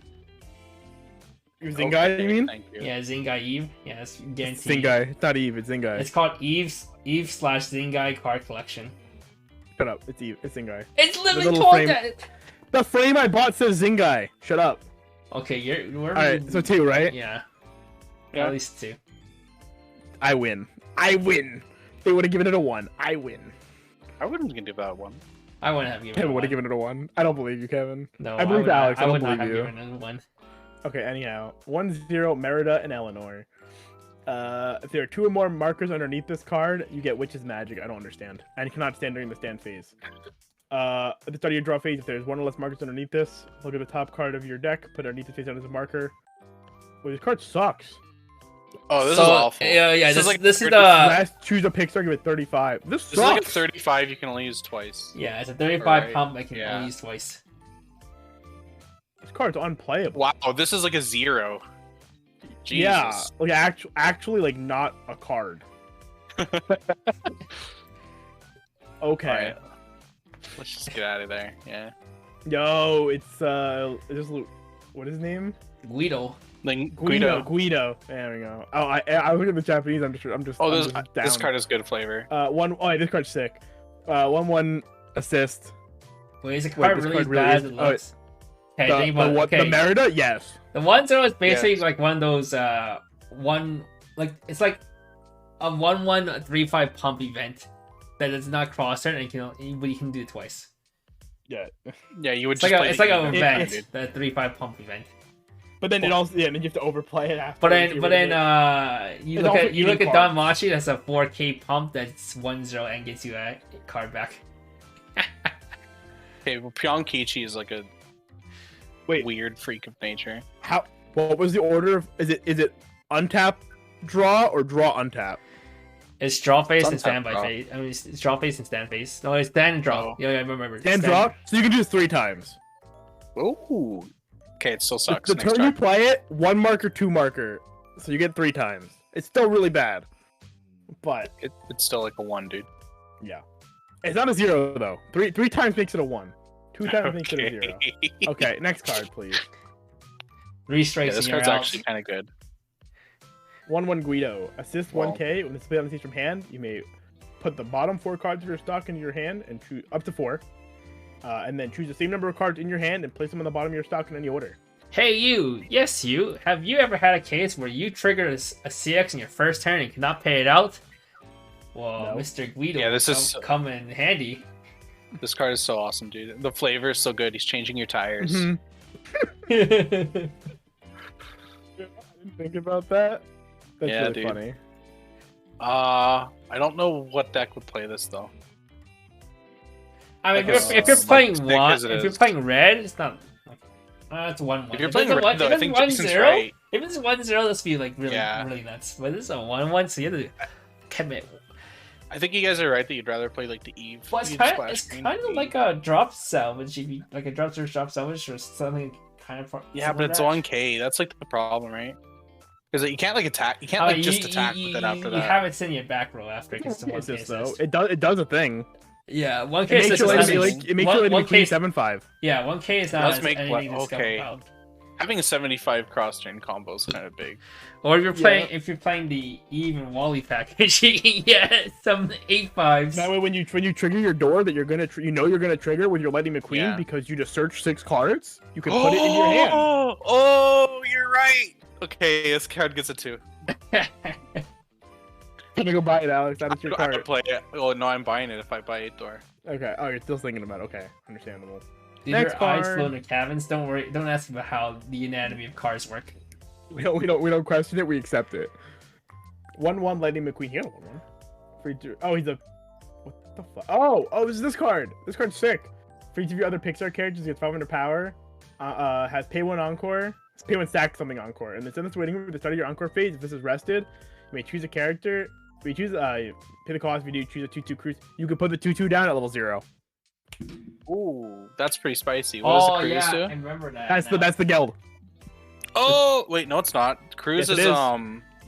You Zingai, you mean? Thank you. Yeah, Zingai Eve. Yeah, it's guaranteed. Zingai. It's not Eve, it's Zingai. It's called Eve/Zingai card collection. Shut up. It's Eve. It's Zingai. It's literally little called frame. that. The frame I bought says Zingai. Shut up. Okay, you're Alright, so 2, right? Yeah. Yeah. At least 2. I win. I win. They would have given it a 1. I win. I wouldn't give that 1. I wouldn't have given Kevin it would have one. given it a 1. I don't believe you, Kevin. No, I believe Alex. I I don't would not believe have you. given it 1. Okay, anyhow. 1-0, Merida and Eleanor. If there are 2 or more markers underneath this card, you get Witch's Magic. I don't understand. And you cannot stand during the stand phase. At the start of your draw phase, if there's 1 or less markers underneath this, look at the top card of your deck, put it underneath the face down as a marker. Well, this card sucks. Oh, this is awful. Yeah, This is like this is 30 the Last choose a Pixar, give it 35. This This is like a sucks. 35 you can only use twice. yeah, it's a 35 Alright, pump I can yeah. only use twice. This card's unplayable. Wow, this is like a 0. Jesus. Yeah, like actually, like not a card. Okay. Alright. Let's just get out of there. Yeah. Yo, it's just what is his name? Guido. Then Guido. Guido. There we go. Oh, I look at the Japanese. I'm just. Oh, I'm this just this down. card is good flavor. Yeah, this card's sick. 1/1 assist. Wait, is the Wait, card this really card as really bad as is- it oh, looks? Okay, think about it. Okay. The Merida, yes. The 1-0 is basically Yes. like one of those it's like a 1/1 3/5 pump event that is not cross turn and but you can do it twice. Yeah. Yeah, you would It's just like play it's like the an event, event, dude. the 3/5 pump event. But then it also then you have to overplay it after. But if you then really- you It's look also at Don eating cards. Machi, that's a 4K pump that's 1-0 and gets you a card back. Okay, well, Pyongkichi is like a Wait. weird freak of nature. How? What was the order of? Is it untap, draw, or draw untap? It's draw phase It's and standby untap draw. phase. I mean, it's draw phase and stand phase. No, it's stand and draw. Oh. Yeah, I remember. Stand draw. So you can do this 3 times. Ooh. Okay, it still sucks. The Next turn you turn. play it, 1 marker, 2 marker. So you get 3 times. It's still really bad. But It's still like a 1, dude. yeah. It's not a 0 though. 3 times makes it a 1. 2 times makes it a 0. Okay, next card, please. 3 Yeah, strikes this in your card's house. actually kind of good. 1/1 Guido. Assist Wow. 1K. When displayed on the stage from hand, you may put the bottom 4 cards of your stock into your hand and choose up to 4. And then choose the same number of cards in your hand and place them on the bottom of your stock in any order. Hey you, yes you, have you ever had a case where you triggered a CX in your first turn and cannot pay it out? Well, No. Mr. Guido Yeah, this is- come in handy. This card is so awesome, dude. The flavor is so good. He's changing your tires. Mhm. I didn't think about that. That's Yeah, really dude. funny. I don't know what deck would play this though. I mean, Like if you're as playing thick one, as it if you're is. playing red, it's not. It's 1/1. If you're playing red, though, I think Jason's 1-0, right. if it's 1-0, that's be like really, Yeah. really nuts. But this is a 1-1, so you have to commit. I think you guys are right that you'd rather play like the Eve. Well, it's Eve kind splash of, screen. like a drop salvage, if you, like a drop search drop salvage or something kind of. Yeah, but it's 1K. That's like the problem, right? Because you can't like attack. You can't like just attack with it after You that. have it sitting in your back row after because it's a It's 1K just though. assist. It does a thing. Yeah, 1K It makes assist your is lane nothing. it makes your lane 1K between 7-5. Yeah, 1K is not Let's as make anything to scout okay. about. Having a 75 cross chain combo is kind of big. Or if you're playing the Eve and Wally package, you can get some 8/5s. That way, when you trigger your door that you're gonna you're gonna trigger with your Lightning McQueen Yeah. because you just search 6 cards, you can put it in your hand. Oh, you're right. Okay, this card gets a 2. I'm gonna go buy it, Alex. That is your I have to card. play it. Oh no, I'm buying it if I buy 8 door. Okay. Oh, you're still thinking about it. Okay, understandable. Did Next your eyes card. float in caverns? Don't worry. Don't ask about how the anatomy of cars work. We don't question it. We accept it. 1/1 Lightning McQueen here. 1/1. For each. Oh, he's a. What the fuck? Oh, this is this card. This card's sick. For each of your other Pixar characters, he gets 500 power. Has pay 1 encore. Has pay 1 stack something encore. And instead of waiting for the start of your encore phase, if this is rested, you may choose a character. If you choose pay the cost. If you do choose a 2/2 cruise, you can put the 2/2 down at level 0. Ooh, that's pretty spicy. What does the cruise yeah, do? I remember that. That's now. the guild. Oh, wait, no, it's not. Cruise Yes, it is is.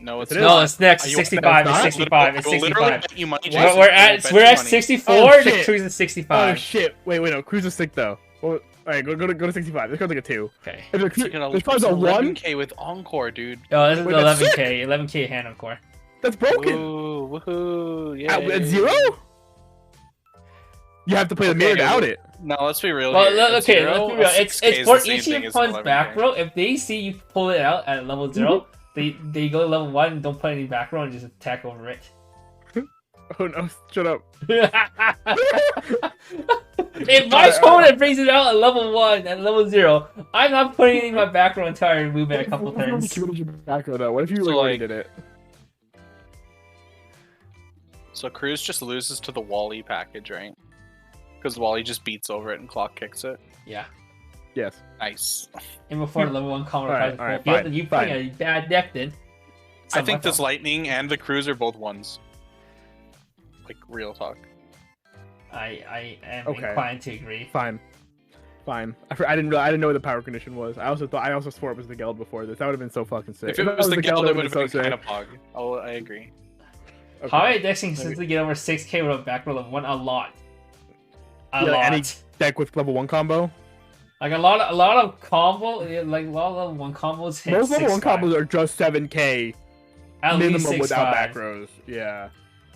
No, it's It is. No, not. it's next. You- 65. It's not? 65. It's I will literally 65. bet you money, We're, Jason. we're I will at bet we're you at money. 64. Oh, The shit. cruise is Oh 65. shit! Wait, no. Cruise is sick though. Well, alright, go to 65. This card's like a 2. Okay. If It's like this card's a 1, 11K with Encore, dude. Oh, this is Wait, that's 11K. 11K hand encore. that's broken. Woohoo! Woohoo! At Yay. 0? You have to play the Okay, mirror to out it. No, let's be real. Well, here. At okay, zero, let's be real. a It's 6K is for the same each thing of your as opponent's 11K. back row. If they see you pull it out at level 0, they go to level 1 and don't play any back row and just attack over it. Oh no! Shut up. If my opponent brings it out at level 1 at level 0, I'm not putting it in my back row until I remove it a couple turns. Back row though. What if you So, like, already like- did it? So Cruz just loses to the Wally package, right? Because Wally just beats over it and Clock kicks it. Yeah. Yes. Nice. And before the level 1 combo Alright, requires alright, full field, fine, and you playing a bad deck then. I think this Lightning and the Cruz are both ones. Like real talk. I am Okay. inclined to agree. Fine. I didn't know what the power condition was. I also swore it was the Geld before this. That would have been so fucking sick. If it was the Geld, it would have been so kind sick. of pog. Oh, I agree. Okay. How many decks can consistently get over 6K with a back row of 1? A lot. A Yeah, lot. any deck with level 1 combo. Like a lot of combo, like a lot of level 1 combos hit Most level 1 6-5. combos are just 7k At least minimum without 6-5. back rows. Yeah.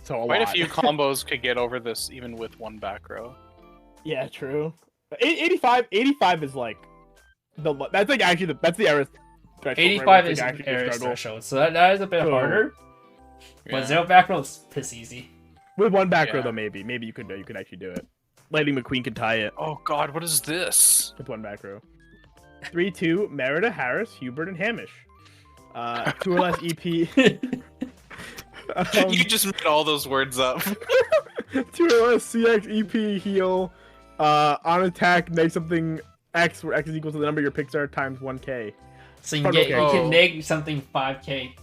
So a Quite lot. a few combos could get over this even with one back row. Yeah, true. 85 is like that's like actually that's the error threshold. 85 is actually error struggle. threshold, so that is a bit So, harder. But Yeah. 0 back row is piss easy. With one back row Yeah. though, maybe you could actually do it. Lightning McQueen could tie it Oh god, what is this? with one back row. 3-2 Merida, Harris, Hubert, and Hamish. 2 or less EP. You just made all those words up. 2 or less CX EP heal. On attack, neg something X, where X is equal to the number of your Pixar times 1K. So you Fuck, can okay. you can Oh. neg something 5K.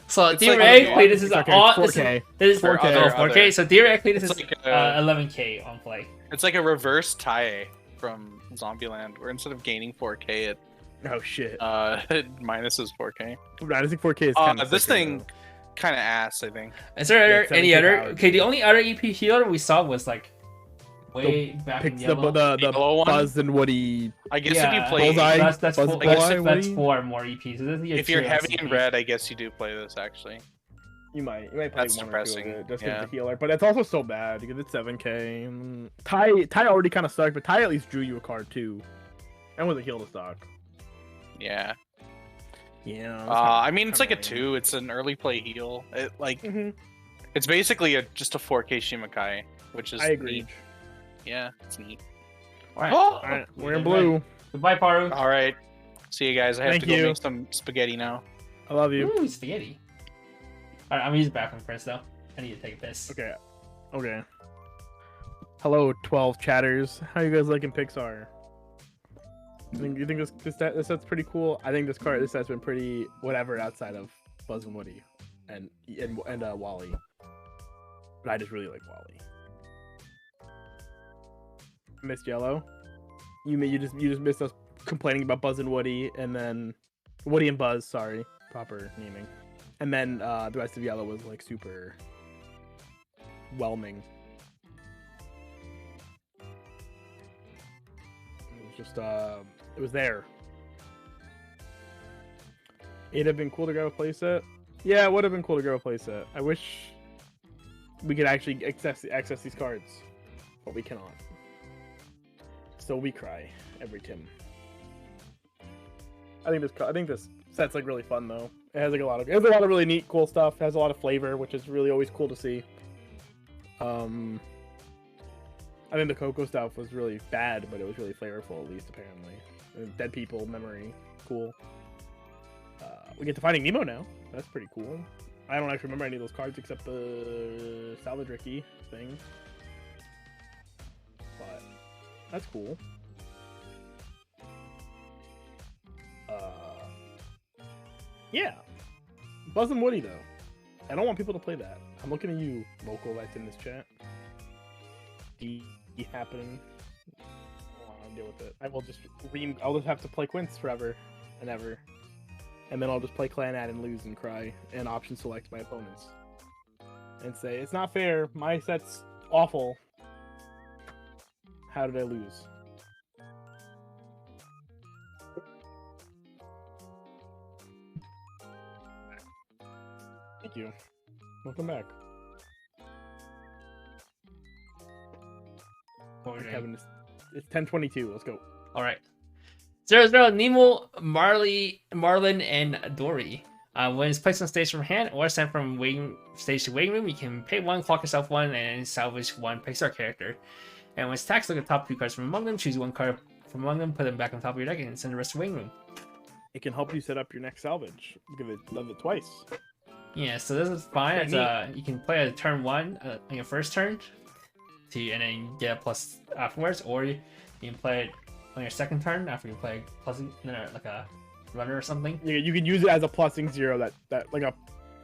So It's like- theoretically, this is It's okay, all. it's This 4K. is, this is 4K. oh, 4K. So theoretically, this It's is like a- 11K on play. It's like a reverse tie from Zombieland, where instead of gaining 4K, it Oh shit. it minuses 4K. I think 4K is kind of This thing kind of ass, I think. Is there Yeah, any 7K other? power. Okay, the only other EP healer we saw was like way back in Picks yellow. the Yellow one? Buzz and Woody. I guess Yeah. if you play, Bullseye. That's Buzz four, Bullseye, that's Woody? 4 more EPs. So this is if you're two heavy in EPs. red, I guess you do play this actually. You might play That's one depressing, or two of it just yeah. because the healer, but it's also so bad because it's 7K. Ty already kind of sucked, but Ty at least drew you a card too, and with a heal to stock. Yeah. Yeah. I mean, it's like a 2. It's an early play heal. It like it's basically just a 4K Shimakai, which is I agree. neat. Yeah, it's neat. Alright. Oh! Alright, we're in blue. Goodbye, Paru. All right. See you guys. I have Thank to go you. make some spaghetti now. I love you. Ooh, spaghetti. Alright, I'm gonna use the bathroom first though. I need to take a piss. Okay. Hello, 12 chatters. How you guys liking Pixar? You think this set's pretty cool? I think this set's been pretty whatever outside of Buzz and Woody and Wally. But I just really like Wally. Missed Yellow. You just missed us complaining about Buzz and Woody, and then Woody and Buzz. Sorry, proper naming. And then the rest of Yellow was like super whelming. It was just it was there. It'd have been cool to grab a playset. Yeah, it would have been cool to grab a playset. I wish we could actually access these cards, but we cannot. So we cry every Tim. I think this set's like really fun though. It has a lot of really neat, cool stuff. It has a lot of flavor, which is really always cool to see. I think the Coco stuff was really bad, but it was really flavorful at least apparently. Dead people memory, cool. We get to Finding Nemo now. That's pretty cool. I don't actually remember any of those cards except the Salvage Ricky thing. But that's cool. Yeah. Buzz and Woody though. I don't want people to play that. I'm looking at you, local that's in this chat. D happening. I don't want to deal with it. I will just I'll just have to play Quince forever and ever. and then I'll just play Clan Ad and lose and cry and option select my opponents and say it's not fair. My set's awful. How did I lose? Thank you. Welcome back. Kevin, it's 10:22. Let's go. All right. 0-0 Nemo, Marlin, and Dory. When it's placed on stage from hand or sent from stage to waiting room, you can pay 1, clock yourself 1, and salvage 1 Pixar character. And when it's taxed, look at the top 2 cards from among them, choose 1 card from among them, put them back on top of your deck, and send the rest to waiting room. It can help you set up your next salvage. Love it twice. Yeah, so this is fine. It's, you can play a turn 1 on your first turn, and then get a plus afterwards, or you can play it on your second turn after you play plus, like a runner or something. Yeah, you can use it as a +0 that like a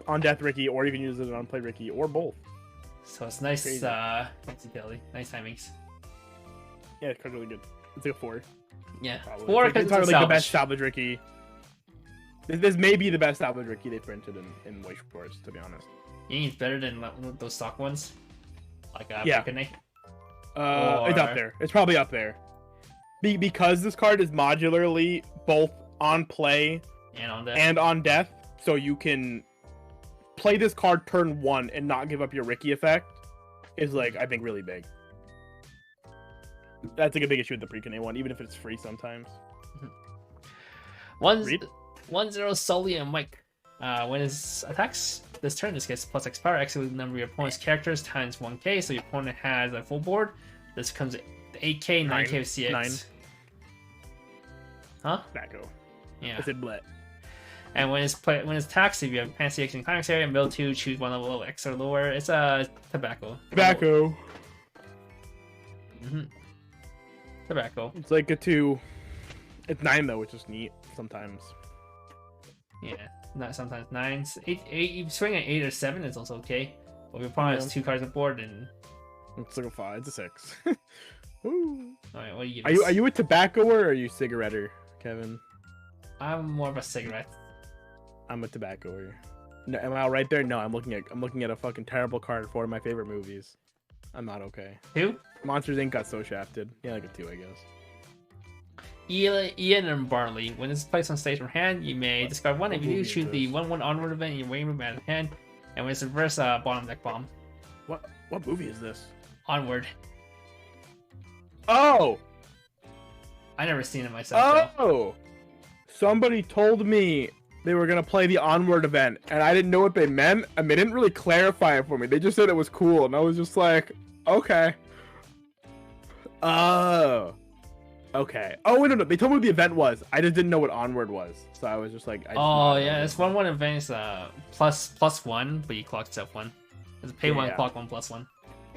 on death Ricky, or you can use it on play Ricky, or both. So it's nice, utility, nice timings. Yeah, it's really good. It's like a 4. Yeah, probably. 4 because it's like the best salvage Ricky. This may be the best salvage Ricky they printed in Weiss Schwarz, to be honest. You think it's better than those stock ones? Like yeah. It's up there. It's probably up there. Because this card is modularly both on play and on death, so you can play this card turn 1 and not give up your Ricky effect, is like, I think, really big. That's like a big issue with the pre-Kane one, even if it's free sometimes. 1-0 Sully and Mike. When his attacks this turn, this gets plus X power, execute the number of your opponent's characters times 1k, so your opponent has a full board. This comes 8k, 9k of CX. 9. Huh? Tobacco. Yeah. I said blet. And when it's attacks, if you have Fancy X in climax area, mill 2, choose 1 level X or lower. It's a tobacco. Tobacco. Tobacco. It's like a 2. It's 9 though, which is neat sometimes. Yeah, not sometimes 9s. 8. You swing at 8 or 7, it's also okay. But if your opponent has 2 cards on board, and it's like a 5. It's a 6. Ooh. All right, what do you give? Are you a tobaccoer or are you cigaretter, Kevin? I'm more of a cigarette. I'm a tobaccoer. No, am I right there? No, I'm looking at a fucking terrible card for one of my favorite movies. I'm not okay. 2? Monsters Inc. got so shafted. Yeah, like a 2, I guess. Ian and Barley. When this is placed on stage from hand, you may discard 1. If you do, choose the 1/1 onward event in your waiting room out of hand. And when it's reverse, bottom deck bomb. What movie is this? Onward. Oh! I never seen it myself. Oh! Somebody told me they were gonna play the Onward event, and I didn't know what they meant, and they didn't really clarify it for me. They just said it was cool, and I was just like, okay. Oh. Okay. Oh, wait, no. They told me what the event was. I just didn't know what Onward was. So I was just like... Oh, yeah. This 1/1 event is plus 1, but you clock yourself 1. It's a pay 1, clock 1, +1.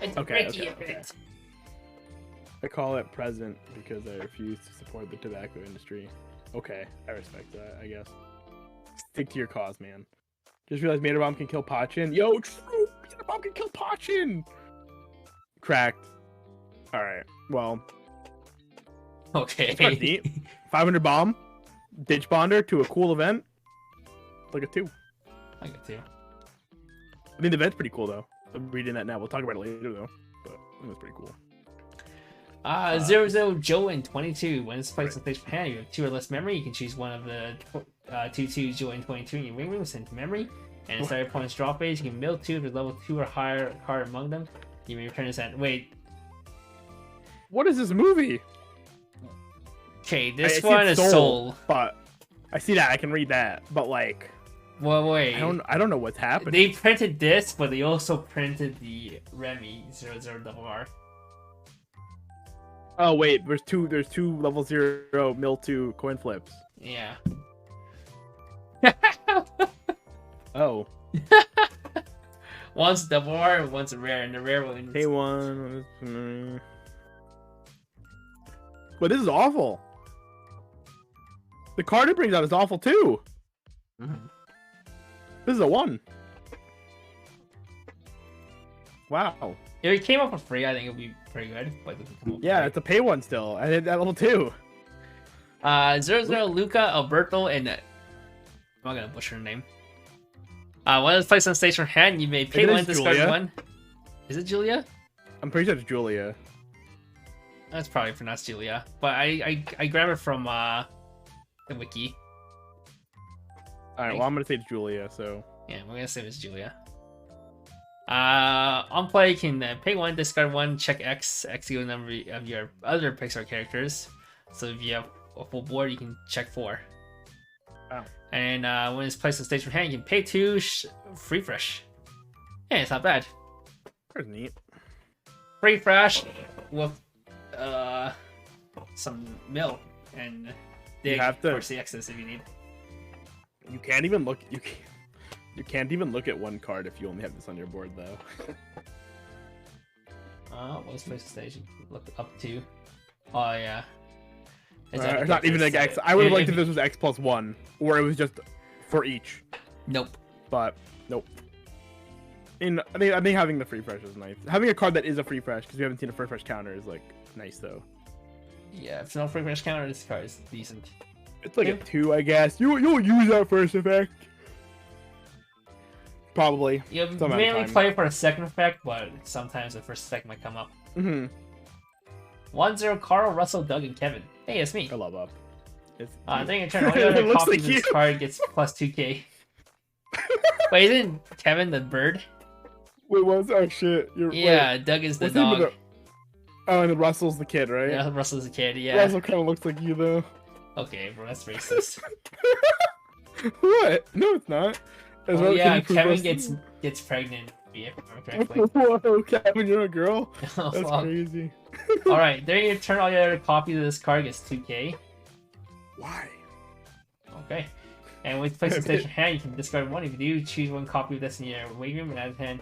It's okay. I call it present because I refuse to support the tobacco industry. Okay. I respect that, I guess. Stick to your cause, man. Just realized Mater Bomb can kill Pachin. Yo, true! Mater Bomb can kill Pachin! Cracked. Alright. Well... Okay. 500 bomb, ditch bonder to a cool event. Like a 2. I got 2. I mean, the event's pretty cool though. I'm reading that now. We'll talk about it later though. But it was pretty cool. 0-0 Joe and 22. When it's placed on stage for hand, you have 2 or less memory. You can choose one of the 2/2 Joe and 22 in your wing room, send to memory. And inside your opponent's draw phase, you can mill 2 if there's level 2 or higher card among them. You may return this at. Wait. What is this movie? Okay, this one is Soul. But I see that. I can read that. But like, well, wait. I don't know what's happening. They printed this, but they also printed the Remy 00RR. Oh wait, there's two level 0 mill 2 coin flips. Yeah. Oh. One's double R and one's a rare, and the rare one. K1. But this is awful. The card it brings out is awful too. This is a 1. Wow. If it came up for free, I think it would be pretty good. But yeah, it's a pay 1 still. I did that level 2. 0-0 Luca, Alberto, and I'm not gonna butcher her name. When it's placed on stage from hand, you may pay 1, discard Julia. 1. Is it Julia? I'm pretty sure it's Julia. That's probably pronounced Julia, but I grabbed it from the wiki. All right, well I'm gonna say it's Julia. So Yeah, we're gonna say it's Julia. On play, you can pay 1, discard 1, check X equal number of your other Pixar characters. So if you have a full board, you can check 4. Wow. And when it's placed on stage from hand, you can pay 2, free fresh. Yeah, it's not bad. that's neat. Free fresh with some mill and dig have to- for CXs if you need. You can't even look. You can't even look at one card if you only have this on your board, though. What's placed on stage? Look up to. Oh yeah. It's not even like X. I would have liked if this was X plus 1, or it was just for each. Nope. But nope. I think having the free fresh is nice. Having a card that is a free fresh, because we haven't seen a free fresh counter, is like nice though. Yeah, if no free fresh counter, this card is decent. It's like a 2, I guess. You'll use that first effect. Probably. You Some amount of mainly time. play for a second effect, but sometimes the first effect might come up. Mm-hmm. 1-0 Carl, Russell, Doug, and Kevin. Hey, it's me. I love up. It's During your turn, all the other It looks copies like of this you. card gets plus 2k. Wait, isn't Kevin the bird? Wait, what's oh shit? Yeah, Doug is the what's the name of dog. Oh, and then Russell's the kid, right? Yeah, Russell's a kid, yeah. Russell kind of looks like you though. Okay, bro, that's racist. What? No, it's not. As Oh well, yeah, can you prove Kevin Russell- gets pregnant, if I remember correctly. Whoa, Kevin, you're a girl. Oh, That's fuck. crazy. Alright, during your turn, all your other copies of this card gets 2k. Why? Okay. And with place on stage from hand, you can discard 1. If you do, choose 1 copy of this in your waiting room and add it to hand.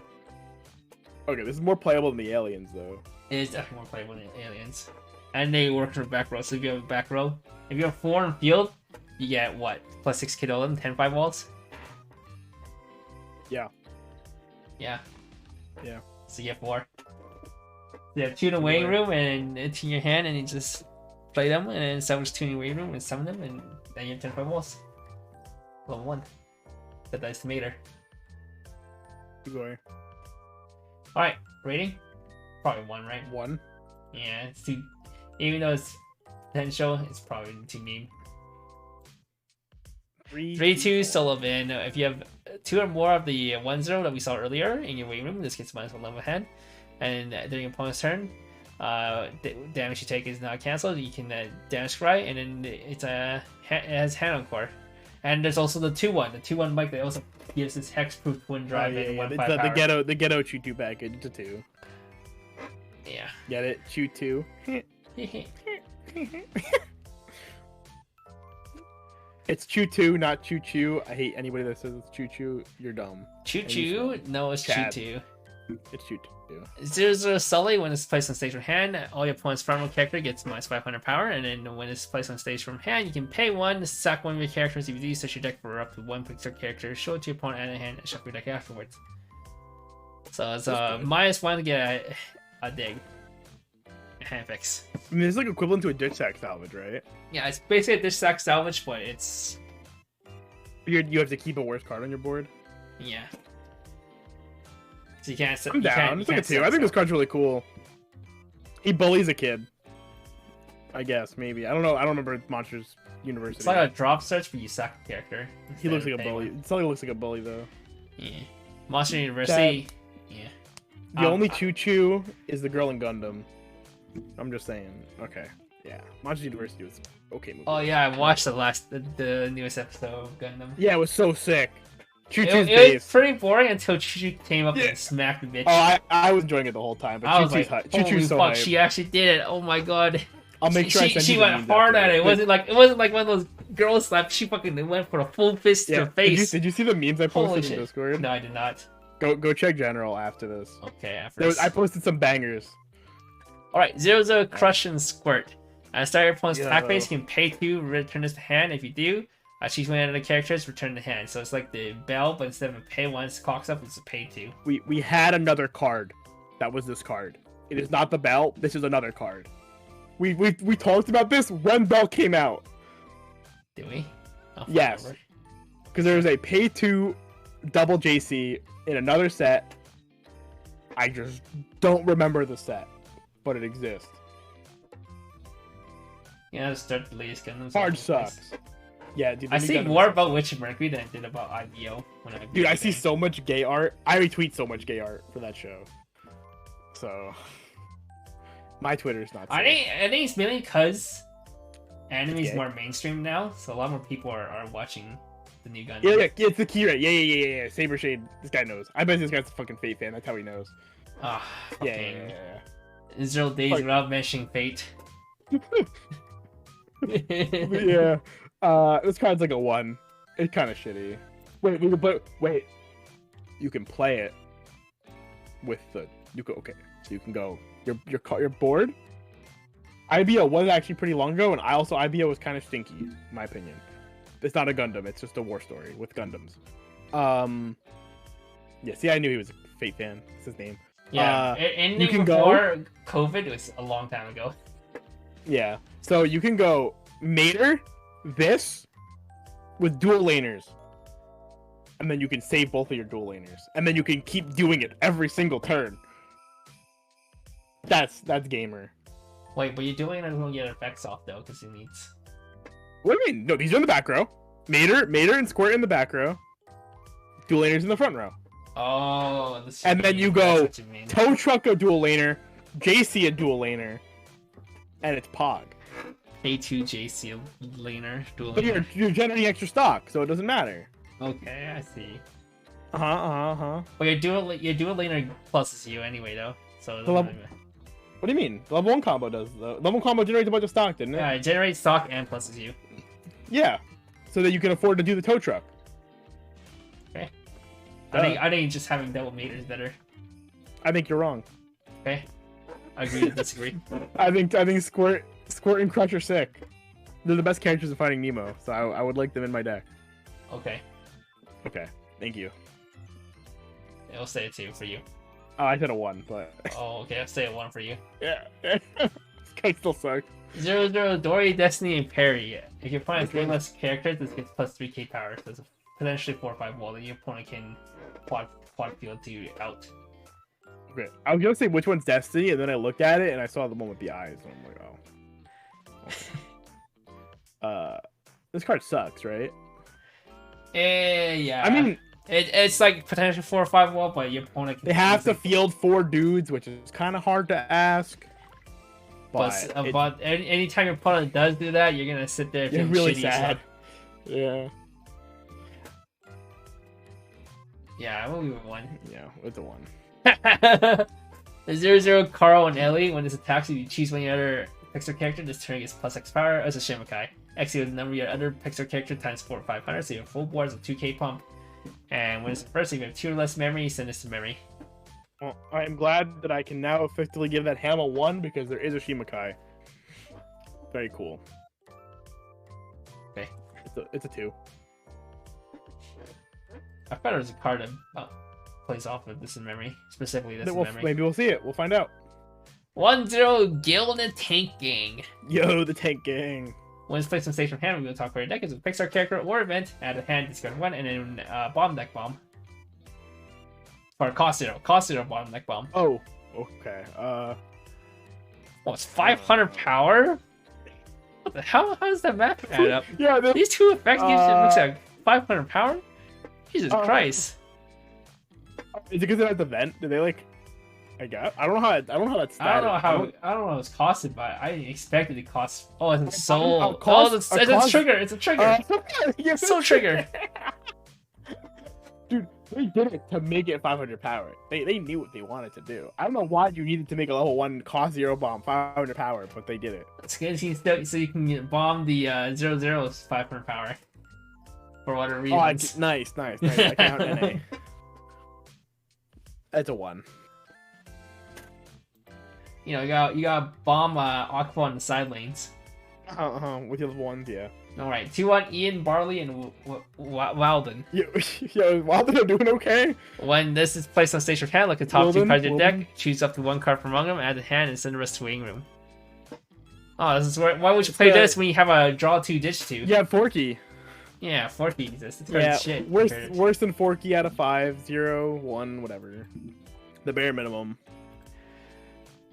Okay, this is more playable than the aliens, though. It is definitely more playable than aliens. And they work for back row, so if you have a back row, if you have 4 in field, you get what? Plus 6 Kidolan, 10-5 walls? Yeah. Yeah. Yeah. So you get 4. You have 2 in the waiting room and it's in your hand, and you just play them, and then summons 2 in your waiting room and summon them, and then you have 10-5 walls. Level 1. The dice meter. Keep going. Alright, rating? Probably 1, right? 1. Yeah, it's too. Even though it's potential, it's probably too mean. 3-2 Sullivan. If you have 2 or more of the 1-0 that we saw earlier in your waiting room, this gets -1 level hand. And during your opponent's turn, the damage you take is not cancelled. You can damage scry, and then it has hand encore. And there's also the 2-1. The 2-1 bike that also gives this hexproof twin drive and 1-5 power. The ghetto Chew 2 package to 2. Yeah. Get it? Chew 2. It's Chew 2, not Choo Choo. I hate anybody that says it's Choo Choo. You're dumb. Choo Choo? No, it's Choo Chad. Choo. It's Choo 2. 0-0 Sully. When it's placed on stage from hand, all your opponent's farm character gets -500 power, and then when it's placed on stage from hand, you can pay 1, sack 1 of your characters. If you do, search your deck for up to 1 Pixar character, show it to your opponent at a hand, and shuffle your deck afterwards. So it's -1 to get a dig. A hand fix. I mean, it's like equivalent to a ditch sack salvage, right? Yeah, it's basically a dish sack salvage, but it's You have to keep a worse card on your board. yeah. So you can't. I'm down. It's like a 2. I think this card's really cool. He bullies a kid. I guess, maybe. I don't know. I don't remember Monsters University. It's like a drop search, but you sack the character. He looks instead like of a bully. paying It Sully looks like a bully, though. one. Yeah. Monster University. Yeah. The only Choo Choo is the girl in Gundam. I'm just saying. Okay. Yeah. Monsters University was okay movie. Oh yeah, I watched the newest episode of Gundam. Yeah, it was so sick. Choo It Choo's was base. pretty boring until Choo Choo came up Yeah. and smacked the bitch. Oh, I was enjoying it the whole time, but I Choo was Choo's like, Choo holy Choo's so fuck, hype. she actually did it! Oh my god. I'll make sure I send she you the went memes hard after at it. It this. wasn't like one of those girl slaps. She fucking went for a full fist to Yeah. her face. Did you see the memes I Holy posted shit. in Discord? No, I did not. Go check general after this. Okay, after There was, this. I posted some bangers. Alright, 0-0 Crush and Squirt. Start your opponent's attack Yo. phase, you can pay 2, return this to hand. If you do, choose one of the characters, return the hand. So it's like the bell, but instead of a pay 1, it clocks up, it's a pay 2. We had another card. That was this card. It is not the bell. This is another card. We talked about this when Bell came out. Did we? Oh, Yes. remember. Because there is a pay 2 double JC in another set. I just don't remember the set, but it exists. Yeah, let's start the latest Gundams. Hard sucks. Yeah, dude. I see more about Witch of Mercury than I did about IBO when I. Dude, I see so much gay art. I retweet so much gay art for that show. So, my Twitter's not. I think it's mainly because anime's more mainstream now, so a lot more people are watching the new Gundam. Yeah, it's the key right. Yeah. Saber Shade. This guy knows. I bet this guy's a fucking Fate fan. That's how he knows. Ah, Yeah. Zero days without mentioning Fate. Yeah. This card's like a 1. It's kind of shitty. Wait. You can play it with the. Okay. So you can go. You're bored. IBO was actually pretty long ago, and IBO was kind of stinky, in my opinion. It's not a Gundam. It's just a war story with Gundams. Yeah. See, I knew he was a Fate fan. That's his name. Yeah. You can before COVID was a long time ago. Yeah. So you can go Mater, this, with dual laners. And then you can save both of your dual laners. And then you can keep doing it every single turn. That's gamer. Wait, but you're doing it and get effects off though, because he needs. What do you mean? No, these are in the back row. Mater and Squirt in the back row. Dual laners in the front row. Oh, and then you go Tow Truck a dual laner, JC a dual laner, and it's Pog. A2 JC laner dual. But you're generating extra stock, so it doesn't matter. Okay, I see. Well, your dual laner pluses you anyway though, so. What do you mean? The level 1 combo does. The level 1 combo generates a bunch of stock, didn't it? Yeah, it generates stock and pluses you. Yeah, so that you can afford to do the tow truck. Okay. I think just having double meter is better. I think you're wrong. Okay. I agree to disagree. I think Squirt and Crush are sick. They're the best characters in Finding Nemo, so I would like them in my deck. Okay. Okay. Thank you. I'll say a 2 for you. Oh, I said a 1, but. Oh, okay. I'll say a 1 for you. Yeah. This guy still sucks. 0-0 Dory, Destiny, and Perry. If your opponent has 3 less characters, this gets plus 3k power. So it's a potentially 4 or 5 wall that your opponent can quad field to out. Okay. I was gonna say which one's Destiny, and then I looked at it and I saw the one with the eyes, and I'm like, oh. Okay. This card sucks, right? Yeah. I mean, it's like potentially 4 or 5 wall, but your opponent can. They have to field 4 dudes, which is kind of hard to ask. But anytime your opponent does do that, you're gonna sit there. You're really sad. Yeah. Yeah, we'll give it 1. Yeah, it's a 1. The 0-0 Carl and Ellie. When this attacks you, you choose one of your other Pixar character. This turn gets plus X power as a Shimikai. X is the number of your other Pixar character times 4 or 500. So you have full boards of 2k pump. And when it's first, if you have 2 or less memory, send this to memory. Well, I'm glad that I can now effectively give that Ham a 1 because there is a Shimikai. Very cool. Okay. It's a 2. I thought it was a card that plays off of this in memory. Specifically this in memory. Maybe we'll see it. We'll find out. 1-0 Gil and the Tank Gang. Yo, the Tank Gang. When it's placed on stage from hand, we will talk about your deck as a Pixar character or event. Add a hand, discard 1, and then bomb deck bomb. Or cost 0. Cost 0 bomb deck bomb. Oh, okay. Oh, it's 500 power? What the hell? How does that math add up? Yeah, these 2 effects gives it looks like 500 power? Jesus Christ. Is it because they're at the vent? Did they like? I don't know how that's started. I don't know how it's costed, but I expected it cost. Oh, it's soul. It's a trigger. It's a trigger. Soul trigger. Dude, they did it to make it 500 power. They knew what they wanted to do. I don't know why you needed to make a level 1 cost 0 bomb 500 power, but they did it. It's good so you can bomb the 0-0's 500 power. For whatever reason. Oh, nice. I count NA. That's a 1. You know, you got bomb Aqua on the side lanes. With your level 1s, yeah. Alright, 2-1 Ian, Barley, and Walden. Yo, Walden are doing okay? When this is placed on stage with hand, look at the top 2 cards of your deck, choose up to 1 card from among them, add the hand, and send the rest to waiting room. Oh, this is why would you play this when you have a draw 2, ditch 2? Yeah, Forky. Yeah, Forky. This is Yeah, shit. worse than Forky out of 5, 0, 1, whatever. The bare minimum.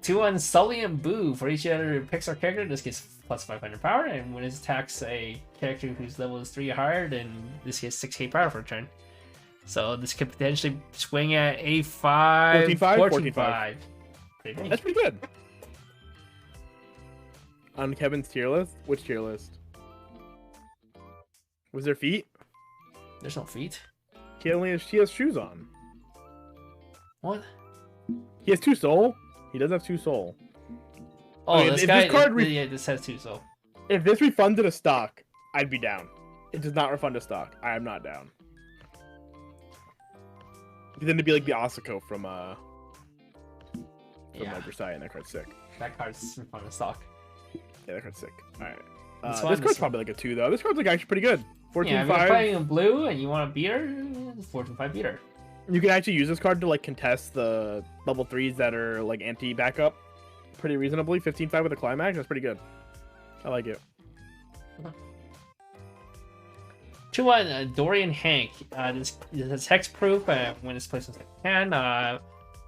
2-1 Sully and Boo for each other Pixar character. This gets plus 500 power, and when it attacks a character whose level is 3 or higher, then this gets 6k power for a turn. So this could potentially swing at a 5, 14-5. That's pretty good. On Kevin's tier list? Which tier list? Was there feet? There's no feet. She has shoes on. What? He has 2 soul? He does have 2 soul. Oh, I mean, this if guy. this card Yeah, this has 2 soul. If this refunded a stock, I'd be down. It does not refund a stock. I am not down. Then it'd be like the Asako from Versailles, and that card's sick. That card's on the stock. Yeah, that card's sick. Alright. This This card's probably like a 2 though. This card's like actually pretty good. 14-5. Yeah, if you're playing in blue and you want to beat her, 14-5 beat her. You can actually use this card to like contest the level 3s that are like anti-backup pretty reasonably. 15-5 with a climax, that's pretty good. I like it. 2-1 Dorian Hank. This is hexproof when it's placed in the hand.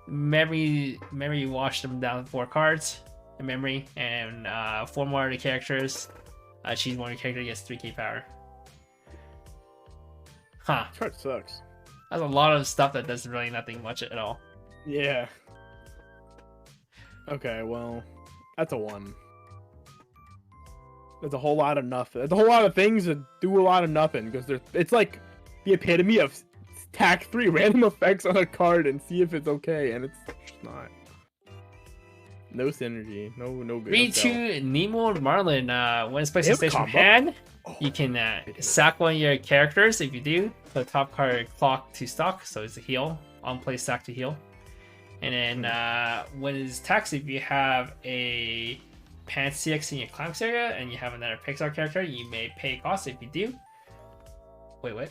Memory washed them down 4 cards in memory, and 4 more of the characters. She's one of the characters, gets 3k power. Huh. This card sucks. That's a lot of stuff that does really nothing much at all. Yeah. Okay, well, that's a 1. There's a whole lot of nothing. There's a whole lot of things that do a lot of nothing because it's like the epitome of tack 3 random effects on a card and see if it's okay, and it's not. No synergy, no good. 3-2 Nemo Marlin. When it's placed in station hand, you can sack one of your characters. If you do, put top card clock to stock, so it's a heal. On play stack to heal. And then when it's taxed, if you have a Pan CX in your climax area and you have another Pixar character, you may pay cost. If you do, wait, what?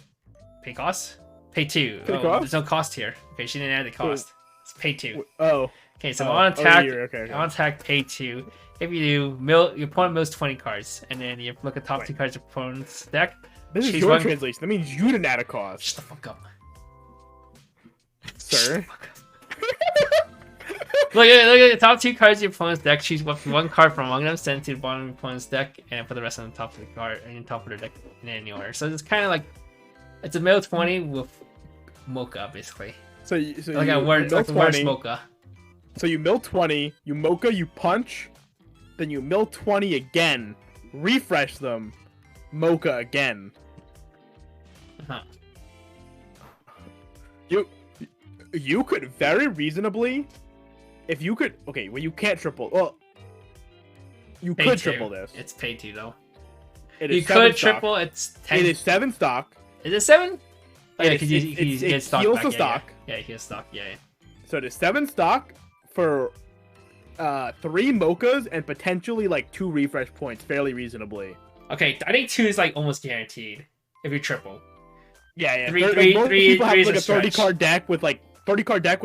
Pay cost? Pay 2. There's no cost here. Okay, she didn't add the cost. It's pay 2. Oh. Okay, so on attack, okay. on attack, pay 2. If you do, your opponent mills 20 cards, and then you look at top 2 cards of your opponent's deck. This is your translation. That means you didn't add a cost. Shut the fuck up, sir. Look at the top 2 cards of your opponent's deck. Choose one card from among them, send it to the bottom of your opponent's deck, and put the rest on the top of the card and top of their deck in any order. So it's kind of like it's a mill 20 with mocha, basically. So like a word, like the word mocha. So you mill 20, you mocha, you punch, then you mill 20 again, refresh them, mocha again. You could very reasonably, if you could, okay, well you can't triple. Well, you could triple this. It's pay 2 though. You could triple. It's 10. It is 7 stock. Is it 7? Oh, yeah, because he gets stock heals back. the stock. Yeah, he has stock. Yeah. So it is 7 stock for 3 mochas and potentially like 2 refresh points, fairly reasonably. Okay, I think 2 is like almost guaranteed if you triple. Yeah. Three people have is like a a 30 card deck with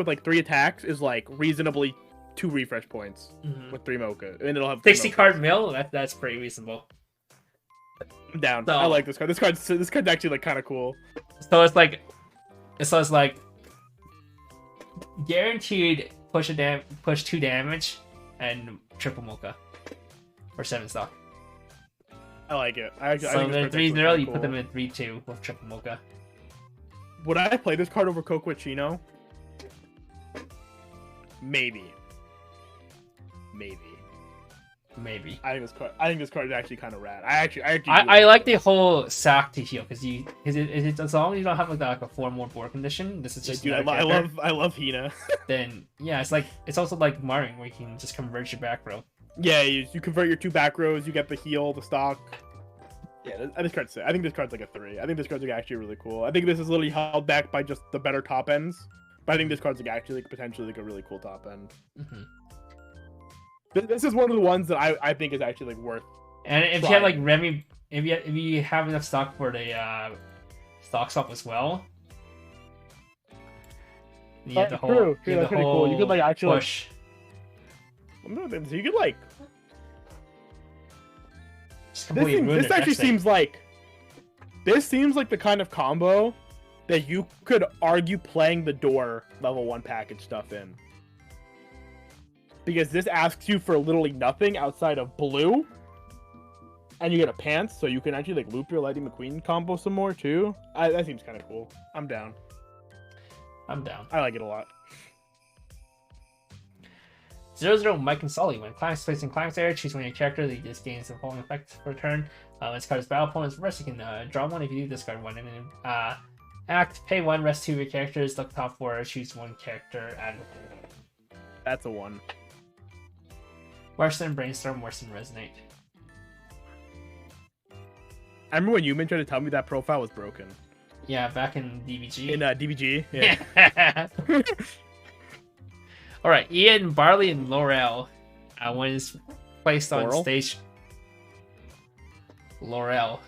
like 3 attacks is like reasonably 2 refresh points with 3 mocha, and it'll have 60 card mill. That's pretty reasonable. I'm down. So, I like this card. This card's actually like kind of cool. So it's like guaranteed push 2 damage and triple mocha for 7 stock. I like it. So they're 3-0. You put them in 3-2 with triple mocha. Would I play this card over Coquachino? Maybe. I think this card is actually kind of rad. I like the whole sack to heal because as long as you don't have like a 4 more board condition, this is just. Dude, I love Hina. Then yeah, it's also like Marin where you can just convert your back row. Yeah, you convert your 2 back rows, you get the heal, the stock. Yeah, this card's sick. I think this card's like a 3. I think this card's like actually really cool. I think this is literally held back by just the better top ends, but I think this card's like actually like potentially like a really cool top end. This is one of the ones that I think is actually like worth. And if you have like Remy, if you have enough stock for the stock swap as well, you have the whole. True. That's pretty cool. You could like actually push. So you could like. This actually seems like This seems like the kind of combo that you could argue playing the door level 1 package stuff in. Because this asks you for literally nothing outside of blue. And you get a pants, so you can actually like loop your Lightning McQueen combo some more too. That seems kind of cool. I'm down. I'm down. I like it a lot. 0-0 Mike and Sully. When climax placed in climax area, choose one of your characters. He just gains the following effect for a turn. When this card's battle opponent's rest, you can draw one. If you do, discard one. And then act, pay 1, rest 2 of your characters. Look top 4, choose 1 character. Add. That's a 1. Worse than Brainstorm, worse than Resonate. I remember when you tried to tell me that profile was broken. Yeah, back in DBG. In DBG, yeah. All right, Ian, Barley, and Laurel. When it's placed on stage. Laurel.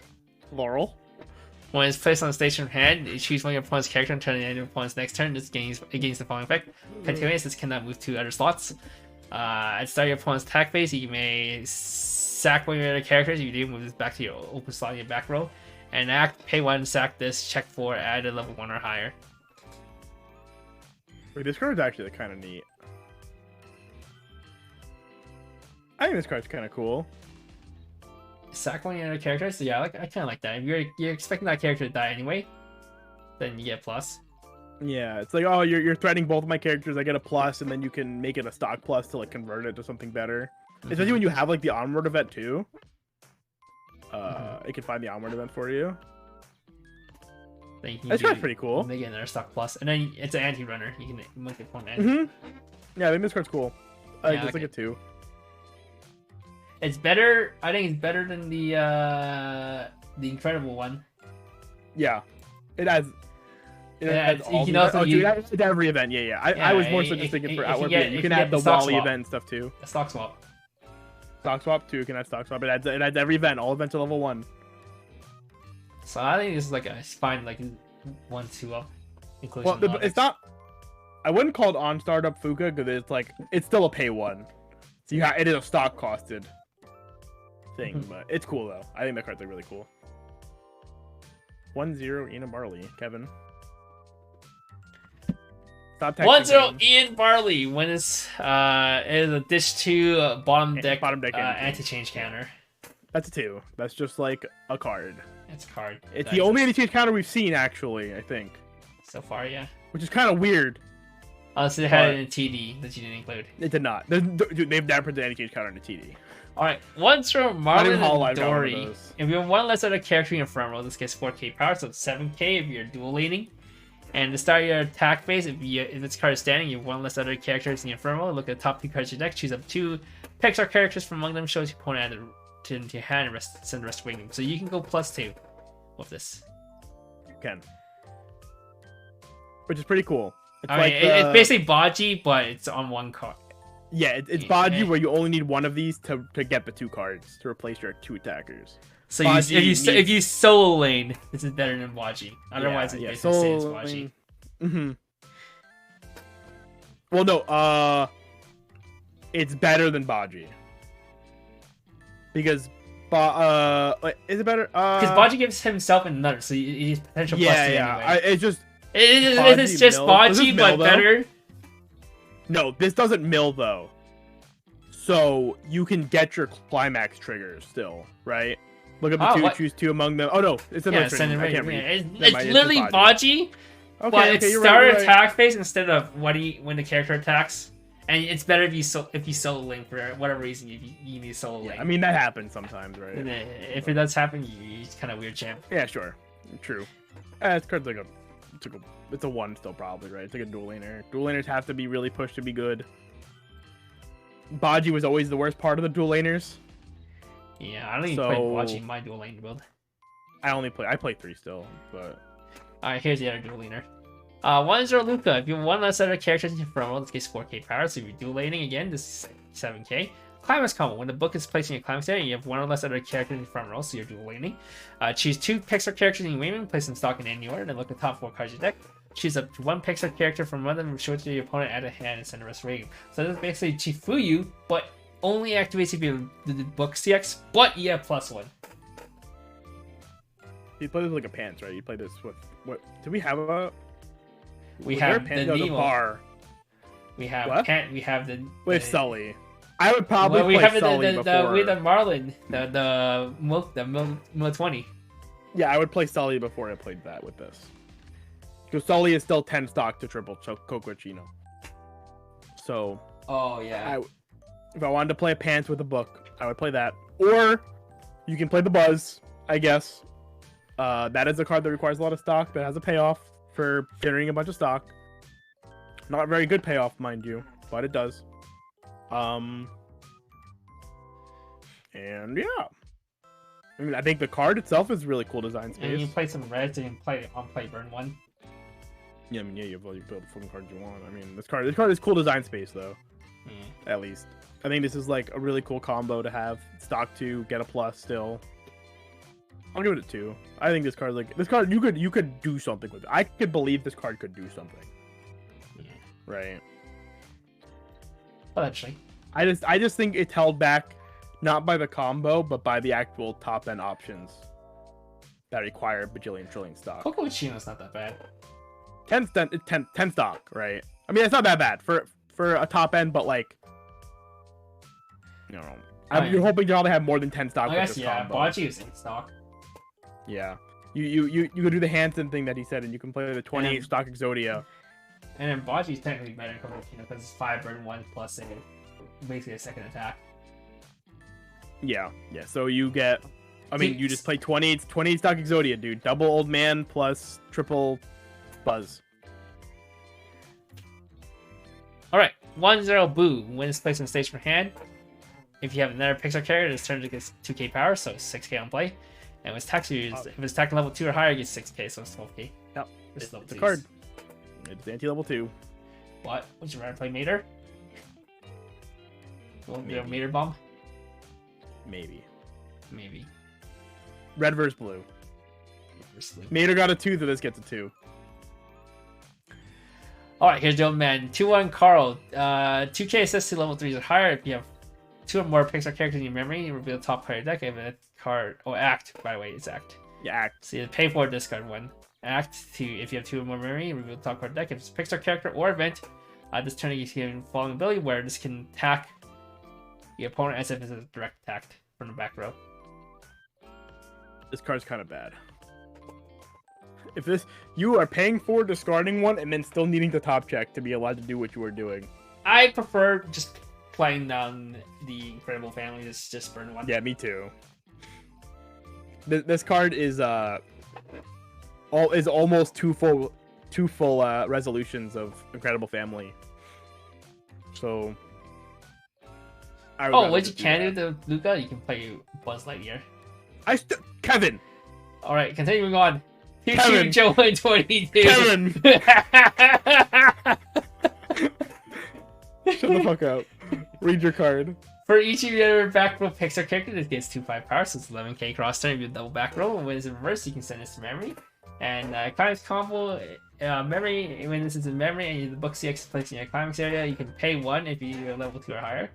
When it's placed on station hand, you choose one of your opponent's character and turn it into your opponent's next turn. This gains the following effect. Continuous, this cannot move to other slots. At the start of your opponent's attack phase, you may sack one of your other characters. If you do, move this back to your open slot in your back row. And act, pay 1, sack this, check 4, add a level 1 or higher. Wait, this card's actually kind of neat. I think this card's kind of cool. Sack one of your other characters? Yeah, I kind of like that. If you're expecting that character to die anyway, then you get plus. Yeah, it's like, oh, you're threatening both of my characters. I get a plus, and then you can make it a stock plus to like convert it to something better. Especially when you have like the onward event too. It can find the onward event for you. That's pretty cool. They get another stock plus, and then it's an anti-runner. You can make it one anti. Yeah, I think this card's cool. It's like a 2. It's better. I think it's better than the incredible one. Yeah, it has. You can also it's every event. Yeah. I was more so just thinking for outward. You can add the Wally event stuff too. A stock swap. Stock swap too. You can add stock swap. It adds every event. All events are level 1. So I think this is like a fine 1-2 up inclusion. Well, it's not. I wouldn't call it on startup Fuka because it's still a pay 1. So it is a stock costed thing, but it's cool though. I think that card's really cool. 1-0 Ian and Barley, Kevin. 1-0 Ian Barley when it's it is a dish 2 bottom deck anti-change counter. That's a 2. That's just like a card. It's a card. It's the only anti-change counter we've seen actually, I think. So far, yeah. Which is kind of weird. Unless it had it in a TD that you didn't include. It did not. They've never put the anti-change counter in a TD. Alright, 1-0 Marlon and Dory. If you have one less other character in your front row, this gets 4k power, so it's 7k if you're dual laning. And to start your attack phase, if this card is standing, you have one less other characters in your front row. Look at the top 2 cards of your deck, choose up 2 Pixar characters from among them, shows your opponent add to your hand, and send the rest to them. So you can go +2 with this. You can. Which is pretty cool. It's basically Baji, but it's on 1 card. Yeah, it's Baji where you only need one of these to get the 2 cards to replace your 2 attackers. So if you solo lane, this is better than Baji. Otherwise, it's basically it's Baji. Well, no, it's better than Baji. Because, is it better? Because Baji gives himself another, so he's potential plus 2 anyway. It's just... It's just Baji, but better. No, this doesn't mill, though. So, you can get your climax triggers still, right? Look up the 2, choose 2 among them. Oh, no, it's another trigger. I can't read. It's literally Baji, but it's start attack phase instead of when the character attacks. And it's better if you solo link for whatever reason you need solo link. I mean, that happens sometimes, right? And if it does happen, it's kind of weird champ. Yeah, sure. True. This card's like it's a 1 still probably, right? It's like a dual laner. Dual laners have to be really pushed to be good. Baji was always the worst part of the dual laners. Yeah, I don't even play Baji in my dual lane build. I play 3 still, but... Alright, here's the other dual laner. 1-0 Luca. If you have one less other characters in your front row, this gets 4k power, so if you're dual laning again, this is 7k. Climax combo. When the book is placed in your climax area, you have one or less other characters in your front row, so you're dual laning. Choose 2 Pixar characters in your wayman, place them stock in any order, then look at the top 4 cards of your deck. Choose up to 1 Pixar character from one of them, show it to your opponent, add a hand, and send the rest rating. So this is basically Chifuyu, but only activates if you have the book CX, but you have +1. You play this like a pants, right? You play this with what? Do we have a? We was there have a the pants? No, the Nemo. bar. We have What? we have the. We have the- Sully. I would probably Well, we play have Sully before. we have the Marlin, the Mil 20. Yeah, I would play Sully before I played that with this. Because Sully is still 10 stock to triple Coquachino. So, Oh yeah. if I wanted to play a pants with a book, I would play that. Or you can play the Buzz, I guess. That is a card that requires a lot of stock, that has a payoff for generating a bunch of stock. Not a very good payoff, mind you, but it does. And yeah. I mean, I think the card itself is really cool design And you space. play some reds and you play on play burn one. Yeah, I mean, yeah, you build the fucking cards you want. I mean, this card is cool design space though. At least. I think this is like a really cool combo to have. Stock 2, get a plus still. I'll give it a 2. I think this card you could do something with it. I could believe this card could do something. Right. Well, actually. I just think it's held back not by the combo, but by the actual top end options that require bajillion trillion stock. Coquachino's not that bad. 10 stock, right? I mean, it's not that bad for a top end, but like, you know, you're hoping to probably have more than 10 stock. I with guess this yeah. combo. Baji is in stock. Yeah, you could do the Hanson thing that he said, and you can play the 28 And- stock Exodia. And then Baji's technically better than Coquachino because it's 5 burn 1 plus basically a second attack. Yeah. So you get, I mean, See, you just play 28 stock Exodia, dude. Double old man plus triple Buzz. Alright, 1-0 Boo. Wins place on the stage for hand. If you have another Pixar character, this turn gets 2k power, so it's 6k on play. And with tax used, if it's attack level 2 or higher, it gets 6k, so it's 12k. Yep. It's It's level the 2s. card. It's anti-level 2. What? Would you rather play Mater? Will be a Maybe. Mater bomb? Maybe. Maybe. Red versus blue. Sleep. Mater got a 2, so this gets a 2. Alright, here's the old man. 2-1 Carl. 2k assist to level 3s or higher. If you have 2 or more Pixar characters in your memory, you reveal the top card of your deck. If a card. Oh, act, by the way, it's act. Yeah, act. So you pay for discard 1. Act to if you have 2 or more memory, reveal the top card of the deck. If it's a Pixar character or event, this turn you can following ability where this can attack the opponent as if it's a direct attack from the back row. This card's kind of bad. If this, you are paying for discarding one and then still needing to top check to be allowed to do what you were doing. I prefer just playing down the Incredible Family. It's just burn 1. Yeah, me too. This card is almost two full resolutions of Incredible Family. So. I would Oh, rather what you just can do that. to Luca? You can play Buzz Lightyear. Kevin. All right, continuing on. Kevin. Joe 22. Kevin. Shut the fuck up. Read your card. For each of your back row Pixar characters, it gets 2/5 power, so it's 11k cross turn. If you double back row, and when it's in reverse, you can send this to memory. And climax combo, memory, when this is in memory and you the book CX is placed in your climax area, you can pay 1 if you're level 2 or higher.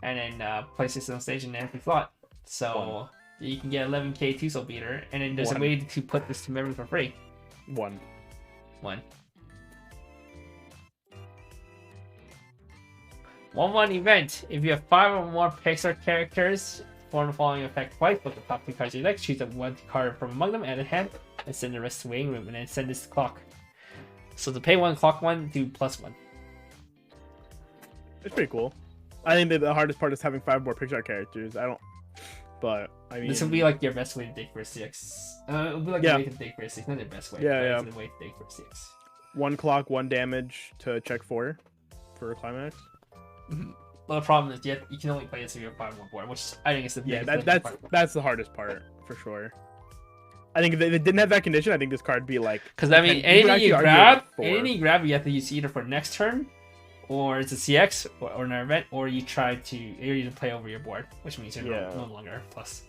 And then place this on stage in an empty slot. So you can get 11k 2-soul beater, and then there's a way to put this to memory for free. 1. 1-1 event. If you have 5 or more Pixar characters, form the following effect twice. Put the top 2 cards of your deck, choose one card from among them, add a hand, and send the rest to waiting room, and then send this to clock. So to pay 1, clock 1, do +1. It's pretty cool. I think that the hardest part is having 5 more Pixar characters. But I mean, This would be like your best way to dig for a 6. It would be like Yeah. the way to dig for a 6, not your best way. Yeah, but yeah. It's the way to dig for a 6. 1 clock, 1 damage to check 4 for a climax. Well, the problem is you can only play this if you have 5 more board, which I think is the Yeah, biggest part. that's the hardest part for sure. I think if they didn't have that condition, I think this card would be like. Because I mean, you could anything actually you argue grab, it for- you have to use either for next turn, or it's a CX or an event, or you play over your board, which means you're Yeah. no longer plus.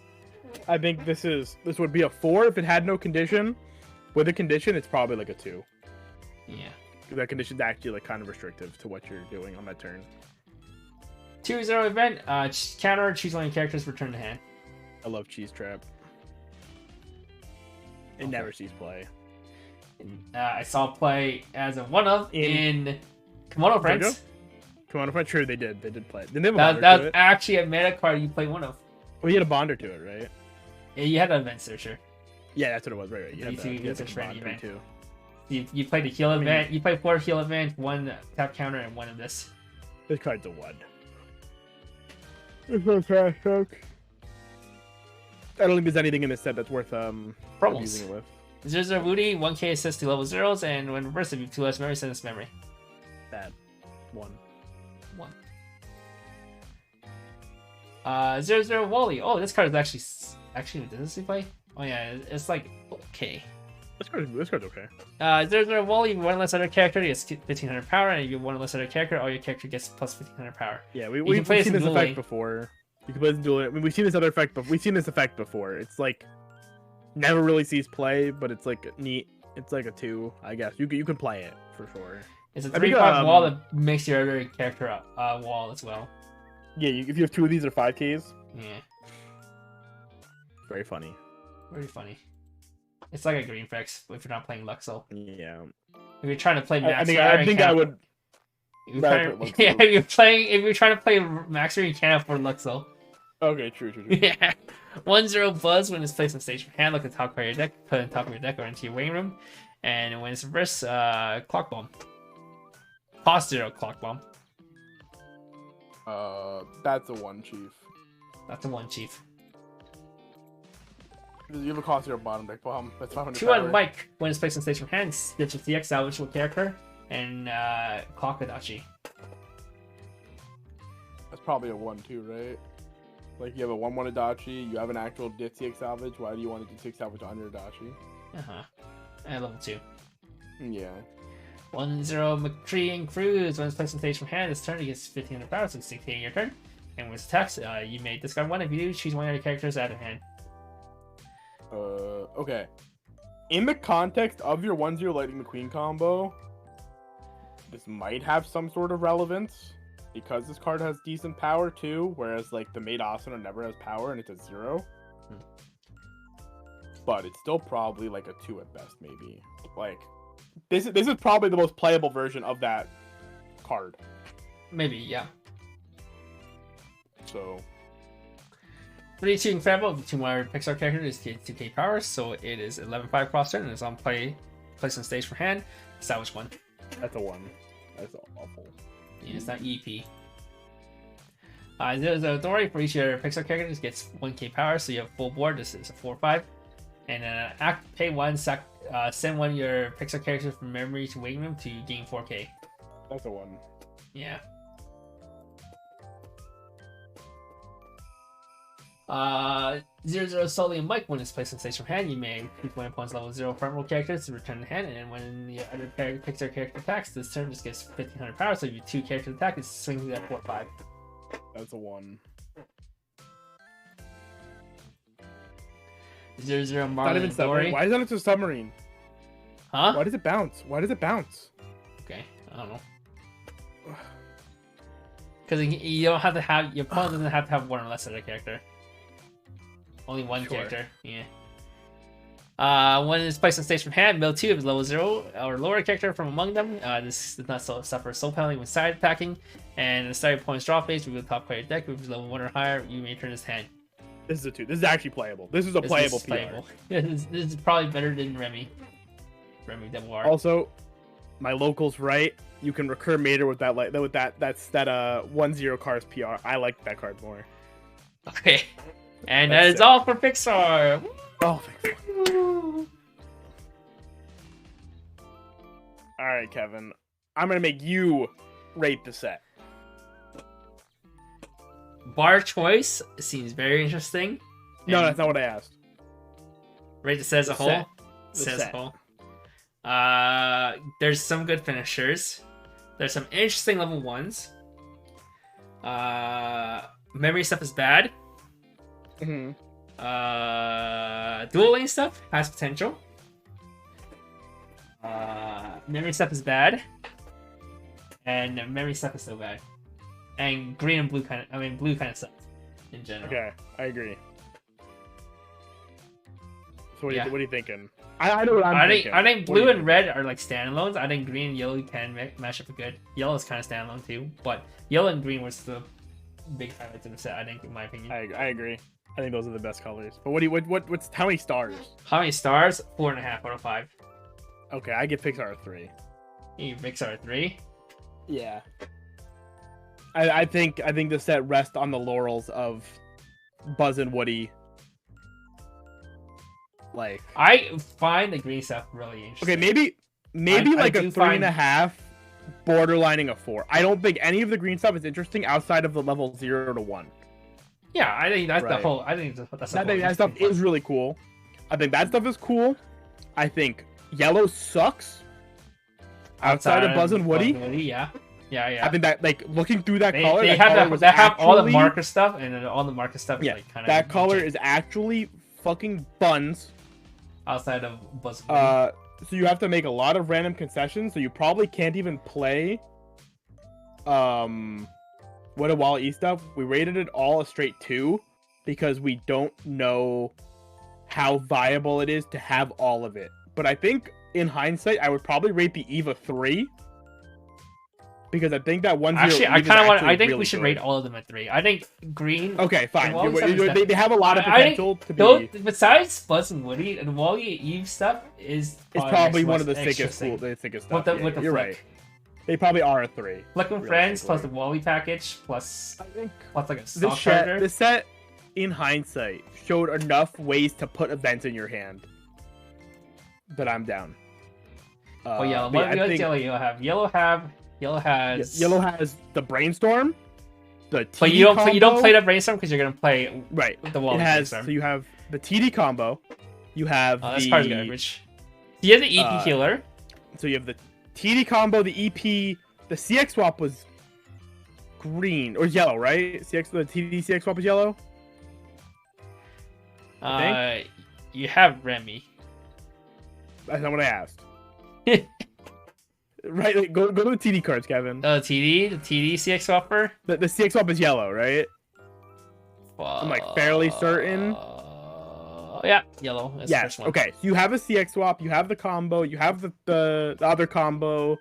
I think this would be a 4 if it had no condition. With a condition, it's probably like a 2. Yeah. That condition's actually like kind of restrictive to what you're doing on that turn. 2-0 event. Counter. Choose one of your characters. Return to hand. I love Cheese Trap. It never sees play. I saw play as a one-of in Kimono Friends. Kimono Friends, true, they did. They did play. Didn't they have a bonder That to was it? actually a meta card you play one of. Well, you had a bonder to it, right? Yeah, you had an event searcher. Yeah, that's what it was. Right. You had You the search for an bonder event. too. You played the heal event. You played 4 heal event, 1 tap counter, and 1 of this. This card's a 1. It's no trash talk. I don't think there's anything in this set that's worth Promos. using it with. Zero Woody, 1k assist to level 0s, and when reversed, if you have 2 less memory, send this memory. Bad. 1. 0 Wally. Oh, this card is actually does this play? Oh yeah, it's like okay. This card's okay. 0 Wally. You have 1 less other character, he gets 1500 power, and if you have 1 less other character, all your character gets plus 1500 power. Yeah, can we've play seen this this dually. effect before. You can play this dual. I mean, we've seen this other effect, but we've seen this effect before. It's like never really sees play, but it's like neat. It's like a 2, I guess. You can play it for sure. It's a I think, 3/5 wall that makes your other character wall as well. Yeah, if you have 2 of these or 5Ks, Yeah, very funny. very funny. It's like a green flex if you're not playing Luxel. Yeah. If you're trying to play Max, I think I would. If you're, rather trying, play yeah, Luxel. if you're trying to play Max, you can't afford Luxel. Okay, true. Yeah. 1/0 Buzz when it's placed on stage from hand, look at the top card of your deck, put it on top of your deck or into your waiting room. And when it's reversed, Clock Bomb. Cost 0 Clock Bomb. That's a 1, Chief. That's a 1 chief. You have a cost 0 bottom deck bomb. That's 500 2 on Mike when it's placed on stage from hand, switch with DX, salvage with character, and Clock Adachi. That's probably a 1-2, right? Like you have a 1/1 Adachi, you have an actual DX salvage. Why do you want to do 6 salvage on your Adachi? And level 2. Yeah. 1/0 McCree and Cruz when it's placed on stage from hand, this turn it gets 1500 power, so it's 16 your turn. And when it's attacks, you may discard 1 if you do, choose 1 of your characters out of hand. Okay. In the context of your 1/0 Lightning McQueen combo, this might have some sort of relevance because this card has decent power too, whereas like the Maid Asuna never has power and it's a 0. But it's still probably like a 2 at best, maybe. Like this is probably the most playable version of that card. Maybe, yeah. So 3/2 Incredible, 2 more Pixar characters, 2k power, so it is 11/5 cross turn and it's on place on stage for hand. Salvage 1. that's a 1. That's awful. Yeah, it's not EP. 0/0 Dory, for each of your Pixar characters gets 1k power, so you have full board. This is a 4/5. And pay 1, send 1 of your Pixar characters from memory to waiting room to gain 4k. That's a 1. Yeah. 0/0 Sully and Mike, when it's placed on stage from hand, you may keep 1 opponent's level 0 front row characters to return the hand, and when the other Pixar character attacks, this turn just gets 1500 power, so if you 2 characters attack, it swings at 4/5. That's a 1. 0/0 Not Marlon even and submarine. Dory. Why is that into a submarine? Huh? Why does it bounce? Okay, I don't know. Because you don't have to have, your opponent doesn't have to have 1 or less other character. Only 1 Sure. character, yeah. When it's placed on stage from hand, mill 2 of level 0 or lower character from among them. This does not suffer soul penalty when side attacking. And the starting opponent's draw phase, reveal the top player deck, which is level 1 or higher, you may turn his hand. This is a 2. This is actually playable. This is a playable PR. Yeah, this is probably better than Remy. Remy Double R. Also, my local's right. You can recur Mater with that 1/0 card's PR. I like that card more. Okay. And That's that is it. all for Pixar. Oh, thank you. All right, Kevin. I'm gonna make you rate the set. Bar choice seems very interesting. No, And that's not what I asked. rate the set as a The whole. set. The Set as a set. whole. There's some good finishers. There's some interesting level 1s. Memory stuff is bad. Mm-hmm. Dual lane stuff has potential. Memory stuff is bad. And memory stuff is so bad. And green and blue blue kind of sucks in general. Okay, I agree. So what, Yeah. what are you thinking? I know what I'm thinking. I think What do blue you and red are like standalones. I think green and yellow can mash up good. Yellow is kind of standalone too, but yellow and green was the big highlights of the set. I think, in my opinion. I agree. I think those are the best colors. But what's how many stars? How many stars? 4.5 out of 5. Okay, I give Pixar a 3. You Pixar a 3. Yeah. I think the set rests on the laurels of Buzz and Woody. Like, I find the green stuff really interesting. okay, maybe like a 3.5, borderlining a 4. I don't think any of the green stuff is interesting outside of the level 0 to 1. Yeah, I think that's Right. the whole. I think that's the whole That stuff interesting is really cool. I think that stuff is cool. I think yellow sucks. Outside of Buzz and Woody, yeah. I think that, like, looking through that They, color, they that have color that. was They have all the actually- marker stuff, and then all the marker stuff Yeah, is like kind of. that color is actually fucking buns. outside of Buzz and Woody. So you have to make a lot of random concessions. So you probably can't even play. What a Wall-E stuff. We rated it all a straight 2 because we don't know how viable it is to have all of it. But I think in hindsight, I would probably rate the Eve a 3 because I think that 1-0 Actually, I Eve is kind of want. actually I think really we should good. rate all of them at 3. I think green. Okay, fine. Wall-E stuff is They have a lot of I think potential to be. Though, besides Buzz and Woody, and Wall-E Eve stuff is It's probably next one of the extra sickest, thing. the sickest With stuff. the, with the you're flick. right. They probably are a 3. Flick with friends plus the realistically. Wall-E package plus I think like a stock this charger. set, in hindsight, showed enough ways to put events in your hand that I'm down. Oh yeah, but what I does think yellow have? Yellow has. Yellow has the brainstorm, the TD But you don't combo. play the brainstorm because you're gonna play right. the Wall-E It has brainstorm. so you have the TD combo, you have Oh, that's the part of garbage. You have the EP uh, healer. so you have the TD combo, the EP, the CX swap was green or yellow, right? The TD CX swap was yellow. You have Remy. That's not what I asked. Right, like, go to the TD cards, Kevin. The TD CX swapper. The CX swap is yellow, right? I'm like fairly certain. Yeah, yellow. That's the Yes. first one. Okay. So you have a CX swap. You have the combo. You have the other combo.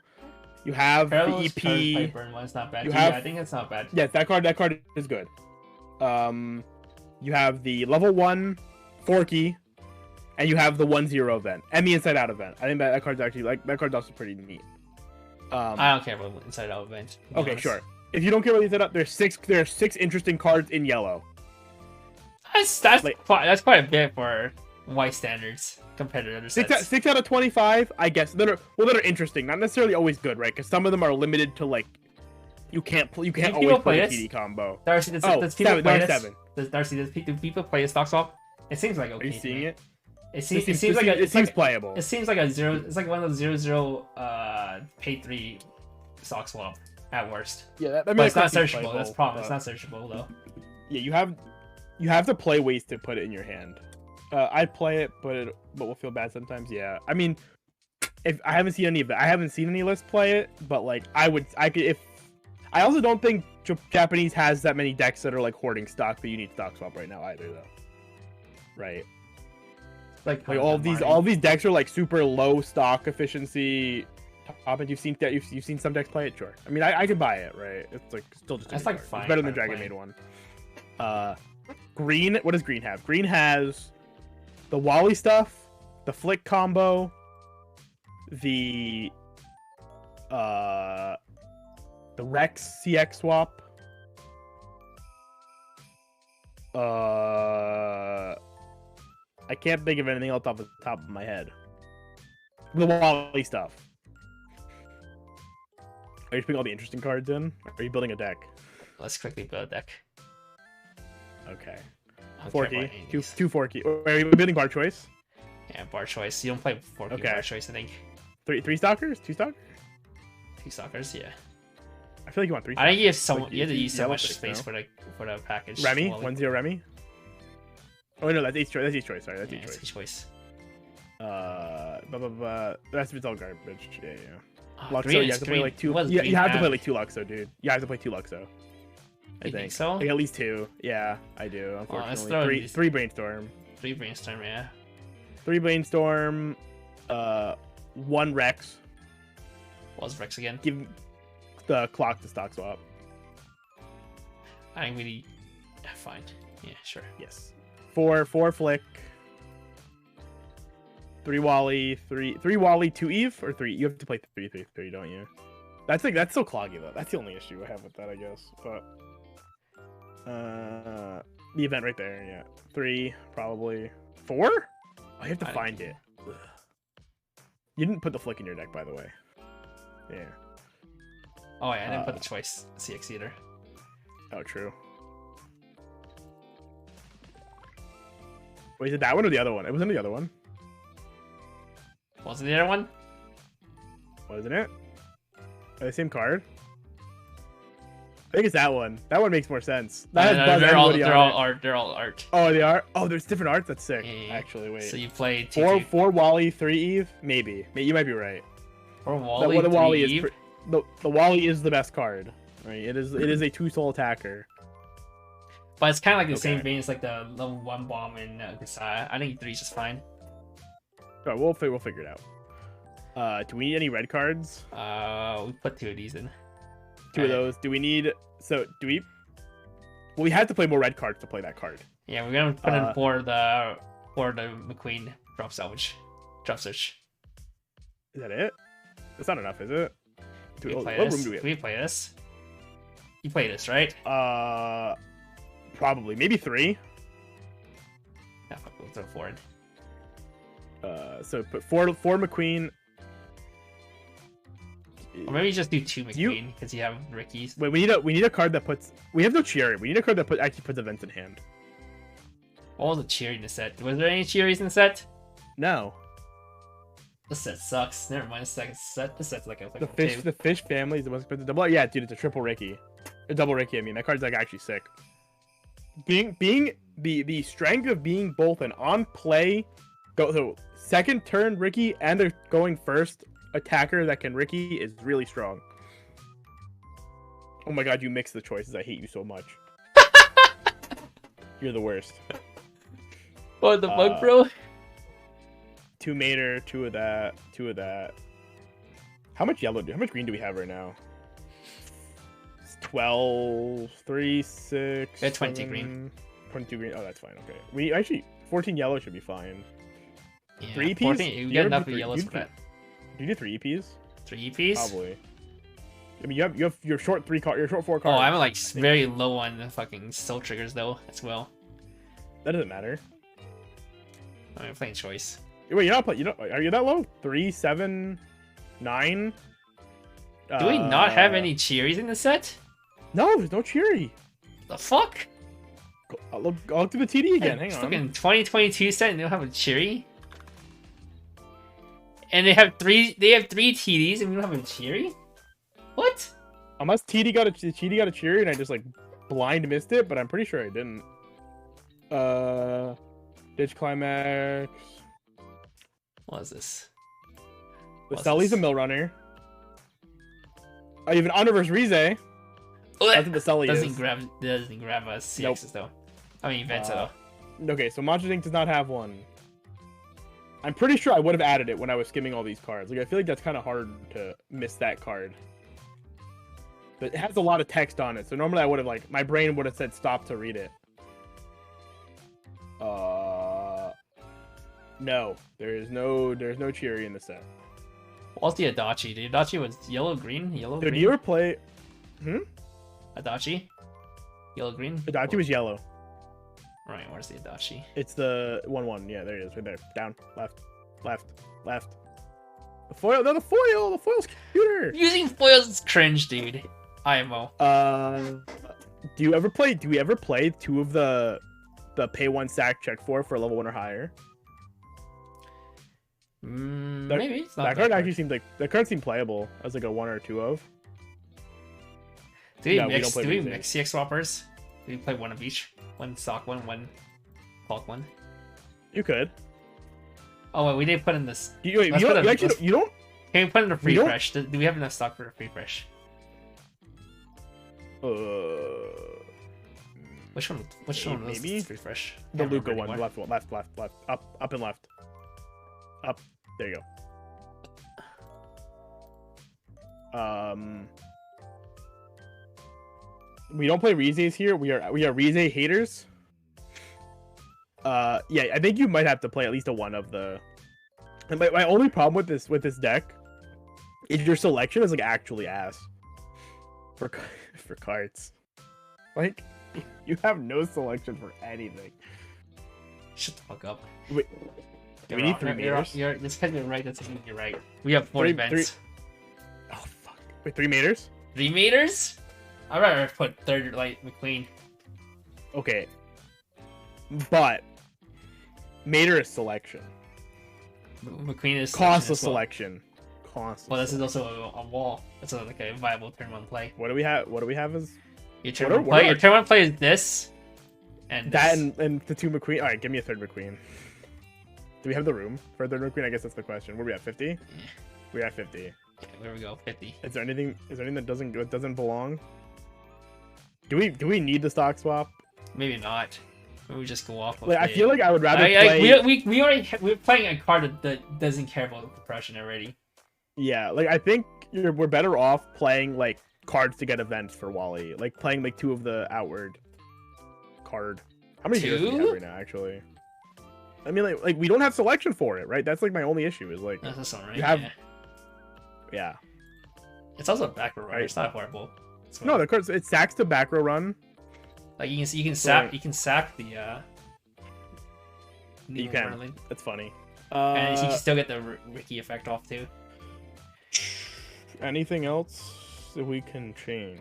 You have Parallels, the Curve, EP. Piper, and one's not bad. You Yeah, have- I think it's not bad. Yes, that card is good. You have the level 1 Forky, and you have the 1-0 event and the Inside Out event. I think that card's actually that card's also pretty neat. I don't care about Inside Out event. to be Okay, honest. sure. If you don't care about the Inside Out, there are 6 interesting cards in yellow. That's Like- quite a bit for white standards compared to other sets. 6 out of 25, I guess. That are interesting. Not necessarily always good, right? Because some of them are limited to like you can't Do always people play play a this? TD combo. Darcy, does Oh, people 7, play there are this? 7. Darcy, do people play a stock swap? It seems like okay. Are you seeing it? It seems like a, it seems playable. It seems like a 0. It's like one of those 0-0 pay 3 stock swap at worst. Yeah, But it's not searchable. That's the problem. It's not searchable though. Yeah, you have to play ways to put it in your hand. I'd play it, but we'll feel bad sometimes. Yeah, I mean, if I haven't seen any of it, I haven't seen any lists play it, but like I could if. I also don't think Japanese has that many decks that are like hoarding stock, but you need stock swap right now either though. Right. Like All of these decks are like super low stock efficiency. Top end. You've seen some decks play it, sure. I mean, I could buy it, right? It's like still just. That's a like card. fine It's better than card to Dragon Maid one. Green. What does green have? Green has the Wally stuff, the Flick combo, the Rex CX swap. I can't think of anything else off the top of my head. The Wally stuff. Are you putting all the interesting cards in? Or are you building a deck? Let's quickly build a deck. Okay. I don't care Forky. about any of Two these. Forky. Are you building bar choice? Yeah, bar choice. You don't play Forky Okay. bar choice, I think. Three stalkers? 2 stock? 2 stalkers, yeah. I feel like you want 3 I think you have Like, you have to use so yellow much six, space no? for the package. Remy? Wally. 1-0 Remy? Oh no, that's each choice. That's each choice. Sorry, that's Yeah, each it's choice. a choice. Blah, blah, blah. The rest of it's all garbage. Yeah. Oh, Luxo, green you is have to green. play like 2. What does Yeah, green you have to play have? like 2 Luxo, dude. You have to play 2 Luxo. I You think so? Like, at least 2. Yeah, I do. let's Unfortunately, throw three, these- 3 brainstorm. 3 brainstorm, yeah. 3 brainstorm. 1 Rex. What was Rex again? Give the clock to stock swap. I really fine. Yeah, sure. Yes. 4 Flick. 3 Wally, 3 Wally, 2 Eve, or 3. You have to play 3, don't you? That's so cloggy though. That's the only issue I have with that, I guess. But the event right there, yeah. 3 probably. 4? Oh, you have to find it. Ugh. You didn't put the Flick in your deck, by the way. Yeah. Oh yeah, I didn't put the choice CX either. Oh, true. Wait, is it that one or the other one? It wasn't the other one. Wasn't the other one? Wasn't it? Are they the same card? I think it's that one. That one makes more sense. That has Buzz they're all Anybody on it. art. They're all art. Oh, they are? Oh, there's different art? That's sick. Yeah. Actually, wait. So you play 2 4 Wally, 3 Eve? Maybe. You might be right. 4 Wally, the 3 Wally Eve? is the Wally is the best card. Right? It is a 2-soul attacker. But it's kind of like the same vein as like the level 1 bomb in Gasaya. I think 3 is just fine. Alright, we'll figure it out. Do we need any red cards? We put 2 of these in. 2 of those. Do we need... So, do we... Well, we had to play more red cards to play that card. Yeah, we're gonna put in for the McQueen drop search. Is that it? That's not enough, is it? Do we play what this? room do we Do have? we play this? You play this, right? Probably. Maybe 3. Yeah, fuck, we'll throw 4 in. So put 4 McQueen. Or maybe just do 2 McQueen because you have Ricky's. Wait, we need a card that puts. We have no Cherry. We need a card that actually puts events in hand. What was the Cherry in the set? Was there any Cherries in the set? No. The set sucks. Never mind the second set. The set's like a The fish family is the most expensive double. Yeah, dude, it's a triple Ricky. A double Ricky. I mean, that card's like actually sick. Being the strength of being both an on play, so second turn Ricky and they're going first attacker that can Ricky is really strong. Oh my god, you mix the choices. I hate you so much. You're the worst. What the fuck, bro? 2 Mater, 2 of that, 2 of that. How much green do we have right now? 12, 3, 6. Yeah, 20 green. 22 green. Oh, that's fine. Okay. We actually 14 yellow should be fine. Yeah, 3 EPs? 14, you get enough of yellows for that. Do you do 3 EPs? 3 EPs? Probably. I mean, you have your short 4 cards. Oh, I'm like very low on the fucking soul triggers though as well. That doesn't matter. I'm playing choice. Wait, you're not playing. Are you that low? 3, 7, 9. Do we not have any cherries in the set? No, there's no Cheery. The fuck? I'll look through the TD again. Hang on. Fucking 2022 set and they don't have a cherry. And they have 3 TDs and we don't have a cherry? What? Unless TD got a Cheery and I just like blind missed it, but I'm pretty sure I didn't. Ditch Climax. What is this? The Sully's a Mill Runner. Oh, you have an Honorverse Rize. That's what the Sully doesn't is. grab us CXs though. I mean events though. Okay, so Monster Inc. does not have one. I'm pretty sure I would have added it when I was skimming all these cards. Like I feel like that's kind of hard to miss that card. But it has a lot of text on it, so normally I would have my brain would have said stop to read it. No, there's no Cheery in the set. What's the Adachi? The Adachi was yellow green. Did you ever play? Adachi? Yellow green? Adachi was yellow. Right, where's the Adachi? It's the 1/1. Yeah, there it is. Right there. Down. Left. The foil. No, the foil. The foil's cuter. Using foils is cringe, dude. IMO. Do we ever play 2 of the pay 1 sack check 4 for level 1 or higher? Maybe. It's not that card actually seemed playable as like a 1 or 2 of. Do we mix CX swappers? Do we play 1 of each? 1 stock 1, 1 bulk 1? You could. Oh wait, we did put in this. You don't. Can we put in a free fresh? Do we have enough stock for a free fresh? Which one was maybe free fresh? The Luca one. Left, up and left. Up. There you go. We don't play Rize's here. We are Rize haters. Yeah, I think you might have to play at least a one of the. And my only problem with this deck is your selection is like actually ass for cards. Like you have no selection for anything. Shut the fuck up. Wait, do we need 3 meters? This because you're right. That's you're right. We have 4 events. Oh fuck! Wait, 3 meters? 3 meters? I'd rather put third light McQueen. Okay, but Mater is selection. McQueen is Costless selection. Costless. Well, this is also a wall. That's like a viable turn 1 play. What do we have? What do we have as your turn 1 play? Your turn 1 play is this, and that, this. and the 2 McQueen. All right, give me a 3rd McQueen. Do we have the room for a 3rd McQueen? I guess that's the question. Where are we at? 50? Yeah. We're at 50. Yeah, there we go. 50. Is there anything that doesn't belong? Do we need the stock swap? Maybe not. Maybe we just go off. Like, I feel like I would rather play. We're playing a card that doesn't care about compression already. Yeah, like I think we're better off playing like cards to get events for Wally. Like playing like 2 of the outward card. How many heroes do we have right now? Actually, I mean like we don't have selection for it, right? That's like my only issue is like that's not right. You have, yeah. It's also a back row, right? It's not horrible. No, the cards it sacks to back row run. Like you can sack the you can. That's funny. And you can still get the Ricky effect off too. Anything else that we can change?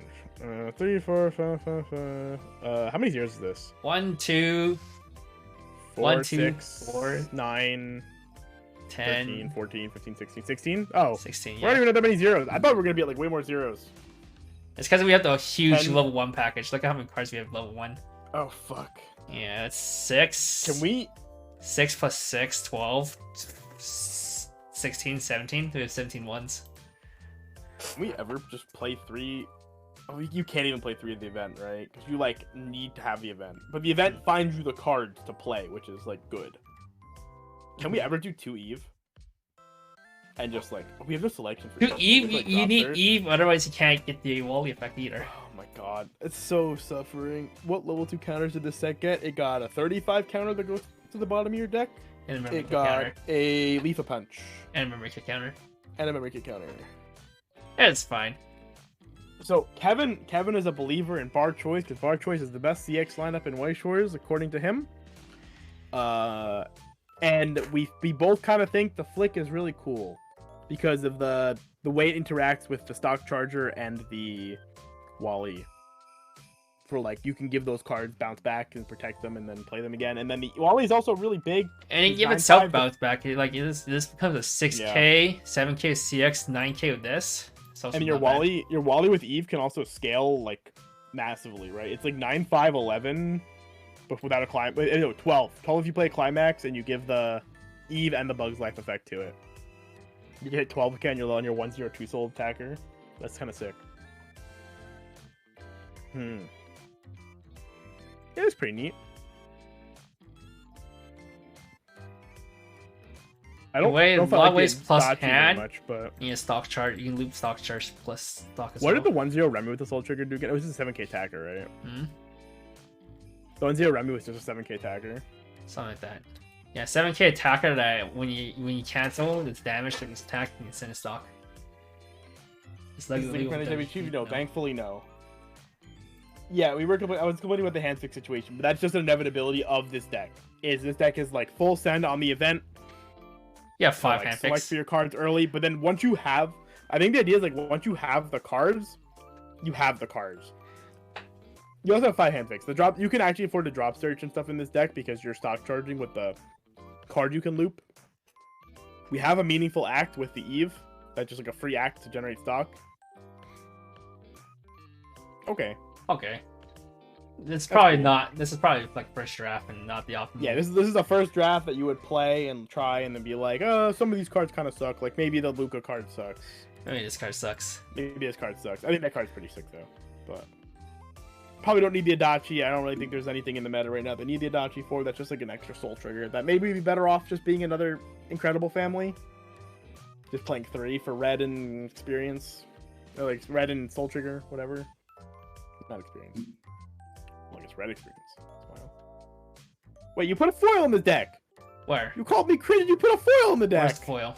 3, 4, 5, 5, 5. How many zeros is this? 1, 2, 4, 1, 2, 6, 4, 9, 10, 13, 14, 15, 16, 16. Oh, 16. We're not even at that many zeros. I thought we were gonna be at like way more zeros. It's because we have the huge 10. level 1 package. Look at how many cards we have level 1. Oh fuck. Yeah, it's 6. Can we? 6 plus 6, 12, 16, 17. We have 17 ones. Can we ever just play 3? Oh, you can't even play 3 at the event, right? Because you like need to have the event. But the event finds you the cards to play, which is like good. Can we ever do 2 Eve? And just like we have no selection for 2 Eve. like, you need Eve, otherwise you can't get the Wally effect either. Oh my god, it's so suffering. What level 2 counters did this set get? It got a 35 counter that goes to the bottom of your deck. And a memory it got counter. A Leaf of Punch. And a memory kick counter. And a memory kick counter. It's fine. So Kevin is a believer in Bar Choice because Bar Choice is the best CX lineup in Weiss Schwarz according to him. And we both kind of think the Flick is really cool because of the way it interacts with the stock charger and the Wally. For like you can give those cards bounce back and protect them and then play them again. And then the Wally is also really big. And you give itself bounce back. Like this becomes a 6k, 7k CX, 9k with this. And your Wally with Eve can also scale like massively, right? It's like 9, 5, 11, but without a climb. No, 12. 12 if you play Climax and you give the Eve and the Bug's Life effect to it. You can hit 12k on your 1/0 2-soul attacker. That's kind of sick. Yeah, it's pretty neat. I don't know if I like ways plus hand much, but you can stock chart. You can loop stock charge plus stock as what well. did the 1/0 Remy with the Soul Trigger do again? It was just a 7k attacker, right? The 1/0 Remy was just a 7k attacker. Something like that. Yeah, 7k attacker that when you cancel its damage to its attack, you can send a stock. It's like no, thankfully no. Yeah, I was complaining about the hand fix situation, but that's just an inevitability of this deck. This deck is like full send on the event. Yeah, 5 hand fix. Select for your cards early, but then once you have, I think the idea is like once you have the cards, you have the cards. You also have 5 hand fix. The drop you can actually afford to drop search and stuff in this deck because you're stock charging with the card you can loop. We have a meaningful act with the Eve. That's just like a free act to generate stock. Okay. Okay. This is probably like first draft and not the optimal. Yeah, this is the first draft that you would play and try and then be like, oh, some of these cards kind of suck. Like maybe the Luca card sucks. Maybe this card sucks. Maybe this card sucks. I think that card's pretty sick though. But probably don't need the Adachi. I don't really think there's anything in the meta right now. They need the Adachi for. That's just like an extra soul trigger. That maybe be better off just being another incredible family. Just playing 3 for red and experience. Or like red and Soul Trigger, whatever. Not experience. Like it's red experience. Smile. Wait, you put a foil in the deck. Where? You called me cringe. You put a foil in the deck. Where's the foil?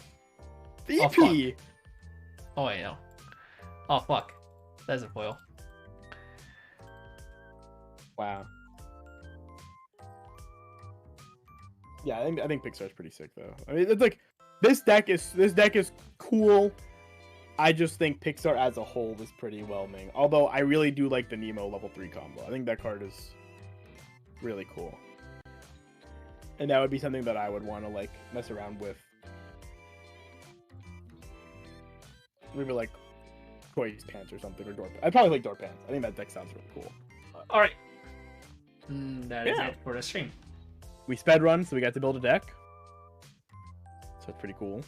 The Oh, EP. Oh wait, no. Oh fuck. That's a foil. Wow. Yeah, I think Pixar's pretty sick though. I mean, it's like this deck is cool. I just think Pixar as a whole is pretty whelming. Although I really do like the Nemo level 3 combo. I think that card is really cool. And that would be something that I would want to like mess around with. Maybe like Toys Pants or something, or Door Pants. I'd probably like Door Pants. I think that deck sounds really cool. All right. That is Yeah. it for the stream. We sped run, so we got to build a deck. So it's pretty cool.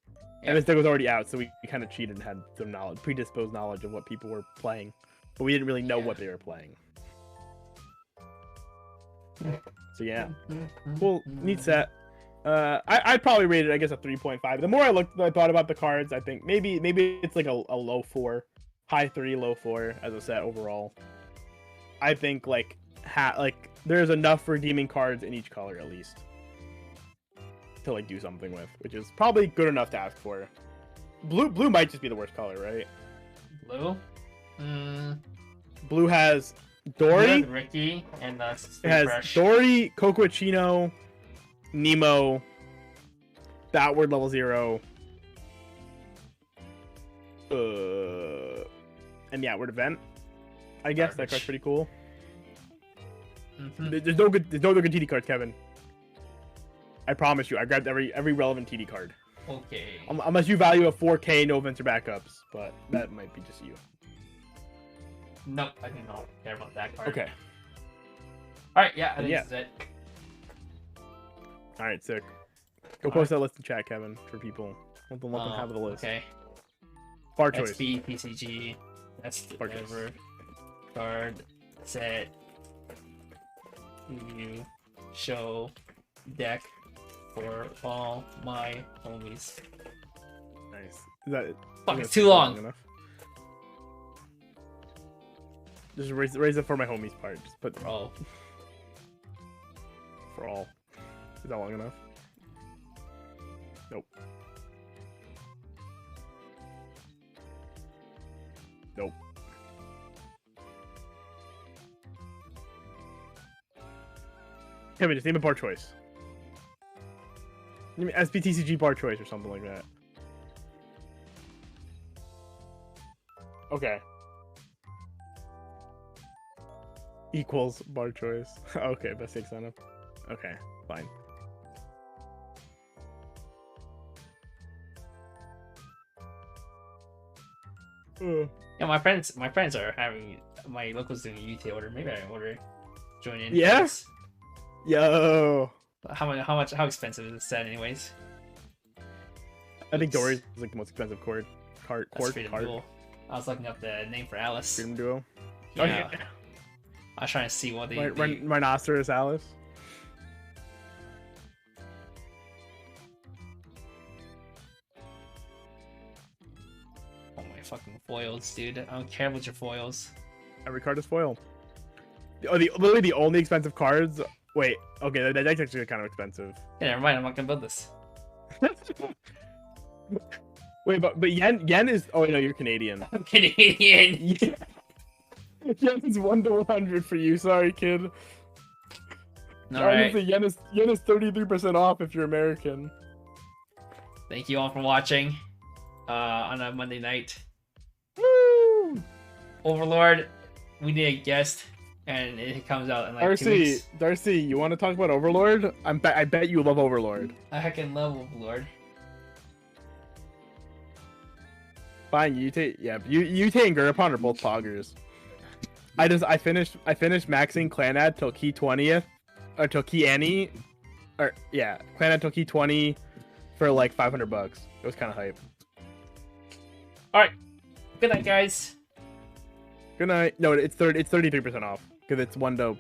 Yeah. And this deck was already out, so we kind of cheated and had some knowledge, predisposed knowledge of what people were playing, but we didn't really know what they were playing. So yeah, cool, neat set. I'd probably rate it, I guess, a 3.5. The more I thought about the cards, I think maybe it's like a low 4, high 3, low 4 as a set overall. I think like there's enough redeeming cards in each color at least to like do something with, which is probably good enough to ask for. Blue might just be the worst color, right? Blue? Blue has Dory, Ricky, and it has Dory, Cocoachino, Nemo, the Outward level 0, and the Outward Event. I guess that card's pretty cool. There's no good TD cards, Kevin. I promise you, I grabbed every relevant TD card. Okay. Unless you value a 4K, no events or backups, but that might be just you. Nope, I do not care about that card. Okay. Alright, yeah, I think this is it. Alright, sick. Go post that list in chat, Kevin, for people. Let them have the list. Okay. Bar choice. XP, PCG, that's whatever. Card, set, preview, show, deck for all my homies. Nice. Is that Fuck, it's too long. Enough? Just raise it for my homies part. Just put For all. For all. Is that long enough? Nope. Nope. Kevin, just name a bar choice. Name SPTCG bar choice or something like that. Okay. Equals bar choice. Okay, best take sign up. Okay, fine. Yeah, my friends are having my locals doing a UT order. Maybe I order join in. Yeah? Yo. How expensive is this set anyways? I think Dory's is like the most expensive card. Freedom Duel. I was looking up the name for Alice. Freedom Duo. Yeah. Oh yeah. I was trying to see what they. Rhinoceros Alice. Oh my fucking foils, dude! I don't care about your foils. Every card is foil. Literally the only expensive cards. Wait, okay, that deck's actually kind of expensive. Yeah, never mind. I'm not gonna build this. Wait, but yen is. Oh no, you're Canadian. I'm Canadian. Yen is 1 to 100 for you. Sorry, kid. Alright. Yen is 33% off if you're American. Thank you all for watching. On a Monday night. Woo! Overlord, we need a guest, and it comes out in like 2 weeks. Darcy, you want to talk about Overlord? I bet you love Overlord. I heckin' love Overlord. Fine, Yute and Gurapon are both poggers. I finished maxing Clanad till key 20th, or till key Annie, or yeah, Clanad till key 20 for like $500. It was kind of hype. All right, good night, guys. Good night. No, it's 33% off because it's 1 to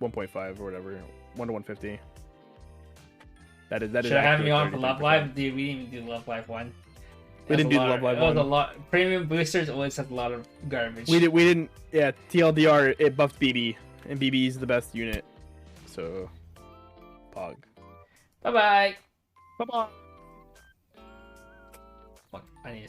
1.5 or whatever, 1 to 150. That is. Should I have you on for Love Live? Dude, we didn't even do Love Live 1. We didn't do the Love Live It was a one. lot. Premium boosters always have a lot of garbage. We didn't. Yeah, TLDR. It buffed BB, and BB is the best unit. So, Pog. Bye bye. Bye bye. Fuck, I need to